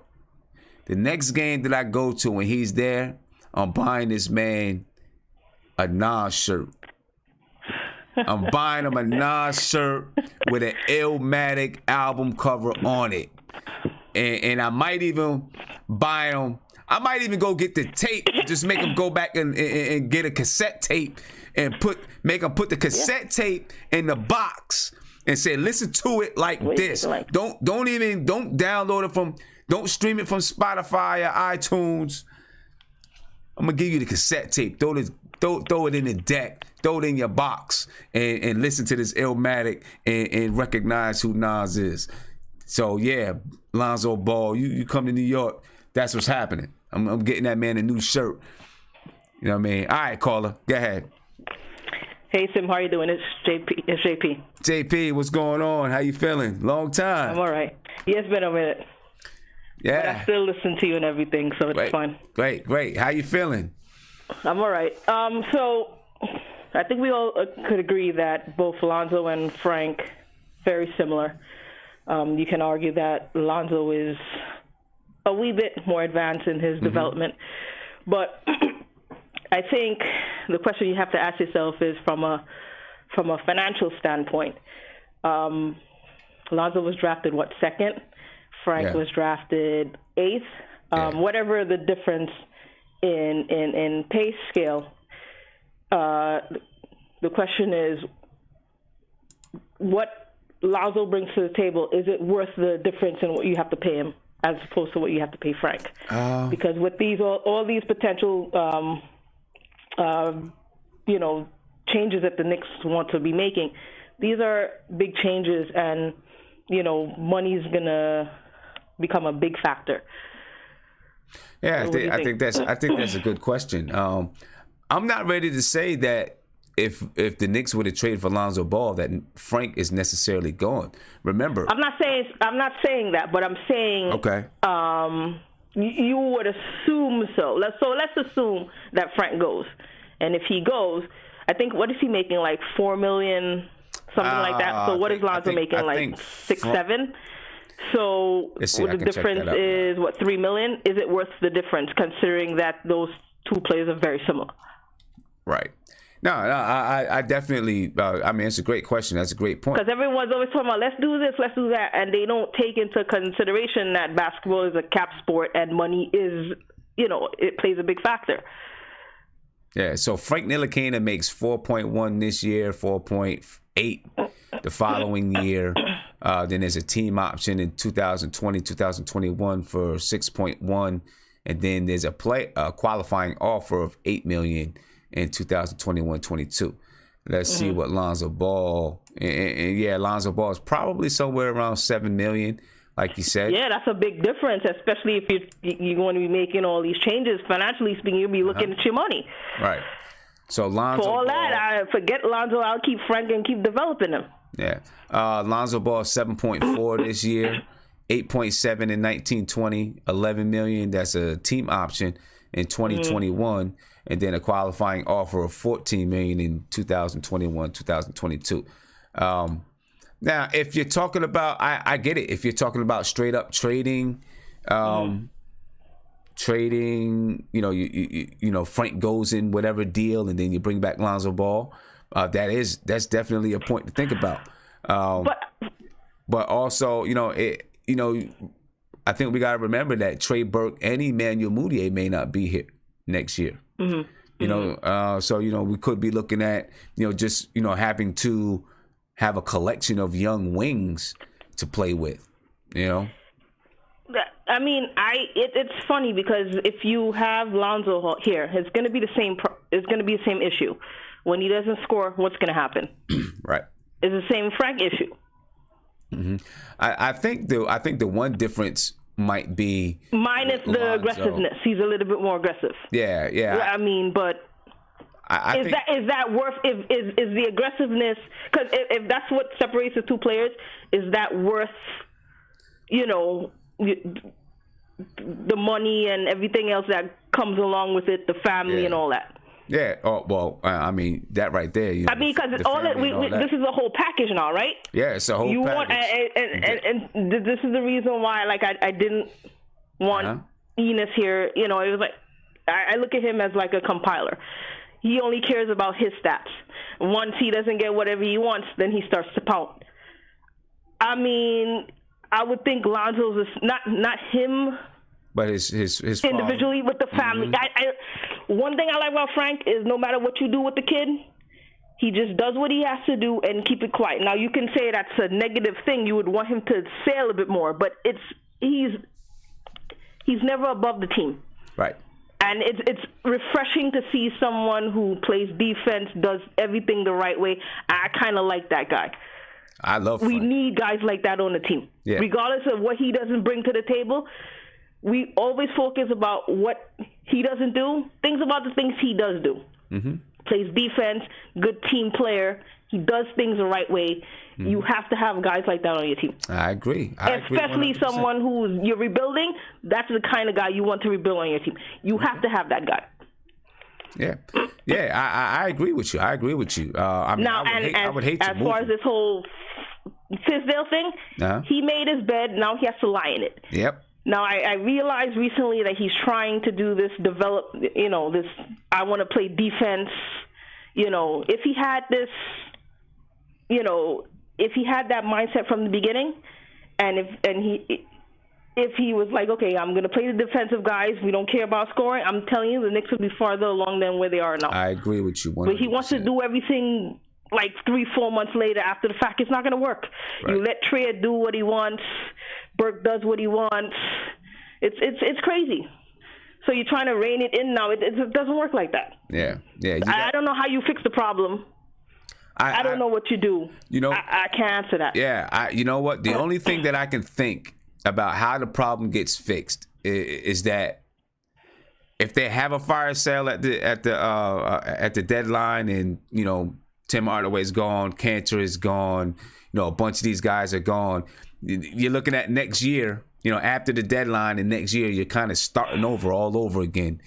the next game that I go to when he's there, I'm buying this man a Nas shirt. I'm buying him a Nas shirt with an Illmatic album cover on it. And I might even buy him. I might even go get the tape, just make him go back and get a cassette tape and make him put the cassette tape in the box and say, listen to it like this. Don't download it don't stream it from Spotify or iTunes. I'm gonna give you the cassette tape. Throw it in the deck. Throw it in your box and listen to this Illmatic and recognize who Nas is. So yeah, Lonzo Ball, you come to New York, that's what's happening. I'm getting that man a new shirt. You know what I mean? All right, caller, go ahead. Hey, Sim, how you doing? It's JP. JP, what's going on? How you feeling? Long time. I'm all right. Yeah, it's been a minute. Yeah. But I still listen to you and everything, so it's fine. Great. How you feeling? I'm all right. So I think we all could agree that both Lonzo and Frank, very similar. You can argue that Lonzo is a wee bit more advanced in his development. But I think the question you have to ask yourself is from a financial standpoint. Lonzo was drafted, second? Frank was drafted 8th. Whatever the difference in pay scale, the question is what Lonzo brings to the table, is it worth the difference in what you have to pay him as opposed to what you have to pay Frank? Because with all these potential changes that the Knicks want to be making, these are big changes, and money's gonna become a big factor. Yeah, I think that's a good question. I'm not ready to say that if the Knicks were to trade for Lonzo Ball, that Frank is necessarily gone. Remember, I'm not saying that, but I'm saying okay. You would assume so. Let's assume that Frank goes, and if he goes, I think what is he making, like $4 million, something like that. So what is Lonzo making, like 6, 7? So the difference is what, $3 million? Is it worth the difference considering that those two players are very similar? Right. No, I definitely. I mean, it's a great question. That's a great point. Because everyone's always talking about let's do this, let's do that, and they don't take into consideration that basketball is a cap sport and money is, it plays a big factor. Yeah. So Frank Ntilikina makes 4.1 this year, 4.8 the following year. Then there's a team option in 2020, 2021 for 6.1, and then there's a qualifying offer of $8 million in 2021-22. Let's see what Lonzo Ball and Lonzo Ball is probably somewhere around $7 million, like you said. Yeah, that's a big difference, especially if you're going to be making all these changes. Financially speaking, you'll be looking at your money. Right. So Lonzo for all Ball, that, I forget Lonzo. I'll keep Frank and keep developing him. Yeah. Lonzo Ball 7.4 this year, 8.7 in 1920, 11 million. That's a team option in 2021, and then a qualifying offer of 14 million in 2021, 2022. Now, if you're talking about, I get it. If you're talking about straight up trading, Frank goes in whatever deal, and then you bring back Lonzo Ball. That's definitely a point to think about. But also, I think we got to remember that Trey Burke and Emmanuel Mudiay may not be here next year. So we could be looking at having to have a collection of young wings to play with. I mean, it's funny because if you have Lonzo here, it's going to be the same. It's going to be the same issue. When he doesn't score, what's going to happen? Right. It's the same Frank issue. Mm-hmm. I think the one difference might be minus the Lonzo. Aggressiveness. He's a little bit more aggressive. Yeah. I mean, but is that worth? Is the aggressiveness? Because if that's what separates the two players, is that worth? The money and everything else that comes along with it, the family and all that. Yeah. Oh well. I mean that right there. I mean, because this is a whole package now, right? Yeah, it's a whole package. And this is the reason why, like, I didn't want Enos here. It was like I look at him as like a compiler. He only cares about his stats. Once he doesn't get whatever he wants, then he starts to pout. I mean, I would think Lonzo's is not him, but his individually with the family. One thing I like about Frank is no matter what you do with the kid, he just does what he has to do and keep it quiet. Now you can say that's a negative thing. You would want him to say a little bit more, but he's never above the team. Right. And it's refreshing to see someone who plays defense, does everything the right way. I kind of like that guy. I love Frank. We need guys like that on the team. Yeah. Regardless of what he doesn't bring to the table, we always focus about what he doesn't do. Things about the things he does do. Mm-hmm. Plays defense, good team player. He does things the right way. Mm-hmm. You have to have guys like that on your team. I agree. Especially someone who you're rebuilding. That's the kind of guy you want to rebuild on your team. You have to have that guy. Yeah. I agree with you. I would hate to as far as this whole Fizdale thing, he made his bed. Now he has to lie in it. Yep. Now I realized recently that he's trying to do this this I want to play defense. If he had this, if he had that mindset from the beginning, and if he was like, okay, I'm going to play the defensive guys, we don't care about scoring, I'm telling you, the Knicks would be farther along than where they are now. I agree with you 100%. But he wants to do everything like 3-4 months later after the fact. It's not going to work. Right. You let Trier do what he wants. Burke does what he wants. It's crazy. So you're trying to rein it in now. It doesn't work like that. Yeah. I don't know how you fix the problem. I don't know what you do. I can't answer that. Yeah. You know what? The only thing that I can think about how the problem gets fixed is that if they have a fire sale at the deadline, and Tim Hardaway's gone, Kanter is gone, a bunch of these guys are gone. You're looking at next year, after the deadline, and next year you're kind of starting over all over again.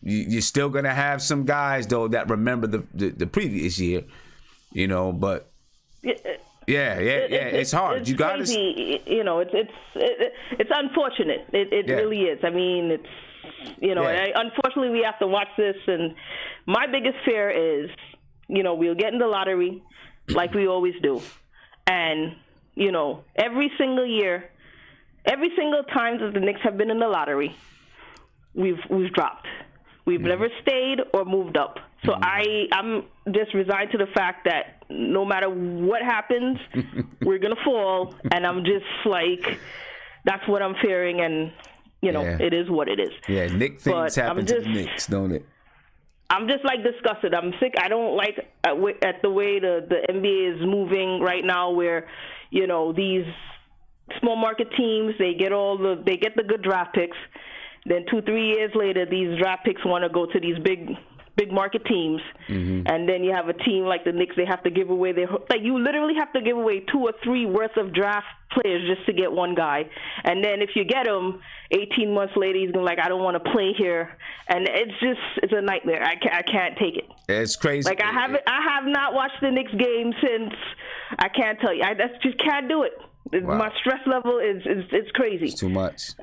You're still gonna have some guys though that remember the previous year, but it's hard. It's crazy. It's unfortunate. It really is. I mean, it's unfortunately we have to watch this, and my biggest fear is we'll get in the lottery like we always do, and every single year, every single time that the Knicks have been in the lottery, we've dropped. We've never stayed or moved up. So I'm just resigned to the fact that no matter what happens, we're gonna fall, and I'm just like, that's what I'm fearing, and it is what it is. Yeah, Knick things happen to the Knicks, don't it? I'm just like disgusted. I'm sick. I don't like at the way the NBA is moving right now, where these small market teams, they get the good draft picks. Then 2-3 years later, these draft picks want to go to these big market teams, and then you have a team like the Knicks. They have to give away you literally have to give away 2 or 3 worth of draft players just to get one guy. And then if you get him, 18 months later, he's gonna I don't want to play here, and it's a nightmare. I can't take it. It's crazy. I have not watched the Knicks game since. I can't tell you. I just can't do it. Wow. My stress level is crazy. It's too much.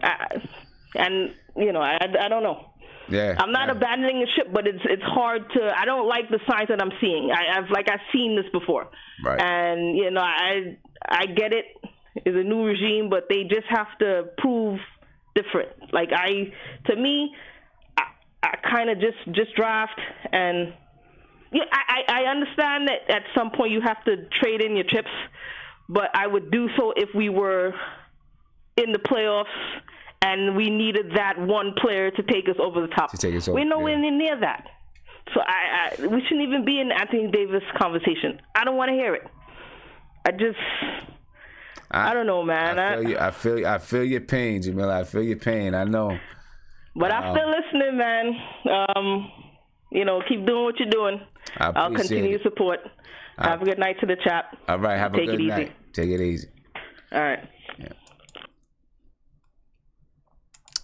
And I don't know. Yeah, I'm not abandoning the ship, but it's hard to. I don't like the signs that I'm seeing. I've seen this before, right? And I get it. It's a new regime, but they just have to prove different. To me, I kind of just draft, and I understand that at some point you have to trade in your chips, but I would do so if we were in the playoffs and we needed that one player to take us over the top. We're nowhere near that. So we shouldn't even be in the Anthony Davis conversation. I don't want to hear it. I don't know, man. I feel your pain, Jamila. I feel your pain. I know. But I'm still listening, man. Keep doing what you're doing. I'll continue to support. Have a good night to the chat. All right, have a good night. Take it easy. All right.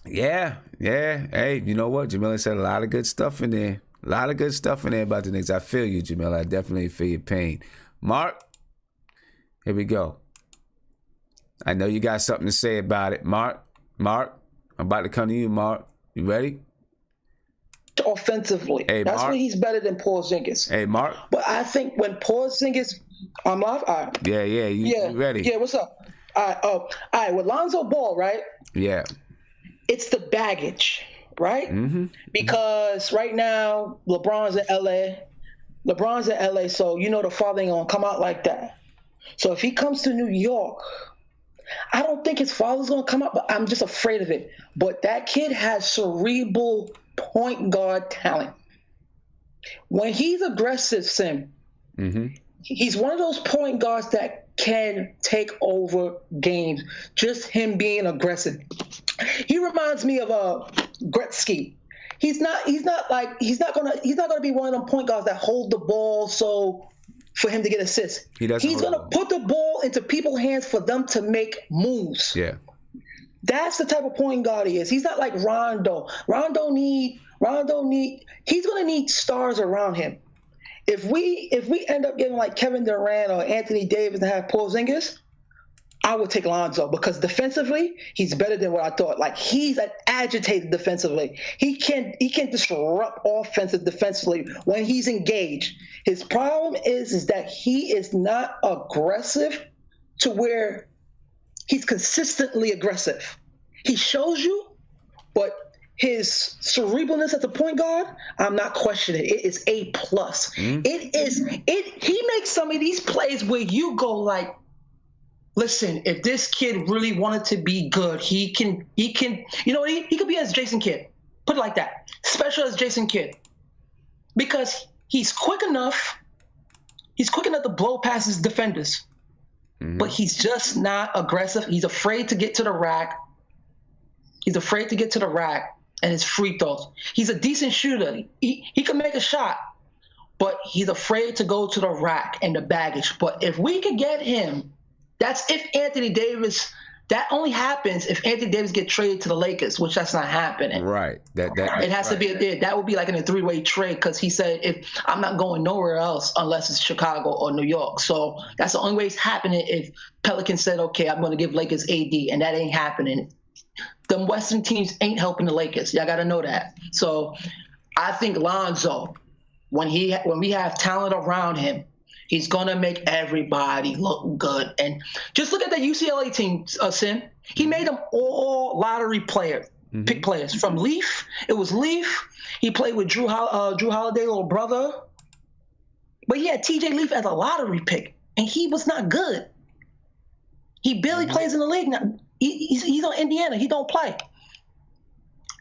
Yeah. Hey, you know what? Jamila said a lot of good stuff in there. A lot of good stuff in there about the Knicks. I feel you, Jamila. I definitely feel your pain. Mark, here we go. I know you got something to say about it. Mark, I'm about to come to you, Mark. You ready? offensively. That's Mark. where he's better than Porzingis. Hey, Mark. But I think when Porzingis, I'm live. All right. Yeah, you ready? Yeah, what's up? All right. With Lonzo Ball, right? Yeah. It's the baggage, right? Mm-hmm. Because right now LeBron's in LA, so the father ain't gonna come out like that. So if he comes to New York, I don't think his father's gonna come out, but I'm just afraid of it. But that kid has cerebral point guard talent. When he's aggressive, Sim, he's one of those point guards that can take over games. Just him being aggressive. He reminds me of Gretzky. He's not gonna be one of them point guards that hold the ball so for him to get assists. He's gonna put the ball into people's hands for them to make moves. Yeah. That's the type of point guard he is. He's not like Rondo. He's gonna need stars around him. If we end up getting like Kevin Durant or Anthony Davis and have Porzingis, I would take Lonzo because defensively he's better than what I thought. Like he's agitated defensively. He can disrupt offensive defensively when he's engaged. His problem is that he is not aggressive to where he's consistently aggressive. He shows you, but his cerebralness as a point guard, I'm not questioning it. It is A+. He makes some of these plays where you go like, listen, if this kid really wanted to be good, he can he could be as Jason Kidd. Put it like that. Special as Jason Kidd. Because he's quick enough to blow past his defenders. But he's just not aggressive. He's afraid to get to the rack. And his free throws. He's a decent shooter. He can make a shot, but he's afraid to go to the rack and the baggage. But if we could get him, that's if Anthony Davis. That only happens if Anthony Davis gets traded to the Lakers, which that's not happening. Right. It has to be that would be like in a 3-way trade because he said if I'm not going nowhere else unless it's Chicago or New York. So that's the only way it's happening if Pelicans said, okay, I'm going to give Lakers AD, and that ain't happening. The Western teams ain't helping the Lakers. Y'all got to know that. So I think Lonzo, when we have talent around him, he's going to make everybody look good. And just look at the UCLA team, Sim. He made them all lottery players, pick players. From Leaf, it was Leaf. He played with Drew Holiday, little brother. But he had TJ Leaf as a lottery pick, and he was not good. He barely plays in the league now. He's on Indiana. He don't play.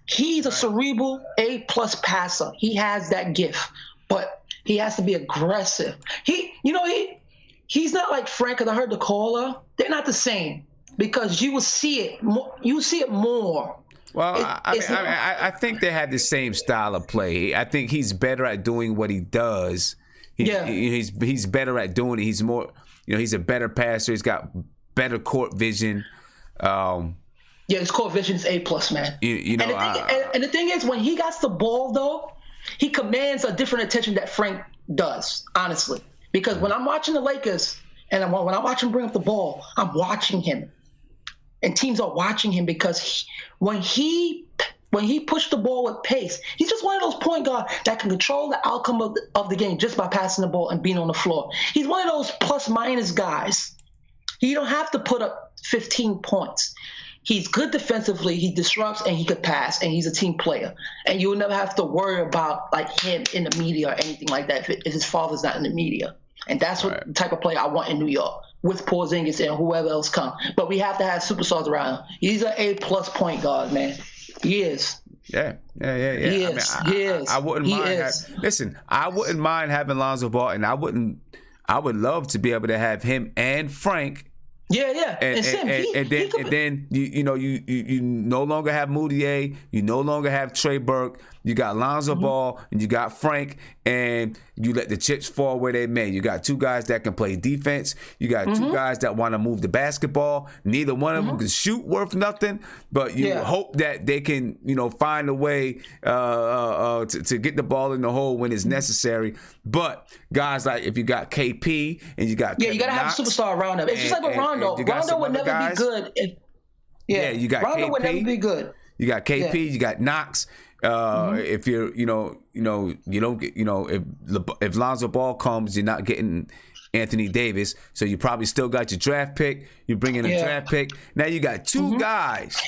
He's a cerebral A+ passer. He has that gift, but he has to be aggressive. He's not like Frank, because I heard the caller. They're not the same because you will see it more. You see it more. Well, I think they have the same style of play. I think he's better at doing what he does. He's better at doing it. He's more, he's a better passer. He's got better court vision. His court vision is A+, man. And the thing is, when he got the ball, though, he commands a different attention that Frank does, honestly. Because when I'm watching the Lakers, and when I watch him bring up the ball, I'm watching him. And teams are watching him because when he pushed the ball with pace, he's just one of those point guards that can control the outcome of the game just by passing the ball and being on the floor. He's one of those plus-minus guys. You don't have to put up 15 points. He's good defensively, he disrupts, and he could pass, and he's a team player. And you will never have to worry about like him in the media or anything like that if his father's not in the media. And that's what the type of player I want in New York with Porzingis and whoever else come. But we have to have superstars around him. He's an A+ point guard, man. He is. Yeah. He is. I wouldn't mind. Listen, I wouldn't mind having Lonzo Ball, and I would love to be able to have him and Frank. Yeah. And then you no longer have Moutier, you no longer have Trey Burke, you got Lonzo Ball, and you got Frank, and you let the chips fall where they may. You got two guys that can play defense. You got two guys that want to move the basketball. Neither one of them can shoot worth nothing, but you hope that they can, find a way to get the ball in the hole when it's necessary. But guys like if you got KP and you got you gotta have a superstar around him. It's just like with Rondo. Rondo would never be good. You got Rondo KP. would never be good. You got KP, you got Knox, If you're, you don't get, if Lonzo Ball comes, you're not getting Anthony Davis. So you probably still got your draft pick. You bring in a draft pick. Now you got two guys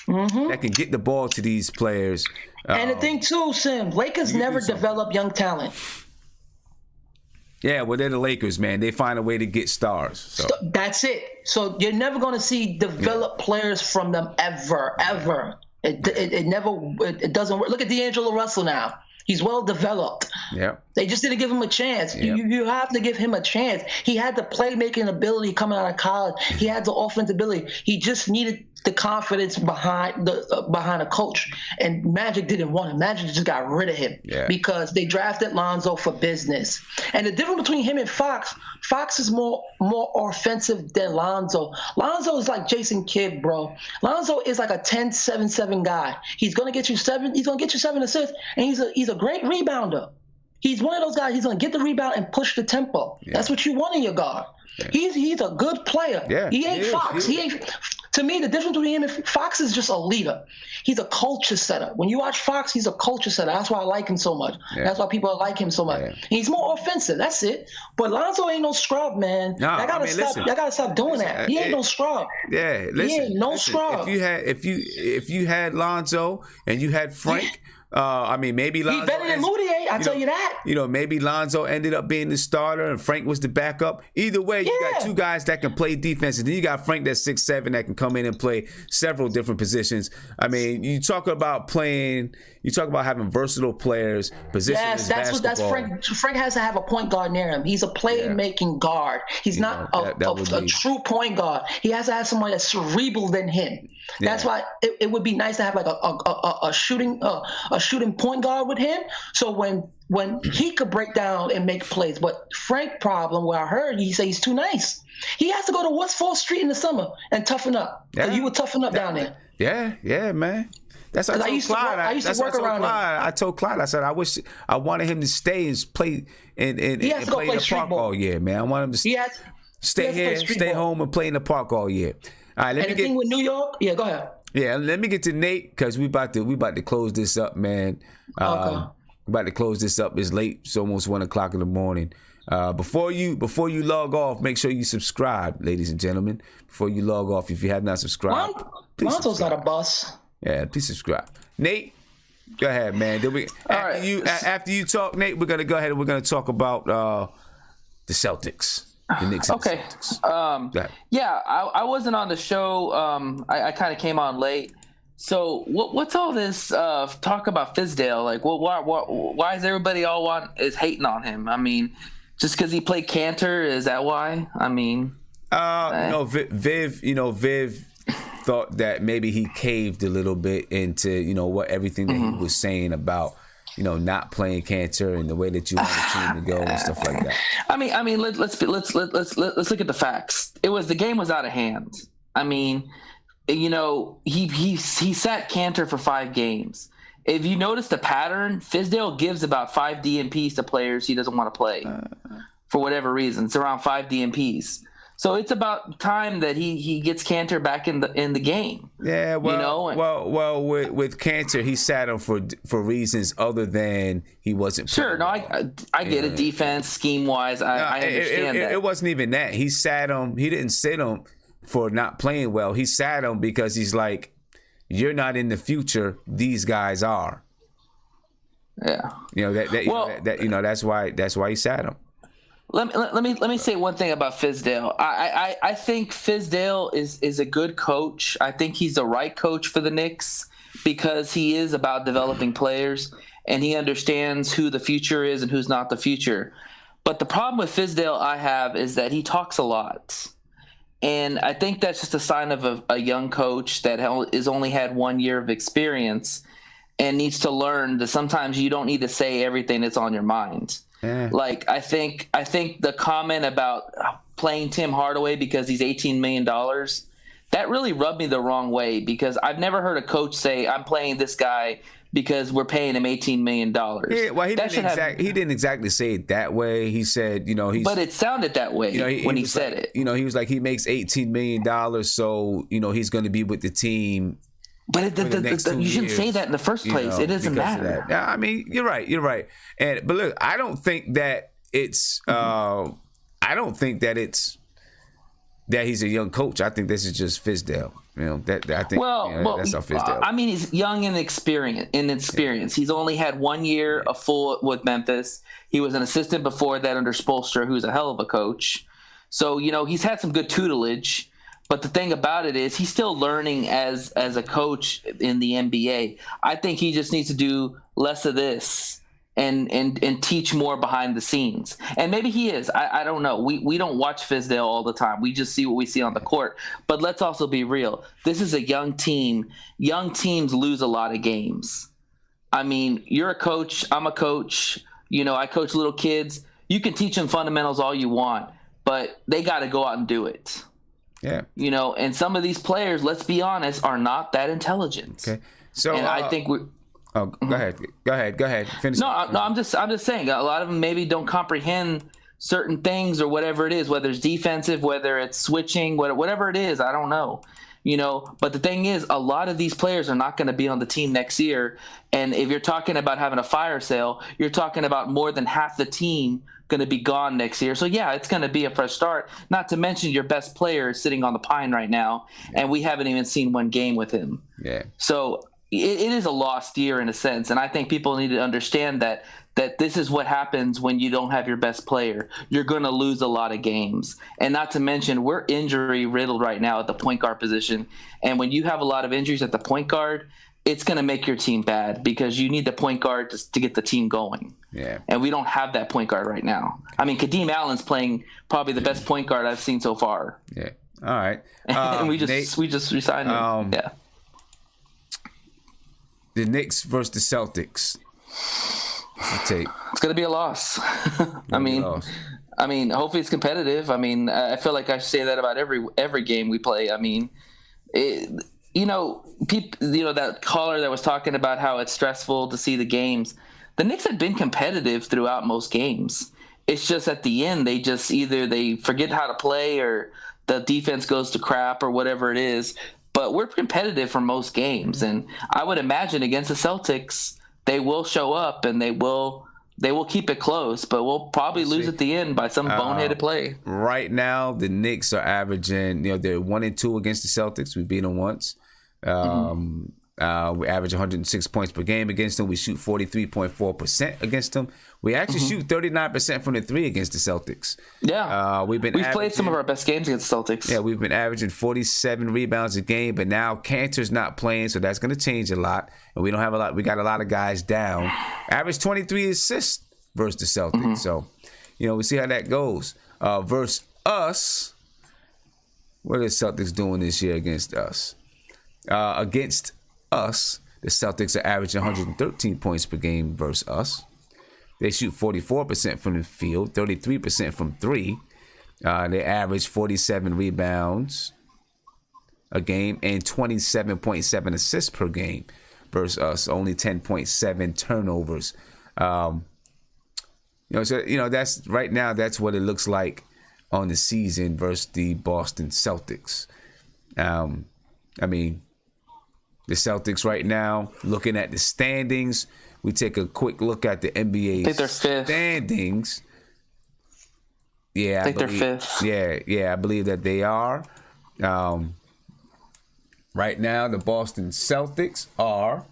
that can get the ball to these players. And the thing too, Sim, Lakers never develop young talent. Yeah, well, they're the Lakers, man. They find a way to get stars. So. That's it. So you're never going to see developed players from them ever. It doesn't work. Look at D'Angelo Russell now. He's well developed. Yeah. They just didn't give him a chance. Yep. You have to give him a chance. He had the playmaking ability coming out of college. He had the offensive ability. He just needed the confidence behind a coach. And Magic didn't want him. Magic just got rid of him because they drafted Lonzo for business. And the difference between him and Fox is more offensive than Lonzo. Lonzo is like Jason Kidd, bro. Lonzo is like a 10-7-7 guy. He's gonna get you 7. He's gonna get you 7 assists, and he's a great rebounder. He's one of those guys. He's gonna get the rebound and push the tempo. That's what you want in your guard. He's a good player. He ain't Fox. He ain't. To me, the difference between him and Fox is just a leader. He's a culture setter. When you watch Fox, he's a culture setter. That's why I like him so much. That's why people like him so much. He's more offensive. That's it. But Lonzo ain't no scrub, man. No, I gotta stop doing that. He ain't no scrub. Yeah, listen. He ain't no scrub. If you had Lonzo and you had Frank. Maybe Lonzo. He's better than Moutier, I'll tell you that. Maybe Lonzo ended up being the starter and Frank was the backup. Either way, you got two guys that can play defense, and then you got Frank that's 6'7" that can come in and play several different positions. I mean, you talk about having versatile players. That's Frank. Frank has to have a point guard near him. He's a playmaking guard. He's not a true point guard. He has to have someone that's cerebral than him. That's why it would be nice to have like a shooting point guard with him. So when he could break down and make plays. But Frank problem, where I heard he say he's too nice. He has to go to West 4th Street in the summer and toughen up. You would toughen up down there. Yeah, man. That's what I told Clyde. I told Clyde, I said I wanted him to stay and play and play in the park all year, man. I want him to stay here, stay home and play in the park all year. All right, thing with New York, go ahead. Yeah, let me get to Nate because we about to close this up, man. Okay. We about to close this up. It's late. It's almost 1 o'clock in the morning. Before you log off, make sure you subscribe, ladies and gentlemen. Before you log off, if you have not subscribed, Lonzo's not a bus. Yeah, please subscribe. Nate, go ahead, man. After you talk, Nate, we're gonna go ahead and we're gonna talk about the Celtics. The Knicks. Okay. I wasn't on the show. I kind of came on late. So what's all this talk about Fizdale? Like, why is everybody is hating on him? I mean, just because he played Kanter, is that why? I mean, Viv thought that maybe he caved a little bit into what everything that he was saying about not playing Kanter and the way that you want the team to go and stuff like that. I mean, let's look at the facts. The game was out of hand. I mean, he sat Kanter for 5 games. If you notice the pattern, Fizdale gives about 5 DNPs to players he doesn't want to play for whatever reason. It's around 5 DNPs. So it's about time that he gets Kanter back in the game. Yeah, well, with Kanter, he sat him for reasons other than he wasn't playing. Sure, no, I get it. Defense, scheme wise, I understand that. It wasn't even that. He sat him. He didn't sit him for not playing well. He sat him because he's like, you're not in the future. These guys are. Yeah. That's why he sat him. Let me say one thing about Fizdale. I think Fizdale is a good coach. I think he's the right coach for the Knicks because he is about developing players and he understands who the future is and who's not the future. But the problem with Fizdale I have is that he talks a lot. And I think that's just a sign of a young coach that has only had 1 year of experience and needs to learn that sometimes you don't need to say everything that's on your mind. Yeah. Like I think the comment about playing Tim Hardaway because he's $18 million, that really rubbed me the wrong way because I've never heard a coach say I'm playing this guy because we're paying him $18 million. Yeah, well, he didn't exactly say it that way. He said, but it sounded that way when he said it. He was like, he makes $18 million, so he's going to be with the team But you shouldn't say that in the first place. It doesn't matter. Yeah, I mean, you're right. But look, I don't think that it's. I don't think that it's that he's a young coach. I think this is just Fizdale. I think that's how Fizdale. I mean, he's young and inexperienced. He's only had 1 year a full with Memphis. He was an assistant before that under Spoelstra, who's a hell of a coach. So he's had some good tutelage. But the thing about it is he's still learning as a coach in the NBA. I think he just needs to do less of this and teach more behind the scenes. And maybe he is. I don't know. We don't watch Fizdale all the time. We just see what we see on the court. But let's also be real. This is a young team. Young teams lose a lot of games. I mean, you're a coach. I'm a coach. I coach little kids. You can teach them fundamentals all you want, but they got to go out and do it. Yeah. And some of these players, let's be honest, are not that intelligent. Okay. So I think we. Oh, go ahead. Finish. No, I'm just saying a lot of them maybe don't comprehend certain things or whatever it is, whether it's defensive, whether it's switching, whatever it is. I don't know. But the thing is, a lot of these players are not going to be on the team next year. And if you're talking about having a fire sale, you're talking about more than half the team going to be gone next year. So yeah, it's going to be a fresh start. Not to mention your best player is sitting on the pine right now, and we haven't even seen one game with him. Yeah. So it is a lost year in a sense, and I think people need to understand that this is what happens when you don't have your best player. You're going to lose a lot of games. And not to mention, we're injury riddled right now at the point guard position. And when you have a lot of injuries at the point guard, it's going to make your team bad because you need the point guard to get the team going. Yeah. And we don't have that point guard right now. I mean, Kadeem Allen's playing probably the best point guard I've seen so far. Yeah. All right. And we just resigned him. Yeah. The Knicks versus the Celtics. It's going to be a loss. I mean, hopefully it's competitive. I mean, I feel like I say that about every game we play. I mean, that caller that was talking about how it's stressful to see the games. The Knicks have been competitive throughout most games. It's just at the end they just either they forget how to play or the defense goes to crap or whatever it is. But we're competitive for most games, and I would imagine against the Celtics they will show up and they will keep it close, but we'll probably lose at the end by some boneheaded play. Right now, the Knicks are averaging, they're 1-2 against the Celtics. We beat them once. We average 106 points per game against them. We shoot 43.4% against them. We actually shoot 39% from the three against the Celtics. Yeah. We've played some of our best games against the Celtics. Yeah, we've been averaging 47 rebounds a game, but now Kanter's not playing, so that's going to change a lot. And we don't have a lot. We got a lot of guys down. Average 23 assists versus the Celtics. So, we see how that goes. Versus us, what are the Celtics doing this year against us? Against us, the Celtics are averaging 113 points per game versus us. They shoot 44% from the field, 33% from three. They average 47 rebounds a game and 27.7 assists per game versus us, only 10.7 turnovers. That's right now. That's what it looks like on the season versus the Boston Celtics. The Celtics right now, looking at the standings, we take a quick look at the NBA standings. Yeah, I think they're fifth. Yeah, I believe that they are. Right now, the Boston Celtics are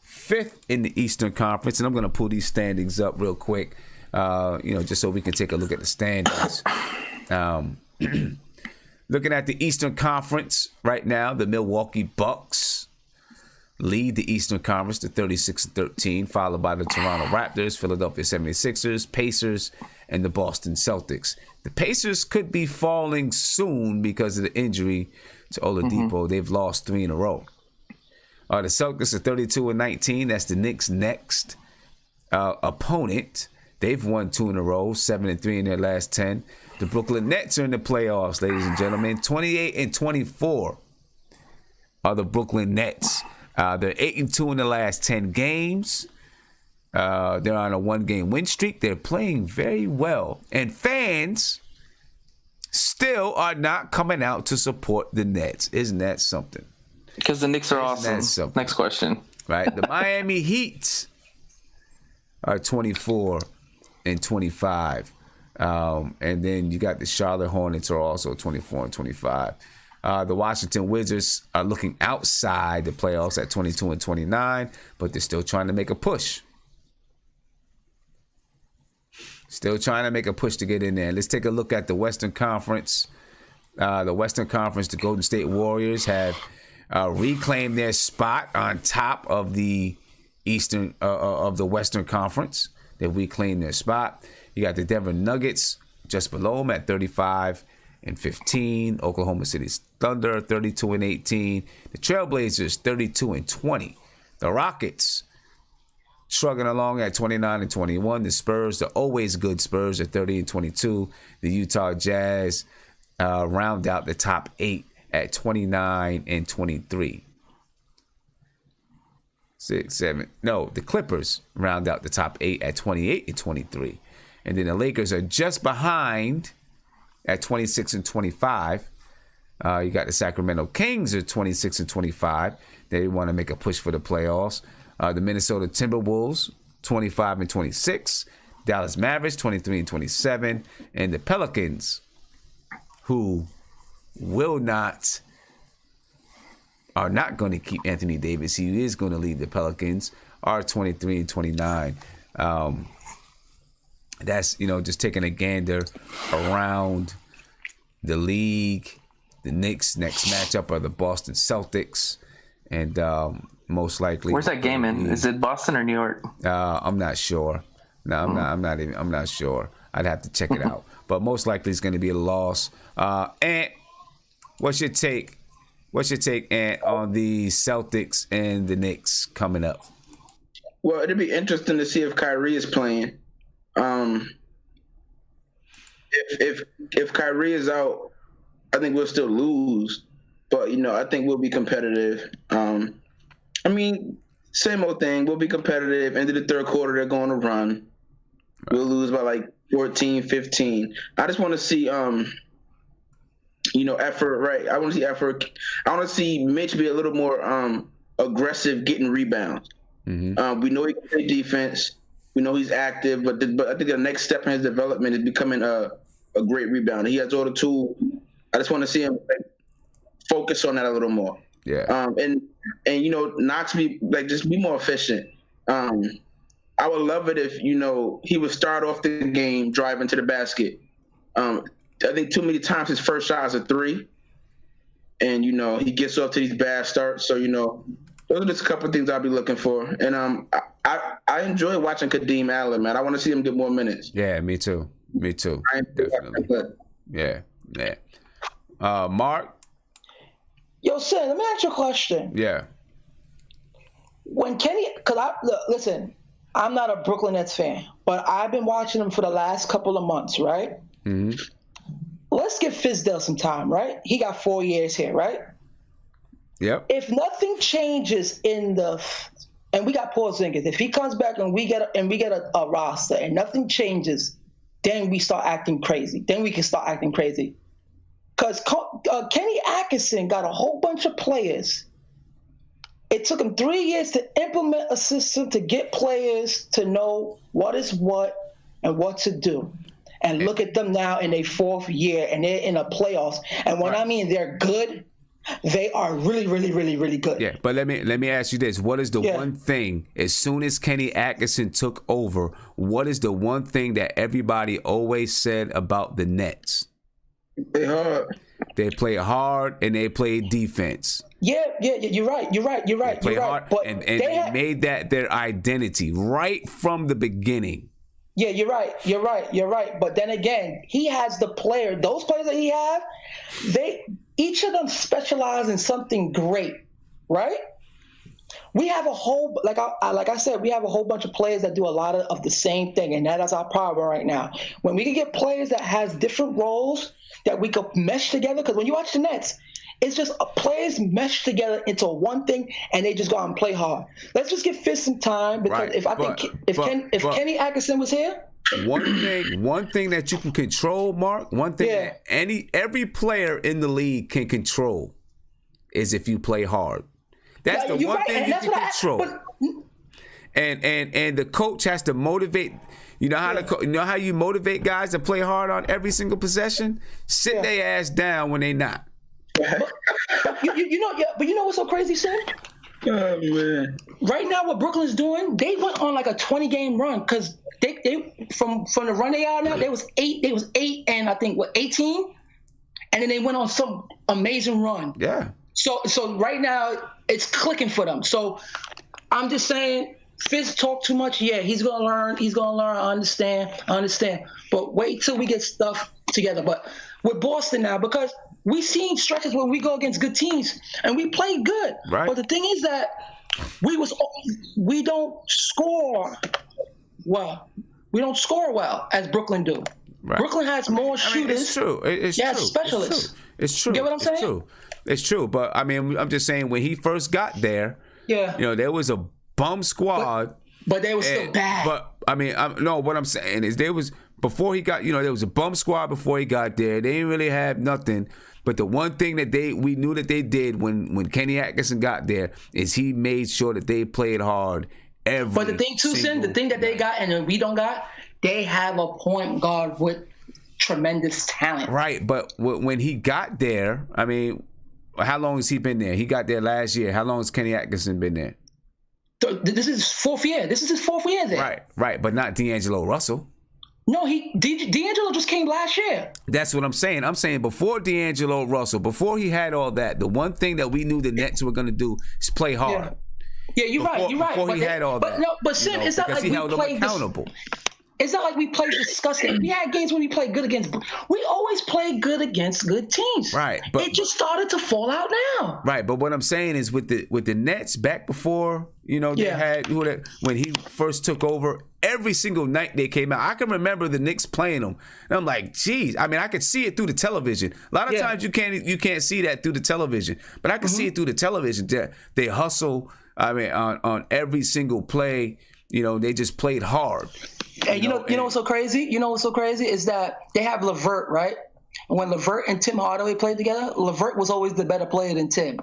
fifth in the Eastern Conference, and I'm going to pull these standings up real quick, just so we can take a look at the standings. Looking at the Eastern Conference right now, the Milwaukee Bucks lead the Eastern Conference to 36-13, followed by the Toronto Raptors, Philadelphia 76ers, Pacers, and the Boston Celtics. The Pacers could be falling soon because of the injury to Oladipo. They've lost 3 in a row. The Celtics are 32-19. That's the Knicks' next opponent. They've won 2 in a row, 7-3 in their last 10. The Brooklyn Nets are in the playoffs, ladies and gentlemen. 28-24 are the Brooklyn Nets. They're 8-2 in the last 10 games. They're on a 1-game win streak. They're playing very well. And fans still are not coming out to support the Nets. Isn't that something? Because the Knicks are awesome. Next question. Right. The Miami Heat are 24 and 25. And then you got the Charlotte Hornets are also 24 and 25. The Washington Wizards are looking outside the playoffs at 22 and 29, but they're still trying to make a push. Still trying to make a push to get in there. Let's take a look at the Western Conference. The Golden State Warriors have reclaimed their spot on top of the Western Conference. They've reclaimed their spot. You got the Denver Nuggets just below them at 35 and 15. Oklahoma City Thunder 32 and 18. The Trailblazers 32 and 20. The Rockets shrugging along at 29 and 21. The Spurs, the always good Spurs, are 30 and 22. The Utah Jazz round out the top 8 at 29 and 23. The Clippers round out the top 8 at 28 and 23. And then the Lakers are just behind at 26 and 25. You got the Sacramento Kings at 26 and 25. They want to make a push for the playoffs. The Minnesota Timberwolves, 25 and 26. Dallas Mavericks, 23 and 27. And the Pelicans, who are not going to keep Anthony Davis. He is going to lead the Pelicans, are 23 and 29. That's, just taking a gander around the league. The Knicks' next matchup are the Boston Celtics. And most likely. Where's that game in? Is it Boston or New York? I'm not sure. No, I'm not sure. I'd have to check it out. But most likely it's going to be a loss. Ant, what's your take? Ant, on the Celtics and the Knicks coming up? Well, it'll be interesting to see if Kyrie is playing. If Kyrie is out, I think we'll still lose. But, I think we'll be competitive. Same old thing. We'll be competitive. End of the third quarter, they're going to run. We'll lose by like 14, 15. I just want to see, effort, right? I want to see effort. I want to see Mitch be a little more aggressive getting rebounds. Mm-hmm. We know he can play defense. We know he's active, but I think the next step in his development is becoming a great rebounder. He has all the tools. I just want to see him focus on that a little more. Yeah. And not to be just be more efficient. I would love it if he would start off the game driving to the basket. I think too many times his first shot is a three, and he gets off to these bad starts. So those are just a couple of things I'll be looking for. And I enjoy watching Kadeem Allen, man. I want to see him get more minutes. Yeah, me too. Definitely. Yeah. Mark. Yo, Sin, let me ask you a question. Yeah. When Kenny, listen, I'm not a Brooklyn Nets fan, but I've been watching them for the last couple of months, right? Mm-hmm. Let's give Fizdale some time, right? He got 4 years here, right? Yep. If nothing changes and we got Porzingis, if he comes back and we get a roster and nothing changes, then we start acting crazy. Then we can start acting crazy. Because Kenny Atkinson got a whole bunch of players. It took him 3 years to implement a system to get players to know what is what and what to do. And look at them now in their 4th year, and they're in the playoffs. And when I mean they're good, they are really, really, really, really good. Yeah, but let me ask you this. What is the one thing, as soon as Kenny Atkinson took over, what is the one thing that everybody always said about the Nets? They play hard and they play defense. Yeah, you're right. They play hard, but and they made that their identity right from the beginning. Yeah, you're right. But then again, he has those players that he have, each of them specialize in something great, right? We have a whole, like I said, we have a whole bunch of players that do a lot of the same thing, and that is our problem right now. When we can get players that has different roles that we could mesh together, because when you watch the Nets, it's just players mesh together into one thing, and they just go out and play hard. Let's just give Fizz some time, because if Kenny Atkinson was here, one thing that you can control, Mark, one thing that every player in the league can control is if you play hard. That's the one thing you can control. And the coach has to motivate. You know how you motivate guys to play hard on every single possession? Sit their ass down when they not. But you know what's so crazy, Sam? Oh man! Right now, what Brooklyn's doing, they went on like a 20-game run because they from the run they are now. They was 8 and I think 18, and then they went on some amazing run. Yeah. So right now it's clicking for them. So I'm just saying, Fizz talk too much. Yeah, he's gonna learn. I understand. But wait till we get stuff together. But with Boston now, because we seen stretches where we go against good teams and we played good. Right. But the thing is that we don't score well. We don't score well as Brooklyn do. Right. Brooklyn has more shooters. It's true. It's true. Specialists. It's true. You get what I'm saying? It's true. It's true. But I mean, I'm just saying when he first got there, there was a bum squad. But they were still bad. But I mean, what I'm saying is there was before he got, there was a bum squad before he got there. They didn't really have nothing. But the one thing that we knew that they did when Kenny Atkinson got there is he made sure that they played hard every. But the thing too, Sin, the thing that they got and we don't got, they have a point guard with tremendous talent. Right, but when he got there, I mean, how long has he been there? He got there last year. How long has Kenny Atkinson been there? This is his fourth year. This is his fourth year there. Right, but not D'Angelo Russell. No, D'Angelo just came last year. That's what I'm saying. I'm saying before D'Angelo Russell, before he had all that, the one thing that we knew the Nets were going to do is play hard. Yeah, you're right. Before he had all that. No, but Sim, it's not like we played accountable. It's not like we played disgusting. We had games when we played good against. We always play good against good teams. Right, but it just started to fall out now. Right, but what I'm saying is with the Nets back before, they had when he first took over. Every single night they came out, I can remember the Knicks playing them, and I'm like, geez. I mean, I could see it through the television. A lot of times you can't see that through the television, but I can see it through the television. They hustle. I mean, on every single play, they just played hard. And you know what's so crazy? You know what's so crazy is that they have LeVert, right? And when LeVert and Tim Hardaway played together, LeVert was always the better player than Tim.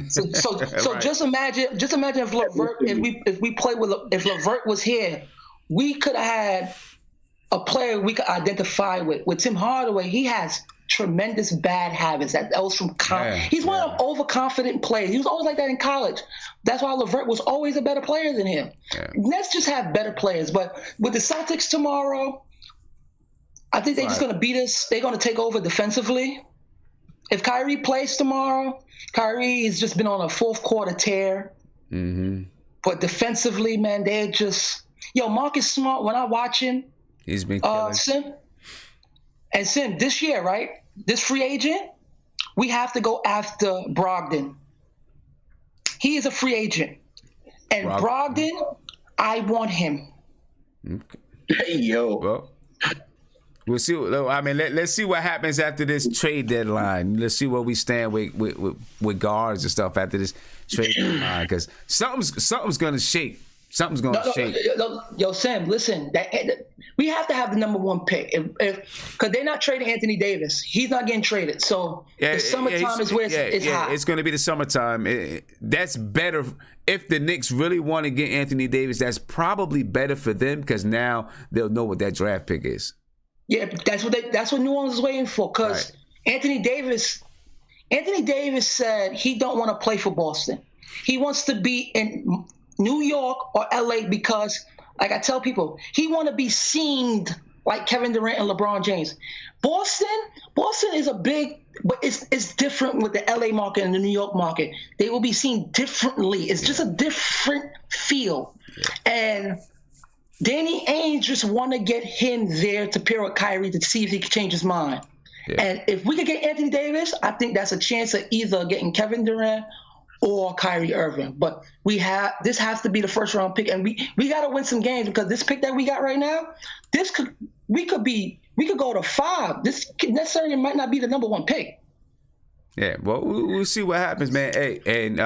So right. just imagine if LeVert, if LeVert was here, we could have had a player we could identify with. With Tim Hardaway, he has tremendous bad habits. That was from college. He's one of them overconfident players. He was always like that in college. That's why LeVert was always a better player than him. Let's just have better players. But with the Celtics tomorrow, I think they're just going to beat us. They're going to take over defensively. If Kyrie plays tomorrow, Kyrie has just been on a fourth quarter tear. Mm-hmm. But defensively, man, they're just... Marcus Smart, when I watch him... He's been killing. Sim, this year, right? This free agent, we have to go after Brogdon. He is a free agent. And Brogdon, I want him. Okay. Hey, yo. Well, we'll see. I mean, let's see what happens after this trade deadline. Let's see where we stand with guards and stuff after this trade deadline. Because something's going to shake. Something's going to shake. Yo, Sam, listen. We have to have the number one pick. Because they're not trading Anthony Davis. He's not getting traded. So the summertime is where it's hot. It's going to be the summertime. That's better. If the Knicks really want to get Anthony Davis, that's probably better for them because now they'll know what that draft pick is. Yeah, that's what New Orleans is waiting for. Because Anthony Davis said he don't want to play for Boston. He wants to be in New York or LA because, like I tell people, he want to be seen like Kevin Durant and LeBron James. Boston is a big, but it's different with the LA market and the New York market. They will be seen differently. It's just a different feel. And Danny Ainge just want to get him there to pair with Kyrie to see if he can change his mind. Yeah. And if we could get Anthony Davis, I think that's a chance of either getting Kevin Durant or Kyrie Irving. But this has to be the first round pick, and we got to win some games because this pick that we got right now, we could go to 5. This necessarily might not be the number one pick. Yeah, well, we'll see what happens, man. Hey, and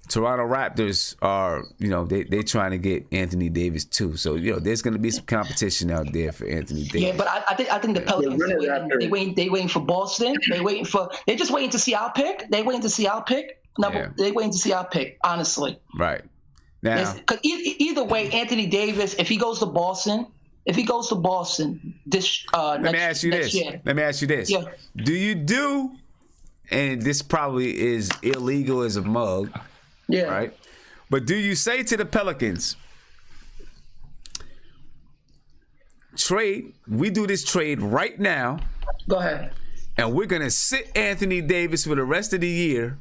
Toronto Raptors are, they're trying to get Anthony Davis too. So, there's going to be some competition out there for Anthony Davis. Yeah, but I think the Pelicans they waiting for Boston. They're just waiting to see our pick. They waiting to see our pick. They waiting to see our pick. Honestly, right now, because either way, Anthony Davis, if he goes to Boston, this let me ask you this. Yeah. Do you do? And this probably is illegal as a mug. Yeah. Right. But do you say to the Pelicans, we do this trade right now. Go ahead. And we're going to sit Anthony Davis for the rest of the year.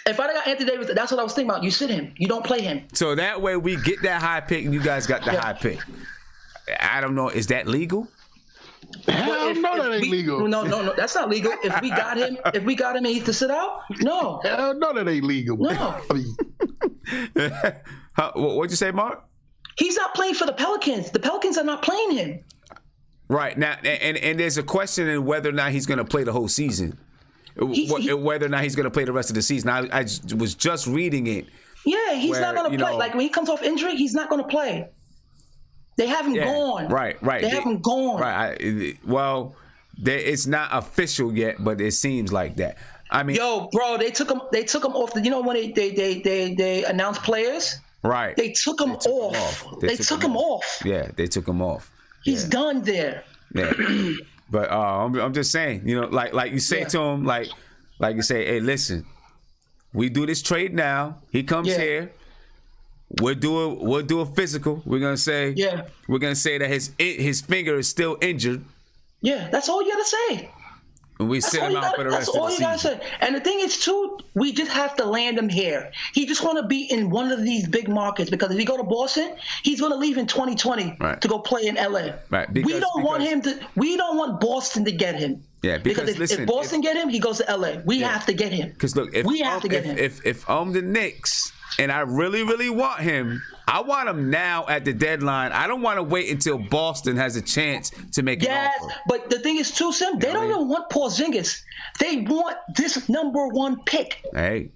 If I got Anthony Davis, that's what I was thinking about. You sit him. You don't play him. So that way we get that high pick and you guys got the high pick. I don't know. Is that legal? Hell no, that ain't legal. No, that's not legal. If we got him and he to sit out, no. Hell no, that ain't legal. No. What'd you say, Mark? He's not playing for the Pelicans. The Pelicans are not playing him. Right now, and there's a question in whether or not he's going to play the whole season, whether or not he's going to play the rest of the season. I was just reading it. Yeah, he's not going to play. Like when he comes off injury, he's not going to play. They haven't gone. Right. They haven't gone. Right. It's not official yet, but it seems like that. I mean, bro, they took him off. When they announced players. Right. They took him off. They took him off. Yeah, they took him off. He's done there. Yeah. But I'm just saying, like you say to him, like you say, hey, listen, we do this trade now. He comes here. We'll do a physical. We're gonna say that his finger is still injured. Yeah, that's all you gotta say. And we sit him out for the rest of the season. That's all you gotta say. And the thing is too, we just have to land him here. He just want to be in one of these big markets because if he go to Boston, he's gonna leave in 2020 to go play in LA. Right. We don't want Boston to get him. Yeah, because if Boston get him, he goes to LA. We have to get him. Because look, if I'm the Knicks and I really, really want him, I want him now at the deadline. I don't want to wait until Boston has a chance to make an offer. But the thing is too, Sim, they don't even want Porzingis. They want this number one pick. Hey.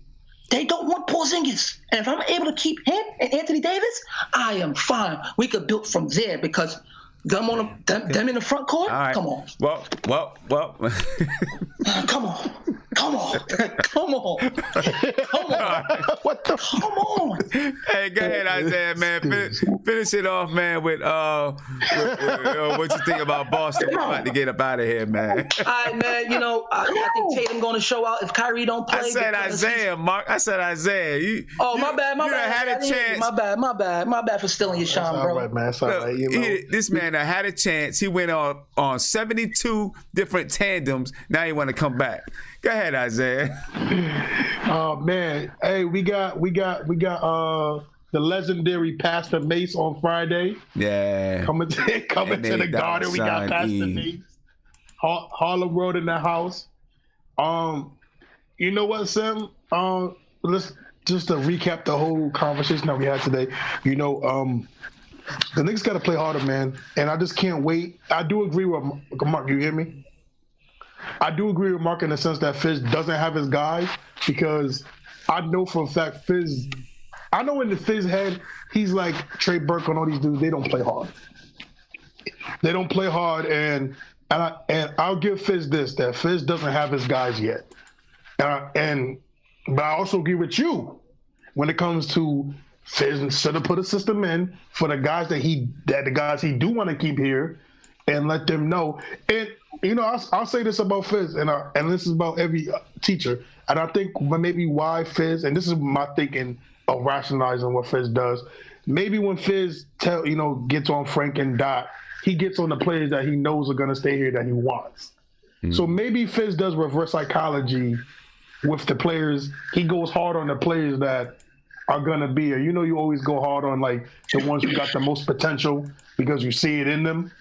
They don't want Porzingis. And if I'm able to keep him and Anthony Davis, I am fine. We could build from there because them in the front court? All right. Come on. Well. Come on. Come on. Hey, go ahead, Isaiah, man. Finish it off, man, with what you think about Boston. We're about to get up out of here, man. All right, man. I think Tatum going to show out if Kyrie don't play. I said Isaiah, Mark. I said Isaiah. My bad. Had a chance. My bad for stealing your shine, bro. All right, man. It's all right. This man had a chance. He went on 72 different tandems. Now he want to come back. Go ahead, Isaiah. Oh man, hey, we got the legendary Pastor Mace on Friday. Yeah, coming to the Garden. We got Pastor Mace. Harlem Road in the house. You know what, Sam? Let's just to recap the whole conversation that we had today. The Knicks got to play harder, man, and I just can't wait. I do agree with Mark. You hear me? I do agree with Mark in the sense that Fizz doesn't have his guys because I know for a fact I know in the Fizz head, he's like Trey Burke and all these dudes, they don't play hard. They don't play hard, and I'll give Fizz this, that Fizz doesn't have his guys yet. But I also agree with you when it comes to Fizz should have put a system in for the guys that the guys he do want to keep here and let them know. And I'll say this about Fizz, and this is about every teacher, and I think maybe why Fizz, and this is my thinking of rationalizing what Fizz does. Maybe when Fizz gets on Frank and Dot, he gets on the players that he knows are going to stay here that he wants. Mm-hmm. So maybe Fizz does reverse psychology with the players. He goes hard on the players that are going to be here. You always go hard on like the ones who got the most potential because you see it in them.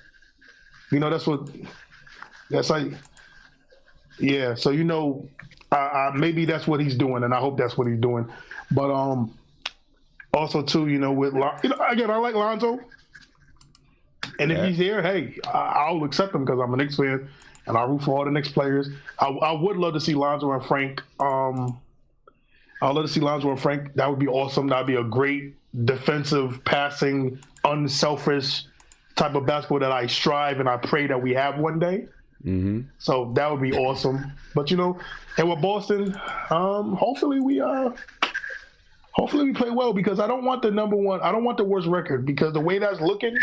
That's like, yeah. So maybe that's what he's doing, and I hope that's what he's doing. But also too, again, I like Lonzo, and if he's here, hey, I'll accept him because I'm a Knicks fan, and I root for all the Knicks players. I would love to see Lonzo and Frank I'd love to see Lonzo and Frank. That would be awesome. That'd be a great defensive, passing, unselfish type of basketball that I strive and I pray that we have one day. Mm-hmm. So that would be awesome. But and with Boston, hopefully we play well, because I don't want the number one. I don't want the worst record, because the way that's looking,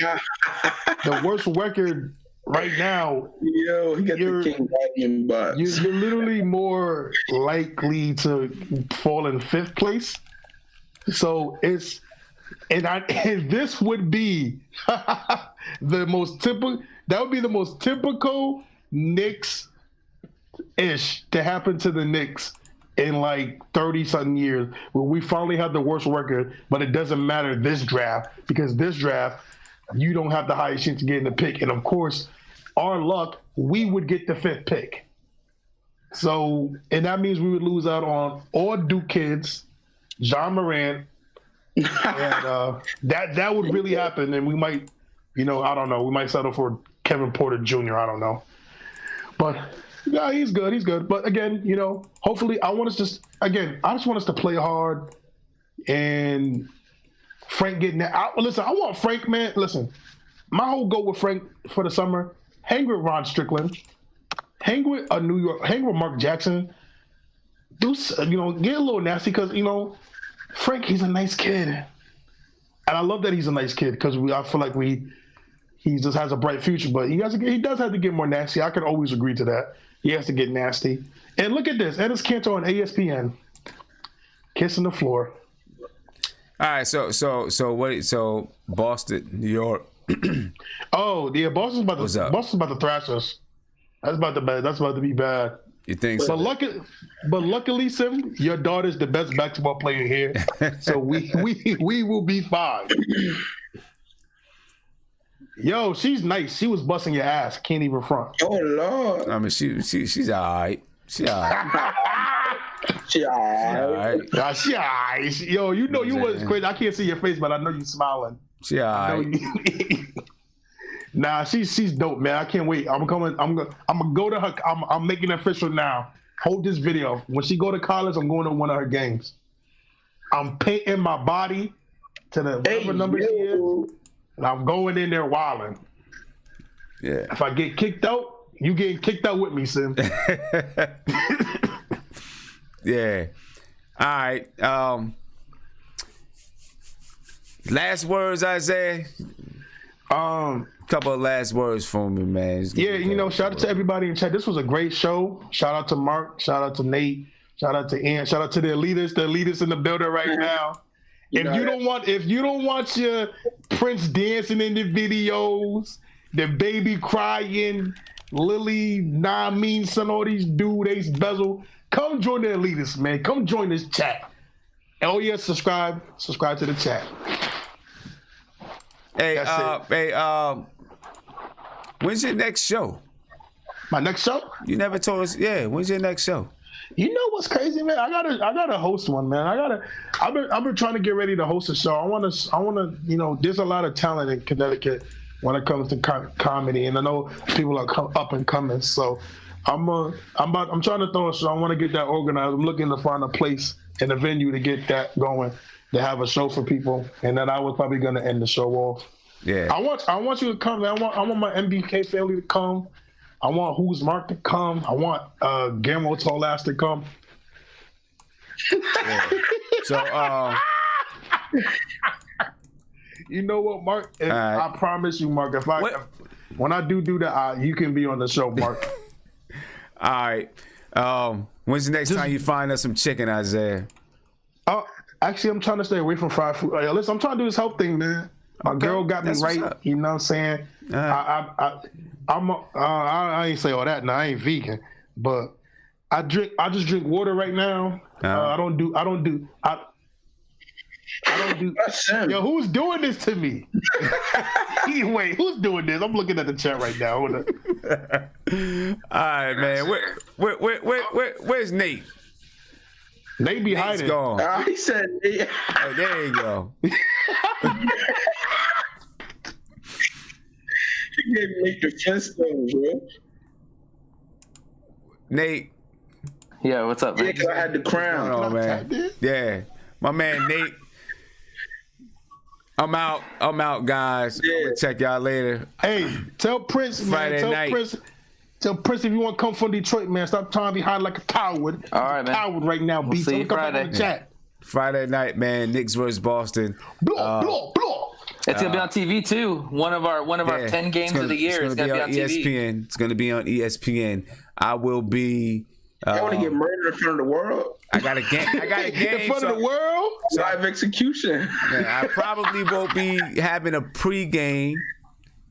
the worst record right now. Yo, he got the King Diamond box. You're literally more likely to fall in 5th place. So and this would be the most typical. That would be the most typical Knicks-ish to happen to the Knicks in like 30-something years, where we finally have the worst record, but it doesn't matter this draft, because this draft, you don't have the highest chance of getting the pick. And of course, our luck, we would get the 5th pick. So, and that means we would lose out on all Duke kids, John Morant, and that would really happen. And we might, I don't know, we might settle for Kevin Porter Jr., I don't know. But yeah, he's good. He's good. But again, hopefully, I just want us to play hard, and Frank getting that. Listen, I want Frank, man. Listen, my whole goal with Frank for the summer: hang with Ron Strickland, hang with hang with Mark Jackson. Do get a little nasty, because Frank, he's a nice kid, and I love that he's a nice kid, because I feel like he just has a bright future, but he does have to get more nasty. I can always agree to that. He has to get nasty. And look at this. Enes Kanter on ESPN. Kissing the floor. All right, so Boston, New York. Oh, yeah, Boston's about to thrash us. That's about to be bad. You think so? But luckily, Sim, your daughter's the best basketball player here. So we will be fine. Yo, she's nice. She was busting your ass. Can't even front. Oh Lord. I mean, she's all right. She all right. She all right. She all right. Yo, you was crazy. I can't see your face, but I know you smiling. She all right. Nah, she's dope, man. I can't wait. I'm gonna go to her. I'm making it official now. Hold this video. When she go to college, I'm going to one of her games. I'm painting my body to the whatever number she is. And I'm going in there wilding. Yeah. If I get kicked out, you getting kicked out with me, Sim. Yeah. All right. Last words, Isaiah. Couple of last words from me, man. Yeah, shout out to everybody in chat. This was a great show. Shout out to Mark. Shout out to Nate. Shout out to Ant. Shout out to the elitists in the building right now. If you don't want your Prince dancing in the videos, the baby crying, Lily, Mean Son, all these dudes, Ace Bezel, come join the elitists, man. Come join this chat. Oh yeah, subscribe to the chat. Hey, when's your next show? My next show? You never told us. Yeah, when's your next show? You know what's crazy, man? I gotta host one, man. I've been trying to get ready to host a show. I wanna, there's a lot of talent in Connecticut when it comes to comedy, and I know people are up and coming. So I'm trying to throw a show. I want to get that organized. I'm looking to find a place and a venue to get that going, to have a show for people, and then I was probably gonna end the show off. Yeah. I want you to come, man. I want my MBK family to come. I want Who's Mark to come. I want Guillermo Tolas to come. Yeah. So, you know what, Mark? I promise you, Mark. When I do that, you can be on the show, Mark. All right. When's the next time you find us some chicken, Isaiah? Actually, I'm trying to stay away from fried food. Listen, I'm trying to do this health thing, man. My girl got me right. You know what I'm saying? I ain't say all that. No, I ain't vegan, but I just drink water right now. I don't do. Yo, who's doing this to me? Wait, who's doing this? I'm looking at the chat right now. All right, man. Where's Nate? Nate be Nate's hiding. Gone. He said, yeah. Oh, there you go. He gave me the Flintstones, bro. Nate, Yeah, what's up, man? Yeah, because I had the crown. Hold on, man. Yeah, my man Nate. I'm out, guys. Yeah. I'm gonna check y'all later. Hey, tell Prince, Friday man. night. Tell Prince if you want to come from Detroit, man. Stop trying to be hot like a coward. All right, man. Coward right now, We'll B. see you Come back Friday. on the chat. Friday night, man. Knicks versus Boston. Blow. It's gonna be on TV too. One of our 10 games of the year is gonna be on TV. ESPN. It's gonna be on ESPN. I will be. I want to get murdered in front of the world. I got a game. In front of the world? Live execution. Man, I probably won't be having a pregame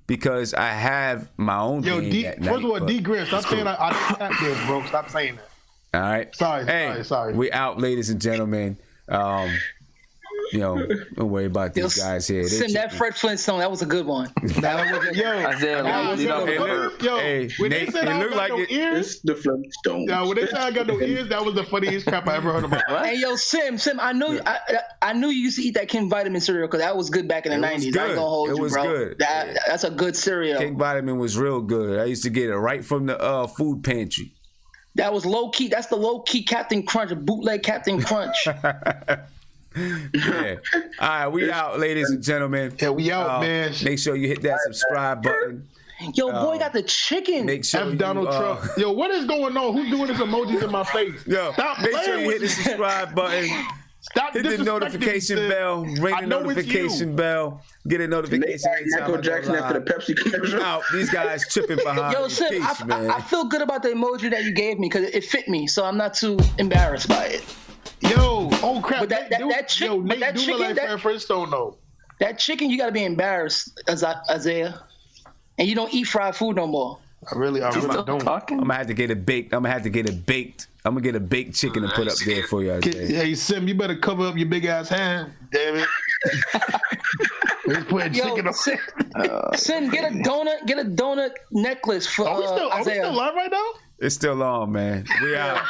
because I have my own game that night. First of all, D. Griff, stop saying I didn't tap this, bro. Stop saying that. All right. Sorry. We out, ladies and gentlemen. Don't worry about these guys here. Sim, that Fred Flintstone, that was a good one. Isaiah, When they said I got no ears, the Flintstone. Yeah, when they said I got no ears, that was the funniest crap I ever heard about. Hey, yo, Sim, I knew you used to eat that King Vitamin cereal because that was good back in the 90s. I ain't gonna hold you, bro. It was good. That's a good cereal. King Vitamin was real good. I used to get it right from the food pantry. That was low key. That's the low key Captain Crunch, bootleg Captain Crunch. Yeah. All right, we out, ladies and gentlemen. Yeah, we out, man. Make sure you hit that subscribe button. Yo, boy, got the chicken. Make sure Donald Trump. Yo, what is going on? Who's doing this emojis in my face? Yo, stop. Make sure you hit the subscribe button. Stop. Hit the notification bell. Ring the notification bell. Get a notification. Michael Jackson after the Pepsi commercial. Out. These guys tripping behind. Yo, Sim, Peace, man. I feel good about the emoji that you gave me because it fit me, so I'm not too embarrassed by it. Yo, oh crap! But that chicken, Fred Flintstone though. That chicken, you gotta be embarrassed, Isaiah. And you don't eat fried food no more. I really don't. I'm gonna have to get it baked. I'm gonna get a baked chicken to put up there for you, Isaiah. Hey, Sim, you better cover up your big ass hand. Damn it. Let's put chicken on. Sim, get a donut necklace for Are we still Isaiah. live right now? It's still on, man. We out.